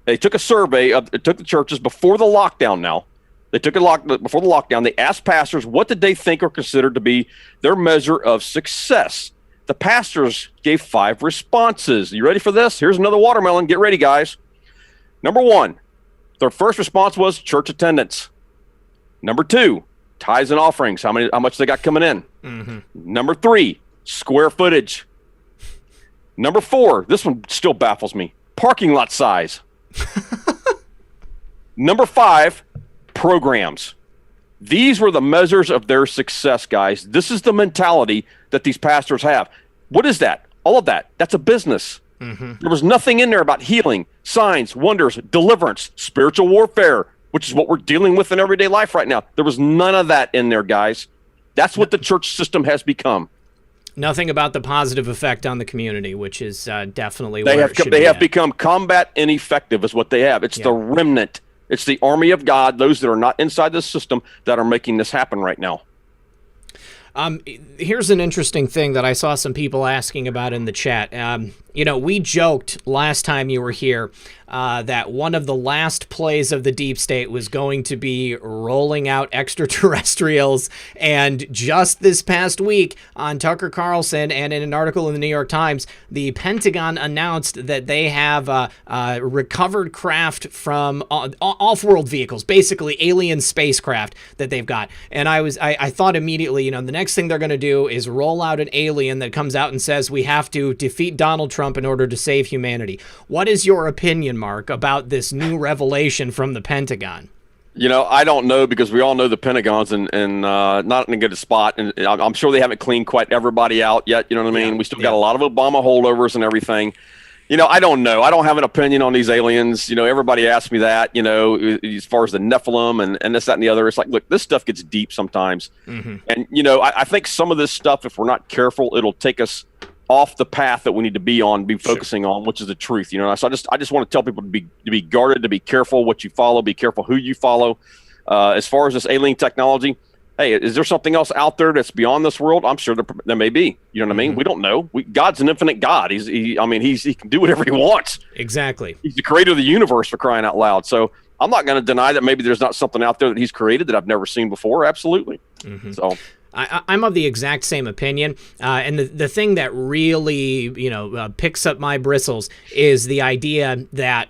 They took a survey took the churches before the lockdown now. They took before the lockdown. They asked pastors what did they think are considered to be their measure of success. The pastors gave 5 responses. You ready for this? Here's another watermelon. Get ready, guys. Number 1, their first response was church attendance. Number 2, tithes and offerings, how much they got coming in. Mm-hmm. Number 3, square footage. Number 4, this one still baffles me, parking lot size. Number 5, programs. These were the measures of their success, guys. This is the mentality that these pastors have. What is that? All of that. That's a business. Mm-hmm. There was nothing in there about healing, signs, wonders, deliverance, spiritual warfare, which is what we're dealing with in everyday life right now. There was none of that in there, guys. That's what the church system has become. Nothing about the positive effect on the community, which is definitely they have become combat ineffective is what they have. It's the remnant. It's the army of God, those that are not inside the system, that are making this happen right now. Here's an interesting thing that I saw some people asking about in the chat. We joked last time you were here that one of the last plays of the deep state was going to be rolling out extraterrestrials. And just this past week on Tucker Carlson and in an article in the New York Times, the Pentagon announced that they have recovered craft from off-world vehicles, basically alien spacecraft that they've got. And I thought immediately, the next thing they're going to do is roll out an alien that comes out and says we have to defeat Donald Trump in order to save humanity. What is your opinion, Mark, about this new revelation from the Pentagon? I don't know, because we all know the Pentagon's in not in a good spot, and I'm sure they haven't cleaned quite everybody out yet. You know what I mean? We still got a lot of Obama holdovers and everything. I don't know. I don't have an opinion on these aliens. Everybody asks me that, as far as the Nephilim and this, that, and the other. It's like, look, this stuff gets deep sometimes. Mm-hmm. And, I think some of this stuff, if we're not careful, it'll take us off the path that we need to be focusing on, which is the truth. So I just want to tell people to be guarded, to be careful what you follow, be careful who you follow. As far as this alien technology, Hey, is there something else out there that's beyond this world? I'm sure there may be. You know what I mean? We don't know. God's an infinite God. He can do whatever he wants. Exactly. He's the creator of the universe, for crying out loud. So I'm not going to deny that maybe there's not something out there that he's created that I've never seen before. Absolutely. So I'm of the exact same opinion. And the thing that really, picks up my bristles is the idea that,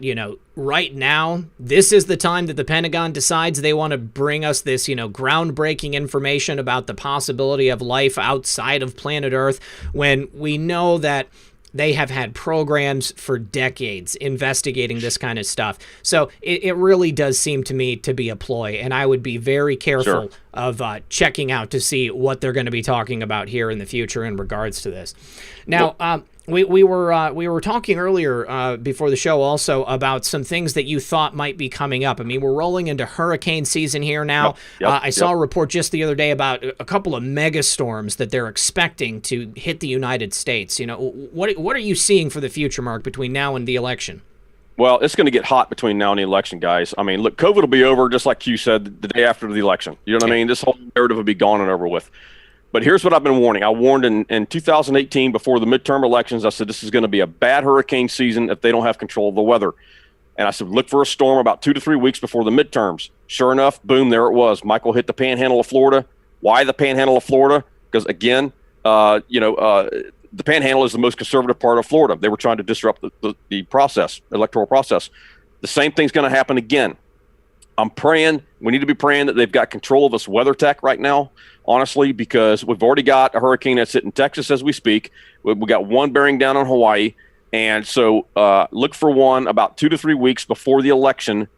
right now, this is the time that the Pentagon decides they want to bring us this, groundbreaking information about the possibility of life outside of planet Earth, when we know that they have had programs for decades investigating this kind of stuff. So it really does seem to me to be a ploy, and I would be very careful of checking out to see what they're going to be talking about here in the future in regards to this. Now, we were talking earlier before the show also about some things that you thought might be coming up. I mean, we're rolling into hurricane season here now. I saw a report just the other day about a couple of mega storms that they're expecting to hit the United States. What are you seeing for the future, Mark, between now and the election? Well, it's going to get hot between now and the election, guys. I mean, look, COVID will be over, just like you said, the day after the election. You know what I mean? This whole narrative will be gone and over with. But here's what I've been warning. I warned in 2018 before the midterm elections. I said this is going to be a bad hurricane season if they don't have control of the weather. And I said, look for a storm about 2 to 3 weeks before the midterms. Sure enough, boom, there it was. Michael hit the panhandle of Florida. Why the panhandle of Florida? Because, again, the panhandle is the most conservative part of Florida. They were trying to disrupt the process, electoral process. The same thing's going to happen again. I'm praying. We need to be praying that they've got control of this weather tech right now, honestly, because we've already got a hurricane that's hitting Texas as we speak. We got one bearing down on Hawaii. And so look for one about 2 to 3 weeks before the election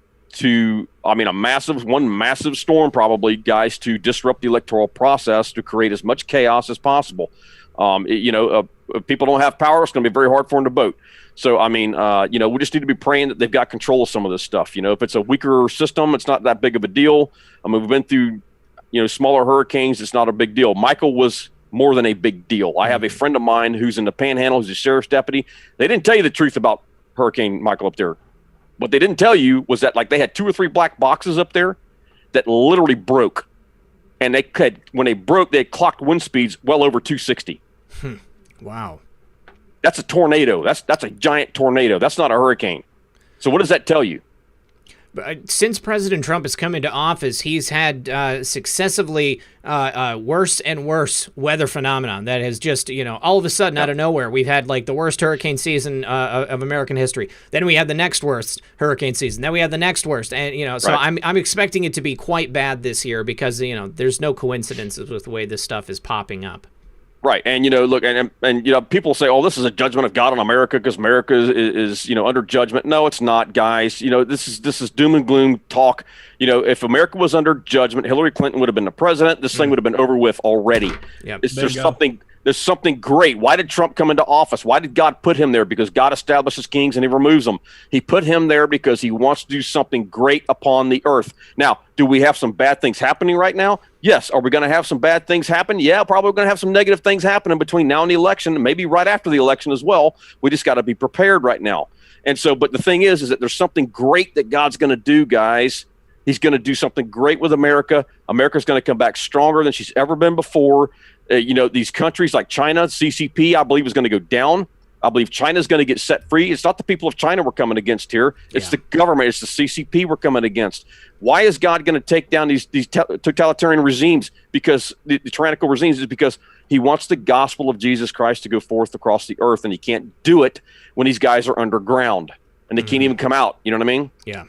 one massive storm probably, guys, to disrupt the electoral process, to create as much chaos as possible. If people don't have power, it's going to be very hard for them to vote. So, we just need to be praying that they've got control of some of this stuff. If it's a weaker system, it's not that big of a deal. I mean, we've been through, smaller hurricanes. It's not a big deal. Michael was more than a big deal. I have a friend of mine who's in the Panhandle, who's a sheriff's deputy. They didn't tell you the truth about Hurricane Michael up there. What they didn't tell you was that, they had 2 or 3 black boxes up there that literally broke. And when they broke, they had clocked wind speeds well over 260. Wow. That's a tornado. That's a giant tornado. That's not a hurricane. So what does that tell you? Since President Trump has come into office, he's had successively worse and worse weather phenomenon that has just, all of a sudden out of nowhere, we've had the worst hurricane season of American history. Then we had the next worst hurricane season. Then we had the next worst. And, so right. I'm expecting it to be quite bad this year because, there's no coincidences with the way this stuff is popping up. Right. And, look, and people say, oh, this is a judgment of God on America because America is under judgment. No, it's not, guys. This is doom and gloom talk. If America was under judgment, Hillary Clinton would have been the president. This thing would have been over with already. Yep. There's something great. Why did Trump come into office? Why did God put him there? Because God establishes kings and he removes them. He put him there because he wants to do something great upon the earth. Now, do we have some bad things happening right now? Yes. Are we going to have some bad things happen? Yeah, probably going to have some negative things happening between now and the election, and maybe right after the election as well. We just got to be prepared right now. And so, but the thing is that there's something great that God's going to do, guys. He's going to do something great with America. America's going to come back stronger than she's ever been before. These countries like China, CCP, I believe, is going to go down. I believe China's going to get set free. It's not the people of China we're coming against here. It's the government. It's the CCP we're coming against. Why is God going to take down these totalitarian regimes? Because the tyrannical regimes is because he wants the gospel of Jesus Christ to go forth across the earth, and he can't do it when these guys are underground and they can't even come out. You know what I mean? Yeah.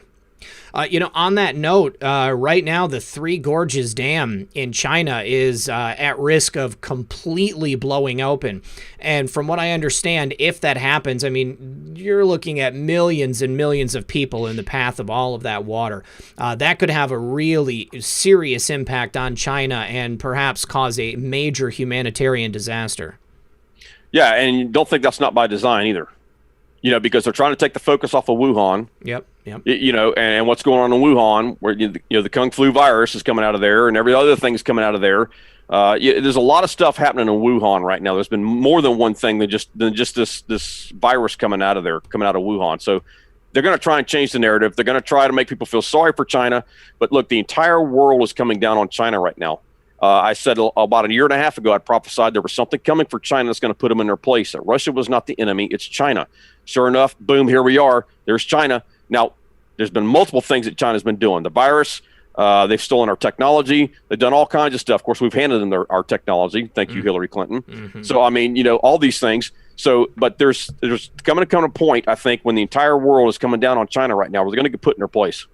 On that note, right now, the Three Gorges Dam in China is at risk of completely blowing open. And from what I understand, if that happens, you're looking at millions and millions of people in the path of all of that water. That could have a really serious impact on China and perhaps cause a major humanitarian disaster. Yeah, and don't think that's not by design either. Because they're trying to take the focus off of Wuhan. Yep. And what's going on in Wuhan, where the Kung Flu virus is coming out of there, and every other thing is coming out of there. There's a lot of stuff happening in Wuhan right now. There's been more than one thing than just this virus coming out of Wuhan. So they're going to try and change the narrative. They're going to try to make people feel sorry for China. But look, the entire world is coming down on China right now. I said about a year and a half ago, I prophesied there was something coming for China that's going to put them in their place. That Russia was not the enemy, it's China. Sure enough, boom, here we are. There's China. Now, there's been multiple things that China's been doing. The virus, they've stolen our technology. They've done all kinds of stuff. Of course, we've handed them our technology. Thank you, Hillary Clinton. So, I mean, all these things. So, but there's coming to come a point, I think, when the entire world is coming down on China right now, where they're going to get put in their place.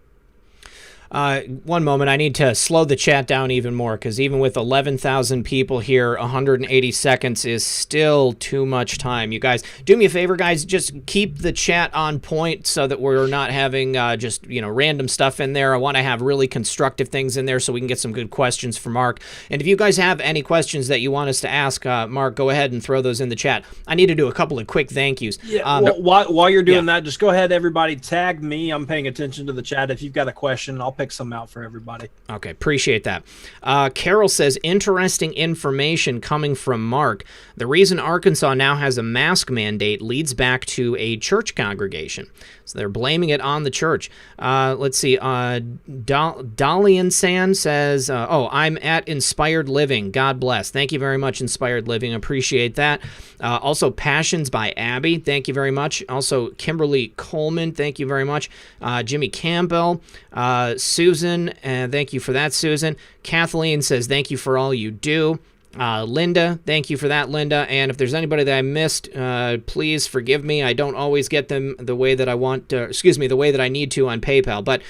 One moment, I need to slow the chat down even more, because even with 11,000 people here, 180 seconds is still too much time. You guys, do me a favor, guys, just keep the chat on point so that we're not having just, random stuff in there. I want to have really constructive things in there so we can get some good questions for Mark. And if you guys have any questions that you want us to ask Mark, go ahead and throw those in the chat. I need to do a couple of quick thank yous. Yeah, while you're doing that, just go ahead, everybody, tag me. I'm paying attention to the chat. If you've got a question, I'll pick some out for everybody. Okay, appreciate that. Carol says, interesting information coming from Mark. The reason Arkansas now has a mask mandate leads back to a church congregation. So they're blaming it on the church. Let's see. Dalian San says, I'm at Inspired Living. God bless. Thank you very much, Inspired Living. Appreciate that. Also, Passions by Abby. Thank you very much. Also, Kimberly Coleman. Thank you very much. Jimmy Campbell. Susan. Thank you for that, Susan. Kathleen says, thank you for all you do. Linda, thank you for that, Linda. And if there's anybody that I missed, please forgive me. I don't always get them the way that I want, the way that I need to on PayPal. But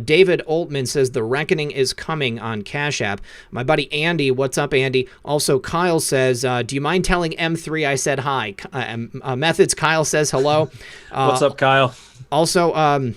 David Oltman says the reckoning is coming on Cash App. My buddy Andy, what's up, Andy? Also, Kyle says, do you mind telling M3 I said hi? Methods, Kyle says hello. What's up, Kyle? Also,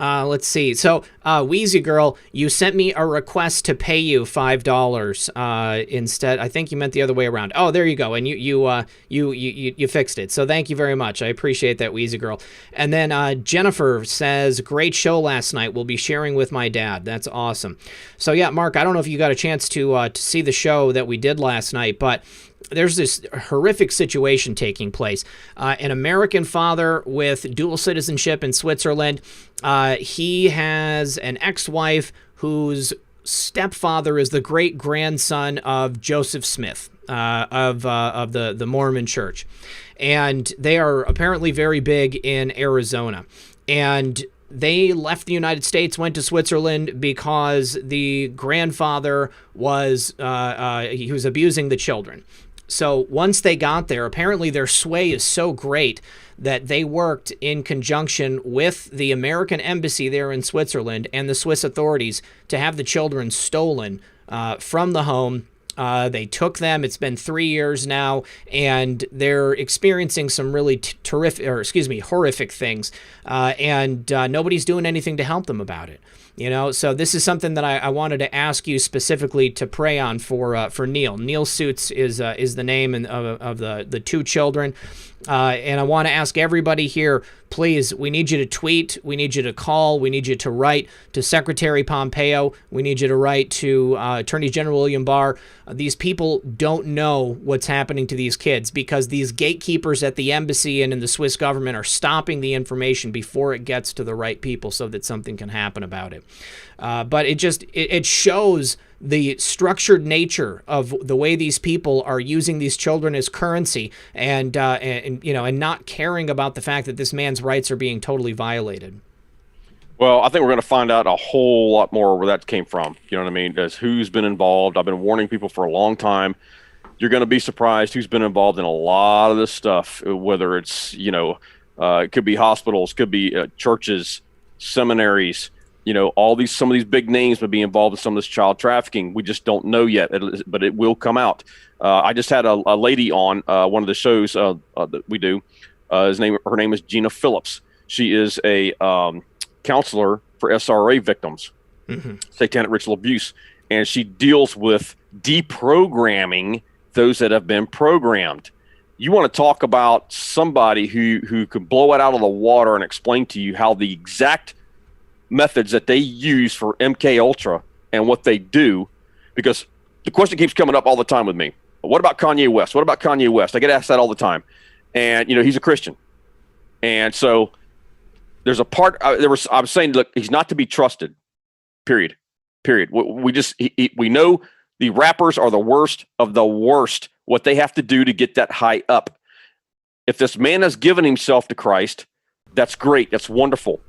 let's see. So, Wheezy Girl, you sent me a request to pay you $5 instead. I think you meant the other way around. Oh, there you go. And you fixed it. So thank you very much. I appreciate that, Wheezy Girl. And then Jennifer says, great show last night. We'll be sharing with my dad. That's awesome. So yeah, Mark, I don't know if you got a chance to see the show that we did last night, but there's this horrific situation taking place. An American father with dual citizenship in Switzerland. He has an ex-wife whose stepfather is the great-grandson of Joseph Smith of the Mormon Church. And they are apparently very big in Arizona. And they left the United States, went to Switzerland because the grandfather was he was abusing the children. So once they got there, apparently their sway is so great that they worked in conjunction with the American embassy there in Switzerland and the Swiss authorities to have the children stolen from the home. They took them. It's been 3 years now, and they're experiencing some really horrific things, and nobody's doing anything to help them about it. So this is something that I wanted to ask you specifically to pray on for Neil. Neil Suits is the name of the two children. And I want to ask everybody here, please, we need you to tweet, we need you to call, we need you to write to Secretary Pompeo, we need you to write to Attorney General William Barr. These people don't know what's happening to these kids because these gatekeepers at the embassy and in the Swiss government are stopping the information before it gets to the right people so that something can happen about it. But it shows the structured nature of the way these people are using these children as currency and not caring about the fact that this man's rights are being totally violated. Well, I think we're going to find out a whole lot more where that came from. You know what I mean? As who's been involved. I've been warning people for a long time. You're going to be surprised who's been involved in a lot of this stuff, whether it's, it could be hospitals, could be churches, seminaries, some of these big names would be involved in some of this child trafficking. We just don't know yet, but it will come out. I just had a lady on one of the shows that we do. Her name is Gina Phillips. She is a counselor for SRA victims, satanic ritual abuse, and she deals with deprogramming those that have been programmed. You want to talk about somebody who could blow it out of the water and explain to you how the exact methods that they use for MK Ultra and what they do, because the question keeps coming up all the time with me. What about Kanye West? What about Kanye West? I get asked that all the time. And, he's a Christian. And so there's a part I'm saying, look, he's not to be trusted, period. We know The rappers are the worst of the worst, what they have to do to get that high up. If this man has given himself to Christ, that's great. That's wonderful.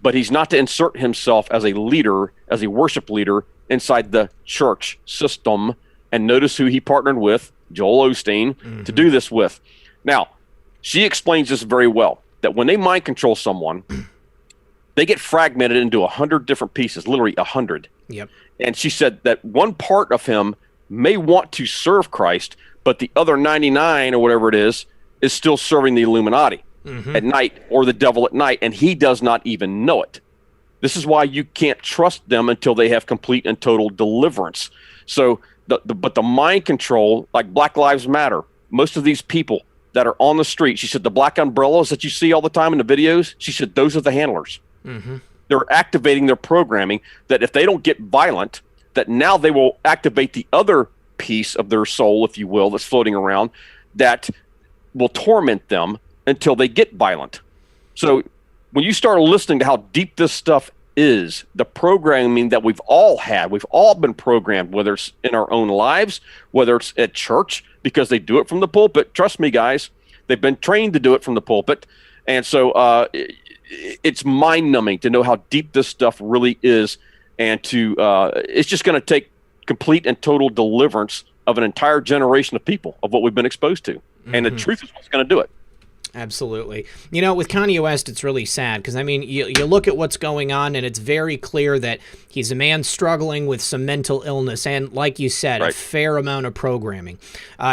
But he's not to insert himself as a leader, as a worship leader inside the church system. And notice who he partnered with, Joel Osteen, to do this with. Now, she explains this very well, that when they mind control someone, they get fragmented into 100 different pieces, literally 100. Yep. And she said that one part of him may want to serve Christ, but the other 99 or whatever it is still serving the Illuminati at night, or the devil at night, and he does not even know it. This is why you can't trust them until they have complete and total deliverance. So, but the mind control, like Black Lives Matter, most of these people that are on the street, she said the black umbrellas that you see all the time in the videos, she said those are the handlers. They're activating their programming that if they don't get violent, that now they will activate the other piece of their soul, if you will, that's floating around, that will torment them until they get violent. So when you start listening to how deep this stuff is, the programming that we've all had, we've all been programmed, whether it's in our own lives, whether it's at church, because they do it from the pulpit. Trust me, guys, they've been trained to do it from the pulpit. And so it's mind-numbing to know how deep this stuff really is, and to it's just going to take complete and total deliverance of an entire generation of people of what we've been exposed to. And the truth is what's going to do it. Absolutely. You know, with Kanye West, it's really sad because, I mean, you look at what's going on, and it's very clear that he's a man struggling with some mental illness and, like you said, a fair amount of programming.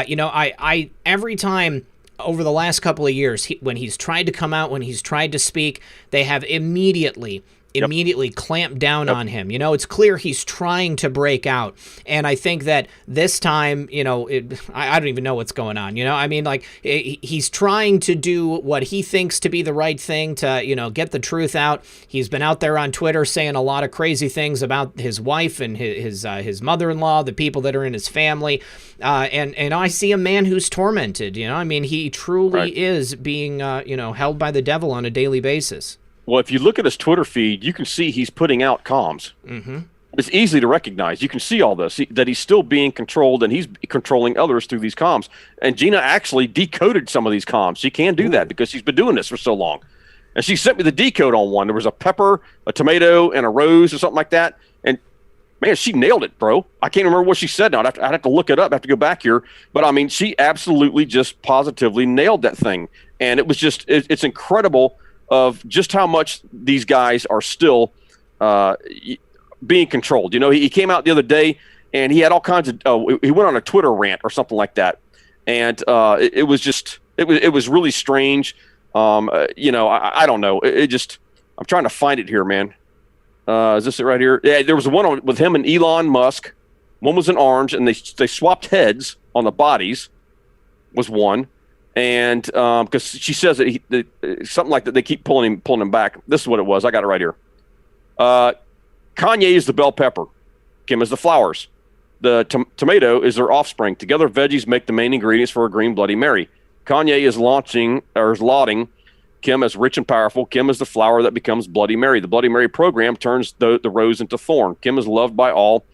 You know, I every time over the last couple of years, when he's tried to come out, when he's tried to speak, they have immediately clamped down on him. You know, it's clear he's trying to break out. And I think that this time, you know, I don't even know what's going on. You know, I mean, like, he's trying to do what he thinks to be the right thing to, you know, get the truth out. He's been out there on Twitter saying a lot of crazy things about his wife and his mother-in-law, the people that are in his family. And I see a man who's tormented. You know, I mean, he truly is being, you know, held by the devil on a daily basis. Well, if you look at his Twitter feed, you can see he's putting out comms. It's easy to recognize. You can see all this, that he's still being controlled, and he's controlling others through these comms. And Gina actually decoded some of these comms. She can do that because she's been doing this for so long. And she sent me the decode on one. There was a pepper, a tomato, and a rose or something like that. And, man, she nailed it, bro. I can't remember what she said now. I'd have to look it up. I have to go back here. But, I mean, she absolutely just positively nailed that thing. And it was just – it's incredible of just how much these guys are still being controlled. You know, he came out the other day and he had all kinds of he went on a Twitter rant or something like that, and it was just it was really strange. You know, I don't know. I'm trying to find it here, man. Is this it right here? Yeah, there was one with him and Elon Musk. One was an orange, and they swapped heads on the bodies. Was one. And because she says that something like that, they keep pulling him back. This is what it was. I got it right here. Kanye is the bell pepper. Kim is the flowers. The tomato is their offspring. Together, veggies make the main ingredients for a green Bloody Mary. Kanye is lauding Kim as rich and powerful. Kim is the flower that becomes Bloody Mary. The Bloody Mary program turns the rose into thorn. Kim is loved by all,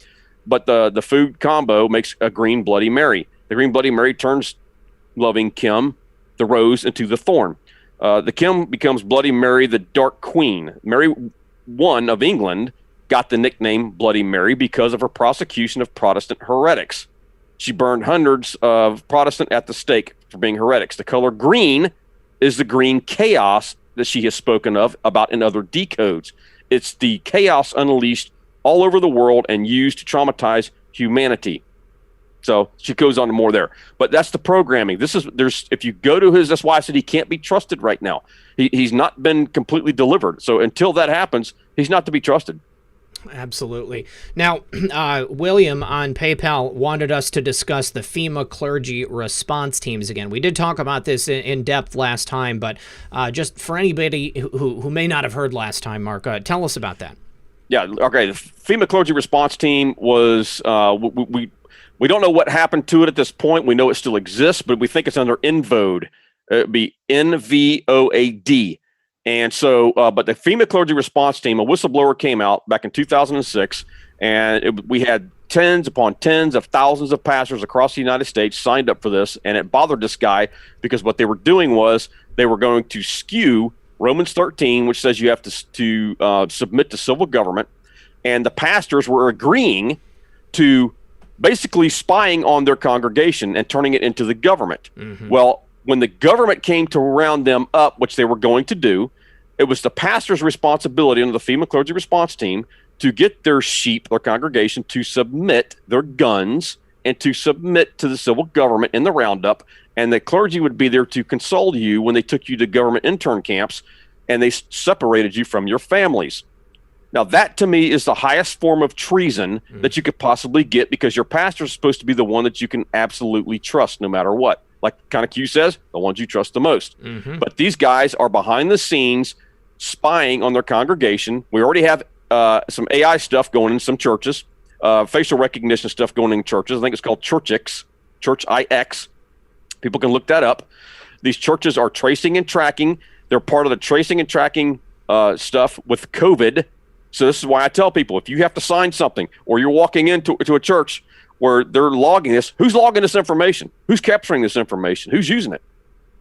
but the food combo makes a green Bloody Mary. The green Bloody Mary turns loving Kim, the rose, into the thorn. The Kim becomes Bloody Mary, the Dark Queen. Mary I of England got the nickname Bloody Mary because of her prosecution of Protestant heretics. She burned hundreds of Protestant at the stake for being heretics. The color green is the green chaos that she has spoken of about in other decodes. It's the chaos unleashed all over the world and used to traumatize humanity. So she goes on to more there, but that's the programming. If you go to that's why I said he can't be trusted right now. He's not been completely delivered. So until that happens, he's not to be trusted. Absolutely. Now, William on PayPal wanted us to discuss the FEMA clergy response teams again. We did talk about this in depth last time, but just for anybody who may not have heard last time, Mark, tell us about that. Yeah. Okay. The FEMA clergy response team was we don't know what happened to it at this point. We know it still exists, but we think it's under NVOAD. It'd be NVOAD. And so, but the FEMA clergy response team, a whistleblower came out back in 2006 And we had tens upon tens of thousands of pastors across the United States signed up for this, and it bothered this guy because what they were doing was they were going to skew Romans 13, which says you have to submit to civil government, and the pastors were agreeing to basically spying on their congregation and turning it into the government. Well, when the government came to round them up, which they were going to do, it was the pastor's responsibility under the FEMA clergy response team to get their sheep, their congregation, to submit their guns and to submit to the civil government in the roundup. And the clergy would be there to console you when they took you to government intern camps and they separated you from your families. Now, that to me is the highest form of treason that you could possibly get, because your pastor is supposed to be the one that you can absolutely trust no matter what. Like kind of Q says, the ones you trust the most. But these guys are behind the scenes spying on their congregation. We already have some AI stuff going in some churches, facial recognition stuff going in churches. I think it's called Church IX. People can look that up. These churches are tracing and tracking. They're part of the tracing and tracking stuff with COVID. So this is why I tell people, if you have to sign something or you're walking into a church where they're logging this, who's logging this information? Who's capturing this information? Who's using it?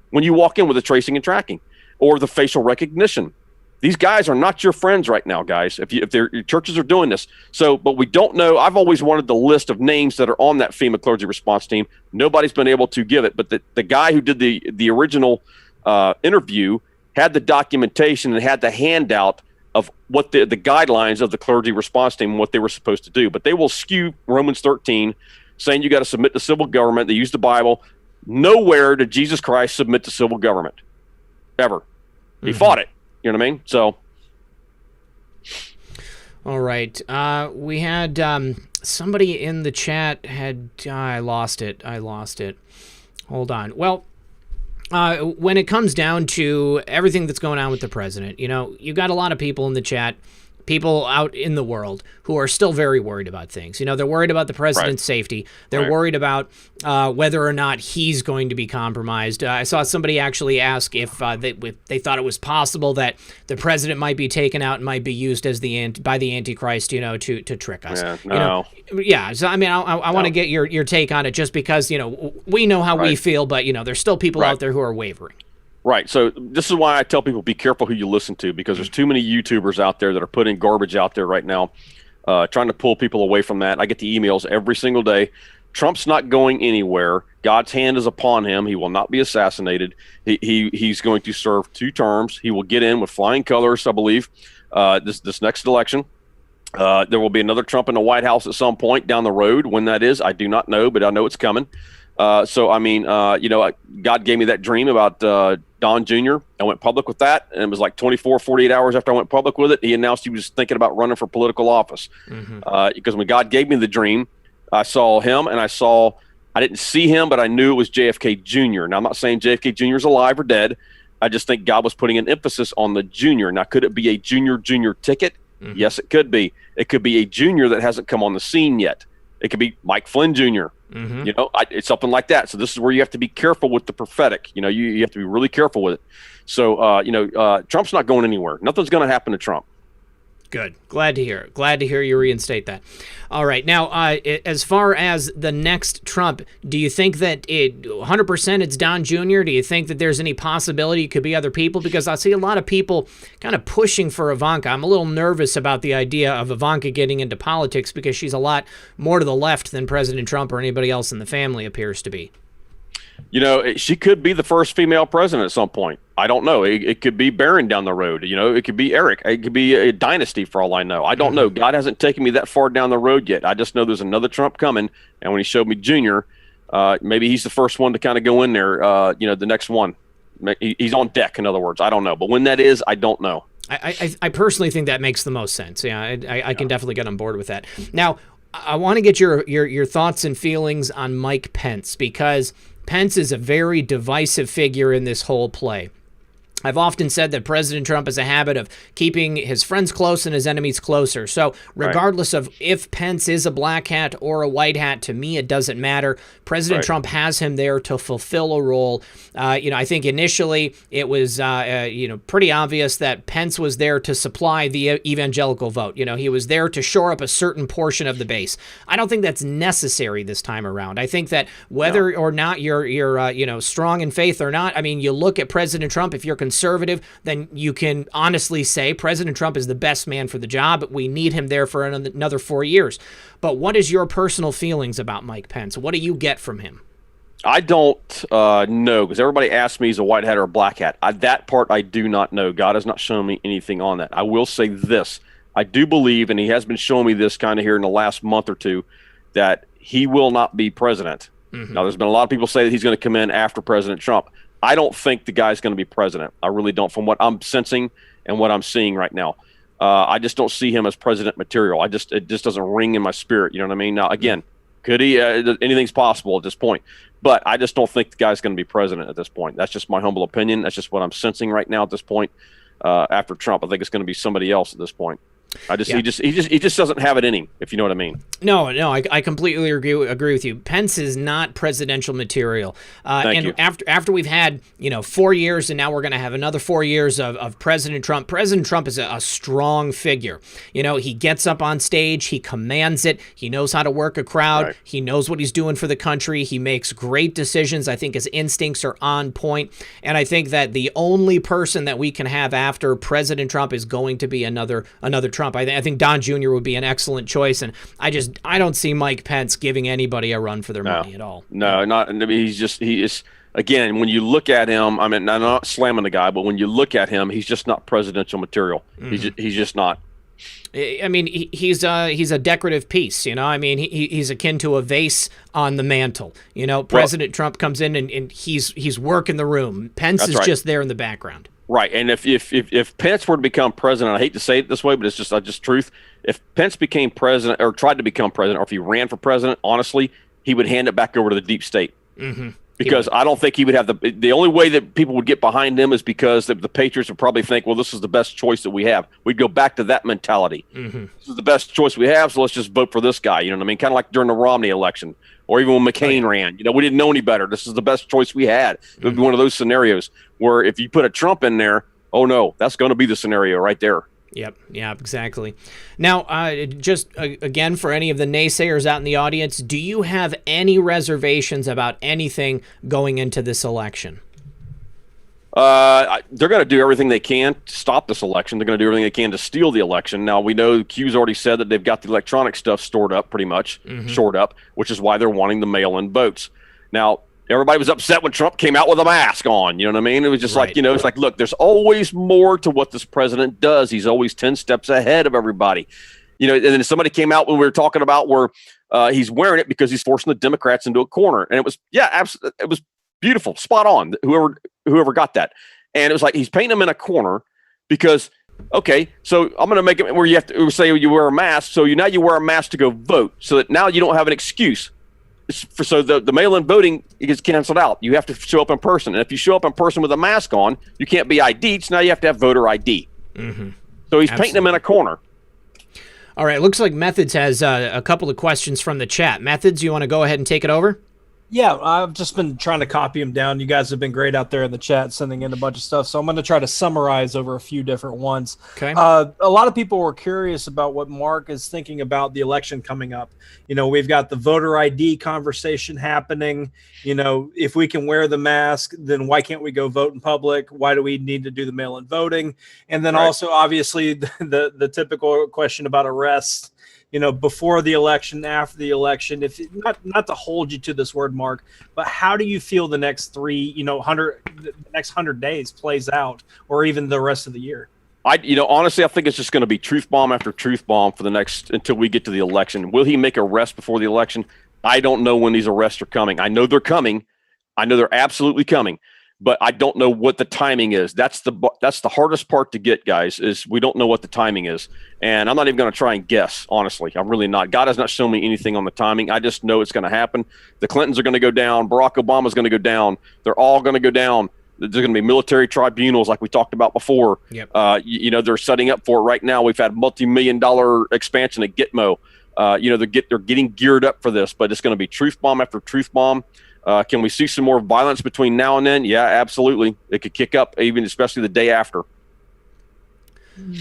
When you walk in with the tracing and tracking or the facial recognition, these guys are not your friends right now, guys. If your churches are doing this. So, but we don't know. I've always wanted the list of names that are on that FEMA clergy response team. Nobody's been able to give it, but the guy who did the original interview had the documentation and had the handout of what the guidelines of the clergy response team and what they were supposed to do. But they will skew Romans 13, saying you got to submit to civil government. They use the Bible. Nowhere did Jesus Christ submit to civil government, ever. He fought it. You know what I mean? So. All right. We had somebody in the chat had, I lost it. Hold on. Well, when it comes down to everything that's going on with the president, you got a lot of people in the chat, people out in the world who are still very worried about things. They're worried about the president's safety. They're worried about whether or not he's going to be compromised. I saw somebody actually ask if they thought it was possible that the president might be taken out and might be used as by the Antichrist, to trick us. Yeah, no. So I mean, I want to get your take on it, just because we know how we feel, but there's still people out there who are wavering. Right. So this is why I tell people, be careful who you listen to, because there's too many YouTubers out there that are putting garbage out there right now, trying to pull people away from that. I get the emails every single day. Trump's not going anywhere. God's hand is upon him. He will not be assassinated. He's going to serve 2 terms. He will get in with flying colors, I believe, this next election. There will be another Trump in the White House at some point down the road. When that is, I do not know, but I know it's coming. So, I mean, God gave me that dream about Don Jr. I went public with that, and it was like 48 hours after I went public with it, he announced he was thinking about running for political office. Because when God gave me the dream, I saw him, and I didn't see him, but I knew it was JFK Jr. Now, I'm not saying JFK Jr. is alive or dead. I just think God was putting an emphasis on the junior. Now, could it be a junior ticket? Yes, it could be. It could be a junior that hasn't come on the scene yet. It could be Mike Flynn Jr. It's something like that. So this is where you have to be careful with the prophetic. You have to be really careful with it. So, Trump's not going anywhere. Nothing's going to happen to Trump. Good. Glad to hear. Glad to hear you reinstate that. All right. Now, as far as the next Trump, do you think that 100% it's Don Jr.? Do you think that there's any possibility it could be other people? Because I see a lot of people kind of pushing for Ivanka. I'm a little nervous about the idea of Ivanka getting into politics, because she's a lot more to the left than President Trump or anybody else in the family appears to be. She could be the first female president at some point. I don't know. It could be Barron down the road. It could be Eric. It could be a dynasty for all I know. I don't know. God hasn't taken me that far down the road yet. I just know there's another Trump coming. And when he showed me Junior, maybe he's the first one to kind of go in there, the next one. He's on deck, in other words. I don't know. But when that is, I don't know. I personally think that makes the most sense. Yeah, I can definitely get on board with that. Now, I want to get your thoughts and feelings on Mike Pence, because Pence is a very divisive figure in this whole play. I've often said that President Trump has a habit of keeping his friends close and his enemies closer. So regardless of if Pence is a black hat or a white hat, to me, it doesn't matter. President Trump has him there to fulfill a role. I think initially it was, pretty obvious that Pence was there to supply the evangelical vote. He was there to shore up a certain portion of the base. I don't think that's necessary this time around. I think that whether or not you're strong in faith or not, I mean, you look at President Trump, if you're conservative, then you can honestly say President Trump is the best man for the job. We need him there for another 4 years. But what is your personal feelings about Mike Pence? What do you get from him? I don't know, because everybody asks me he's a white hat or a black hat. That part I do not know. God has not shown me anything on that. I will say this. I do believe, and he has been showing me this kind of here in the last month or two, that he will not be president. Now, there's been a lot of people say that he's going to come in after President Trump. I don't think the guy's going to be president. I really don't, from what I'm sensing and what I'm seeing right now. I just don't see him as president material. It just doesn't ring in my spirit. You know what I mean? Now, again, could he? Anything's possible at this point. But I just don't think the guy's going to be president at this point. That's just my humble opinion. That's just what I'm sensing right now at this point. After Trump, I think it's going to be somebody else at this point. He just doesn't have it in him, if you know what I mean. No, I completely agree with you. Pence is not presidential material. Thank you. After we've had 4 years, and now we're going to have another 4 years of President Trump. President Trump is a strong figure. He gets up on stage, he commands it, he knows how to work a crowd, he knows what he's doing for the country, he makes great decisions. I think his instincts are on point, and I think that the only person that we can have after President Trump is going to be another Trump. I think Don Jr. would be an excellent choice, and I don't see Mike Pence giving anybody a run for their money at all. No, not. I mean, he is. Again, when you look at him, I mean, I'm not slamming the guy, but when you look at him, he's just not presidential material. He's just not. I mean, he's a decorative piece, I mean, he's akin to a vase on the mantle. President Trump comes in and he's working the room. Pence is just there in the background. Right, and if Pence were to become president, I hate to say it this way, but it's just truth. If Pence became president or tried to become president, or if he ran for president, honestly, he would hand it back over to the deep state. Because I don't think he would have the only way that people would get behind him is because the Patriots would probably think, well, this is the best choice that we have. We'd go back to that mentality. This is the best choice we have, so let's just vote for this guy. You know what I mean? Kind of like during the Romney election, or even when McCain ran. We didn't know any better. This is the best choice we had. It would be one of those scenarios where if you put a Trump in there, oh no, that's going to be the scenario right there. Yep. Yeah, exactly. Now, again, for any of the naysayers out in the audience, do you have any reservations about anything going into this election? They're going to do everything they can to stop this election. They're going to do everything they can to steal the election. Now, we know Q's already said that they've got the electronic stuff stored up pretty much, shored up, which is why they're wanting the mail-in votes. Now, everybody was upset when Trump came out with a mask on. You know what I mean? It was just like, it's like, look, there's always more to what this president does. He's always 10 steps ahead of everybody. And then somebody came out when we were talking about where he's wearing it because he's forcing the Democrats into a corner. And it was, it was beautiful, spot on, whoever got that. And it was like he's painting them in a corner because, okay, so I'm going to make it where you have to say you wear a mask. So now you wear a mask to go vote so that now you don't have an excuse. So the mail-in voting gets canceled out. You have to show up in person. And if you show up in person with a mask on, you can't be ID'd. So now you have to have voter ID. So he's painting them in a corner. All right. Looks like Methods has a couple of questions from the chat. Methods, you want to go ahead and take it over? Yeah, I've just been trying to copy them down. You guys have been great out there in the chat, sending in a bunch of stuff. So I'm going to try to summarize over a few different ones. Okay. A lot of people were curious about what Mark is thinking about the election coming up. We've got the voter ID conversation happening. If we can wear the mask, then why can't we go vote in public? Why do we need to do the mail-in voting? And then also, obviously, the typical question about arrests. Before the election, after the election, if not to hold you to this word, Mark, but how do you feel the next the next 100 days plays out, or even the rest of the year? Honestly, I think it's just going to be truth bomb after truth bomb for the next until we get to the election. Will he make arrests before the election? I don't know when these arrests are coming. I know they're coming. I know they're absolutely coming. But I don't know what the timing is. That's the hardest part to get, guys, is we don't know what the timing is. And I'm not even going to try and guess, honestly. I'm really not. God has not shown me anything on the timing. I just know it's going to happen. The Clintons are going to go down. Barack Obama's going to go down. They're all going to go down There's going to be military tribunals like we talked about before. Yep. They're setting up for it right now. We've had multi-million-dollar expansion at Gitmo. They're getting geared up for this, but it's going to be truth bomb after truth bomb. Can we see some more violence between now and then? Yeah, absolutely. It could kick up, even especially the day after.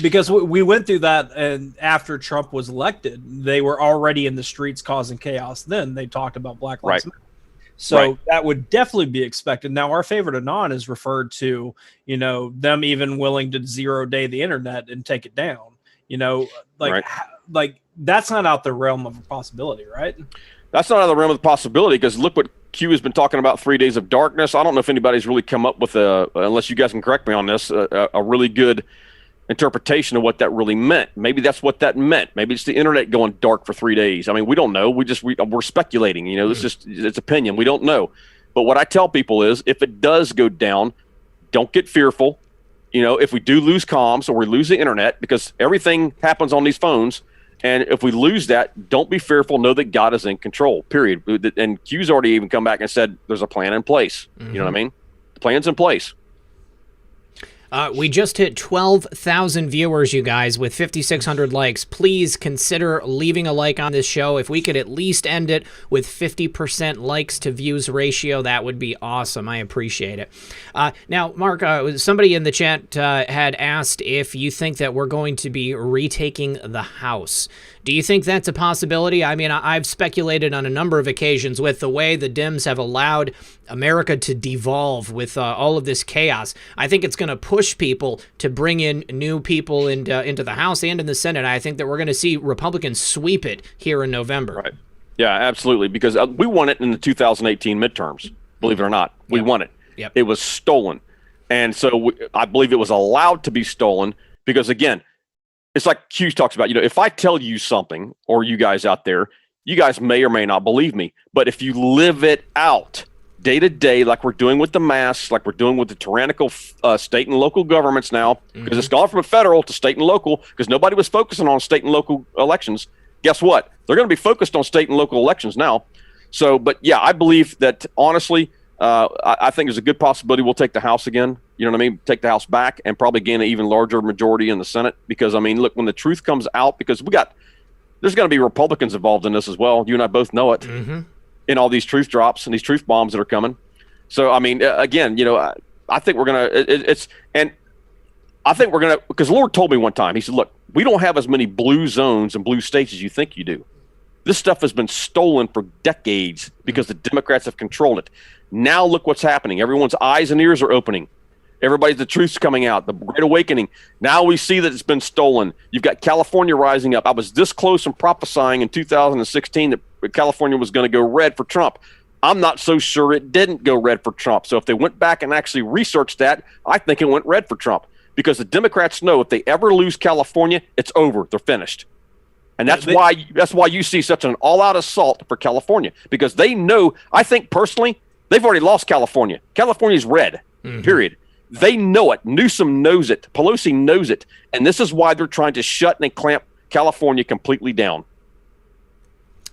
Because we went through that, and after Trump was elected, they were already in the streets causing chaos. Then they talked about Black Lives Matter. So that would definitely be expected. Now, our favorite Anon is referred to, them even willing to 0-day the internet and take it down. Like that's not out the realm of a possibility, right? That's not out of the realm of the possibility, because look what Q has been talking about, 3 days of darkness. I don't know if anybody's really come up with unless you guys can correct me on this, a really good interpretation of what that really meant. Maybe that's what that meant. Maybe it's the internet going dark for 3 days. I mean, we don't know. We're speculating. It's opinion. We don't know. But what I tell people is, if it does go down, don't get fearful. If we do lose comms or we lose the internet, because everything happens on these phones, and if we lose that, don't be fearful. Know that God is in control, period. And Q's already even come back and said there's a plan in place. Mm-hmm. You know what I mean? The plan's in place. We just hit 12,000 viewers, you guys, with 5,600 likes. Please consider leaving a like on this show. If we could at least end it with 50% likes to views ratio, that would be awesome. I appreciate it. Now, Mark, somebody in the chat had asked if you think that we're going to be retaking the House. Do you think that's a possibility? I mean, I've speculated on a number of occasions with the way the Dems have allowed America to devolve with all of this chaos. I think it's going to push people to bring in new people into the House and in the Senate. I think that we're going to see Republicans sweep it here in November. Right. Yeah, absolutely. Because we won it in the 2018 midterms, believe it or not. We won it. Yep. It was stolen. And so I believe it was allowed to be stolen because, again, it's like Q talks about, if I tell you something, or you guys out there, you guys may or may not believe me. But if you live it out day to day, like we're doing with the masks, like we're doing with the tyrannical state and local governments now, because it's gone from a federal to state and local, because nobody was focusing on state and local elections. Guess what? They're going to be focused on state and local elections now. So, but yeah, I believe that, honestly, I think there's a good possibility we'll take the House again. You know what I mean? Take the House back and probably gain an even larger majority in the Senate. Because, I mean, look, when the truth comes out, because there's going to be Republicans involved in this as well. You and I both know it. Mm-hmm. In all these truth drops and these truth bombs that are coming. So, I mean, again, I think we're going to, because the Lord told me one time, he said, look, we don't have as many blue zones and blue states as you think you do. This stuff has been stolen for decades because the Democrats have controlled it. Now look what's happening. Everyone's eyes and ears are opening. The truth's coming out, the Great Awakening. Now we see that it's been stolen. You've got California rising up. I was this close from prophesying in 2016 that California was going to go red for Trump. I'm not so sure it didn't go red for Trump. So if they went back and actually researched that, I think it went red for Trump, because the Democrats know if they ever lose California, it's over. They're finished. And that's why you see such an all-out assault for California, because they know, I think personally, they've already lost California. California's red, period. They know it. Newsom knows it. Pelosi knows it. And this is why they're trying to shut and clamp California completely down.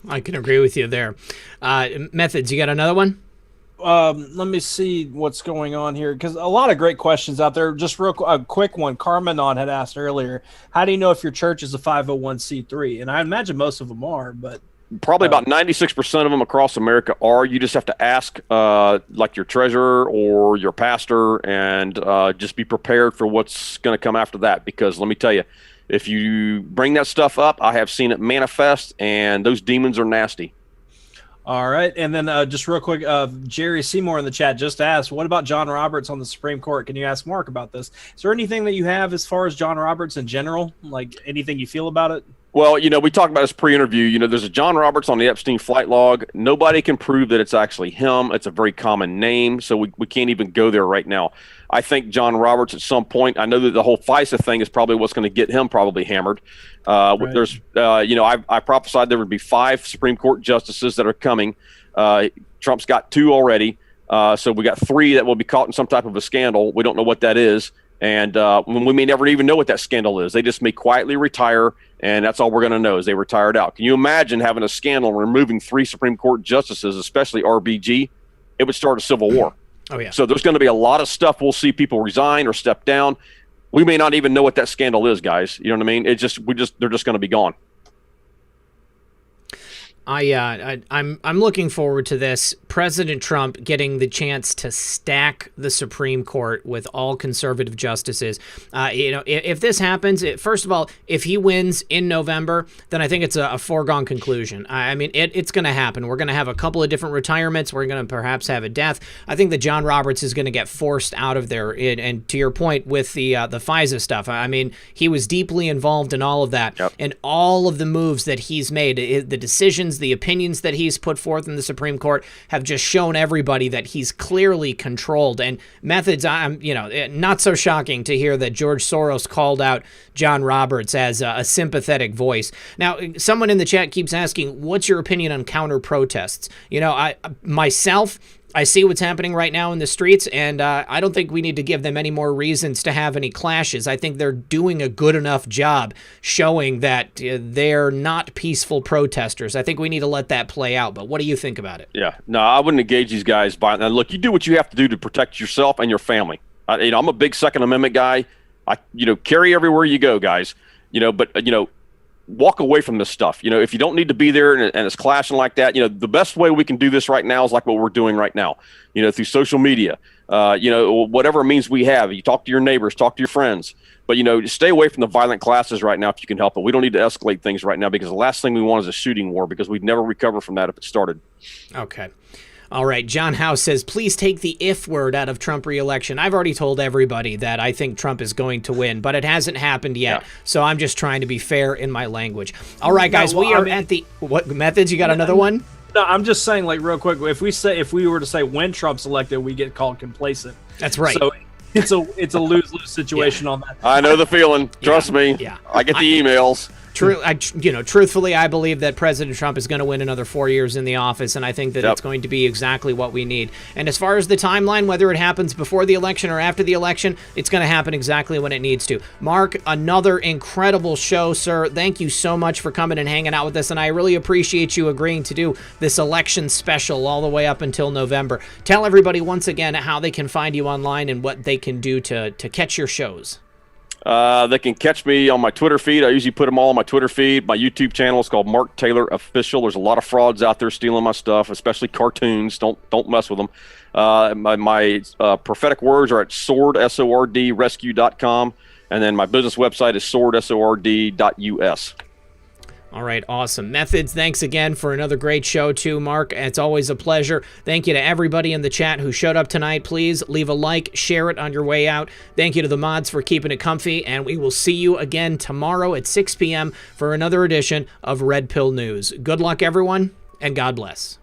I can agree with you there. Methods, you got another one? Let me see what's going on here, because a lot of great questions out there. Just a quick one. Carmenon had asked earlier, how do you know if your church is a 501c3? And I imagine most of them are, but probably about 96% of them across America are. You just have to ask like your treasurer or your pastor, and just be prepared for what's going to come after that. Because let me tell you, if you bring that stuff up, I have seen it manifest, and those demons are nasty. All right. And then just real quick, Jerry Seymour in the chat just asked, what about John Roberts on the Supreme Court? Can you ask Mark about this? Is there anything that you have as far as John Roberts in general? Like anything you feel about it? Well, we talked about this pre-interview. There's a John Roberts on the Epstein flight log. Nobody can prove that it's actually him. It's a very common name, so we can't even go there right now. I think John Roberts at some point, I know that the whole FISA thing is probably what's going to get him probably hammered. Right. There's, I prophesied there would be 5 Supreme Court justices that are coming. Trump's got 2 already. So we got 3 that will be caught in some type of a scandal. We don't know what that is. And we may never even know what that scandal is. They just may quietly retire, and that's all we're going to know is they retired out. Can you imagine having a scandal and removing 3 Supreme Court justices, especially RBG? It would start a civil war. Oh, yeah. So there's going to be a lot of stuff. We'll see people resign or step down. We may not even know what that scandal is, guys. You know what I mean? They're just going to be gone. I'm looking forward to this. President Trump getting the chance to stack the Supreme Court with all conservative justices. If this happens, first of all, if he wins in November, then I think it's a foregone conclusion. I mean, it's going to happen. We're going to have a couple of different retirements. We're going to perhaps have a death. I think that John Roberts is going to get forced out of there. And to your point with the FISA stuff, I mean, he was deeply involved in all of that. Yep. And all of the moves that he's made, the decisions, the opinions that he's put forth in the Supreme Court have just shown everybody that he's clearly controlled. And methods, not so shocking to hear that George Soros called out John Roberts as a sympathetic voice. Now, someone in the chat keeps asking, what's your opinion on counter protests? I see what's happening right now in the streets, and I don't think we need to give them any more reasons to have any clashes. I think they're doing a good enough job showing that they're not peaceful protesters. I think we need to let that play out. But what do you think about it? Yeah, no, I wouldn't engage these guys. Now, look, you do what you have to do to protect yourself and your family. I'm a big Second Amendment guy. Carry everywhere you go, guys. Walk away from this stuff. If you don't need to be there and it's clashing like that, the best way we can do this right now is like what we're doing right now, through social media, whatever means we have. You talk to your neighbors, talk to your friends, but, stay away from the violent classes right now if you can help it. We don't need to escalate things right now because the last thing we want is a shooting war because we'd never recover from that if it started. Okay. All right, John House says, please take the if word out of Trump re-election. I've already told everybody that I think Trump is going to win, but it hasn't happened yet. Yeah. So I'm just trying to be fair in my language. All right, guys, at the what methods? You got another one? No, I'm just saying, like, real quick. If we were to say when Trump's elected, we get called complacent. That's right. So it's a lose-lose situation on that. I know the feeling. Trust me. Yeah. I get the emails. Truthfully, I believe that President Trump is going to win another 4 years in the office, and I think that it's going to be exactly what we need. And as far as the timeline, whether it happens before the election or after the election, it's going to happen exactly when it needs to. Mark, another incredible show, sir. Thank you so much for coming and hanging out with us, and I really appreciate you agreeing to do this election special all the way up until November. Tell everybody once again how they can find you online and what they can do to catch your shows. They can catch me on my Twitter feed. I usually put them all on my Twitter feed. My YouTube channel is called Mark Taylor Official. There's a lot of frauds out there stealing my stuff, especially cartoons. Don't mess with them. My prophetic words are at sword, S-O-R-D, rescue.com. And then my business website is sword, S-O-R-D.us. All right, awesome. Methods, thanks again for another great show too, Mark. It's always a pleasure. Thank you to everybody in the chat who showed up tonight. Please leave a like, share it on your way out. Thank you to the mods for keeping it comfy, and we will see you again tomorrow at 6 p.m. for another edition of Red Pill News. Good luck, everyone, and God bless.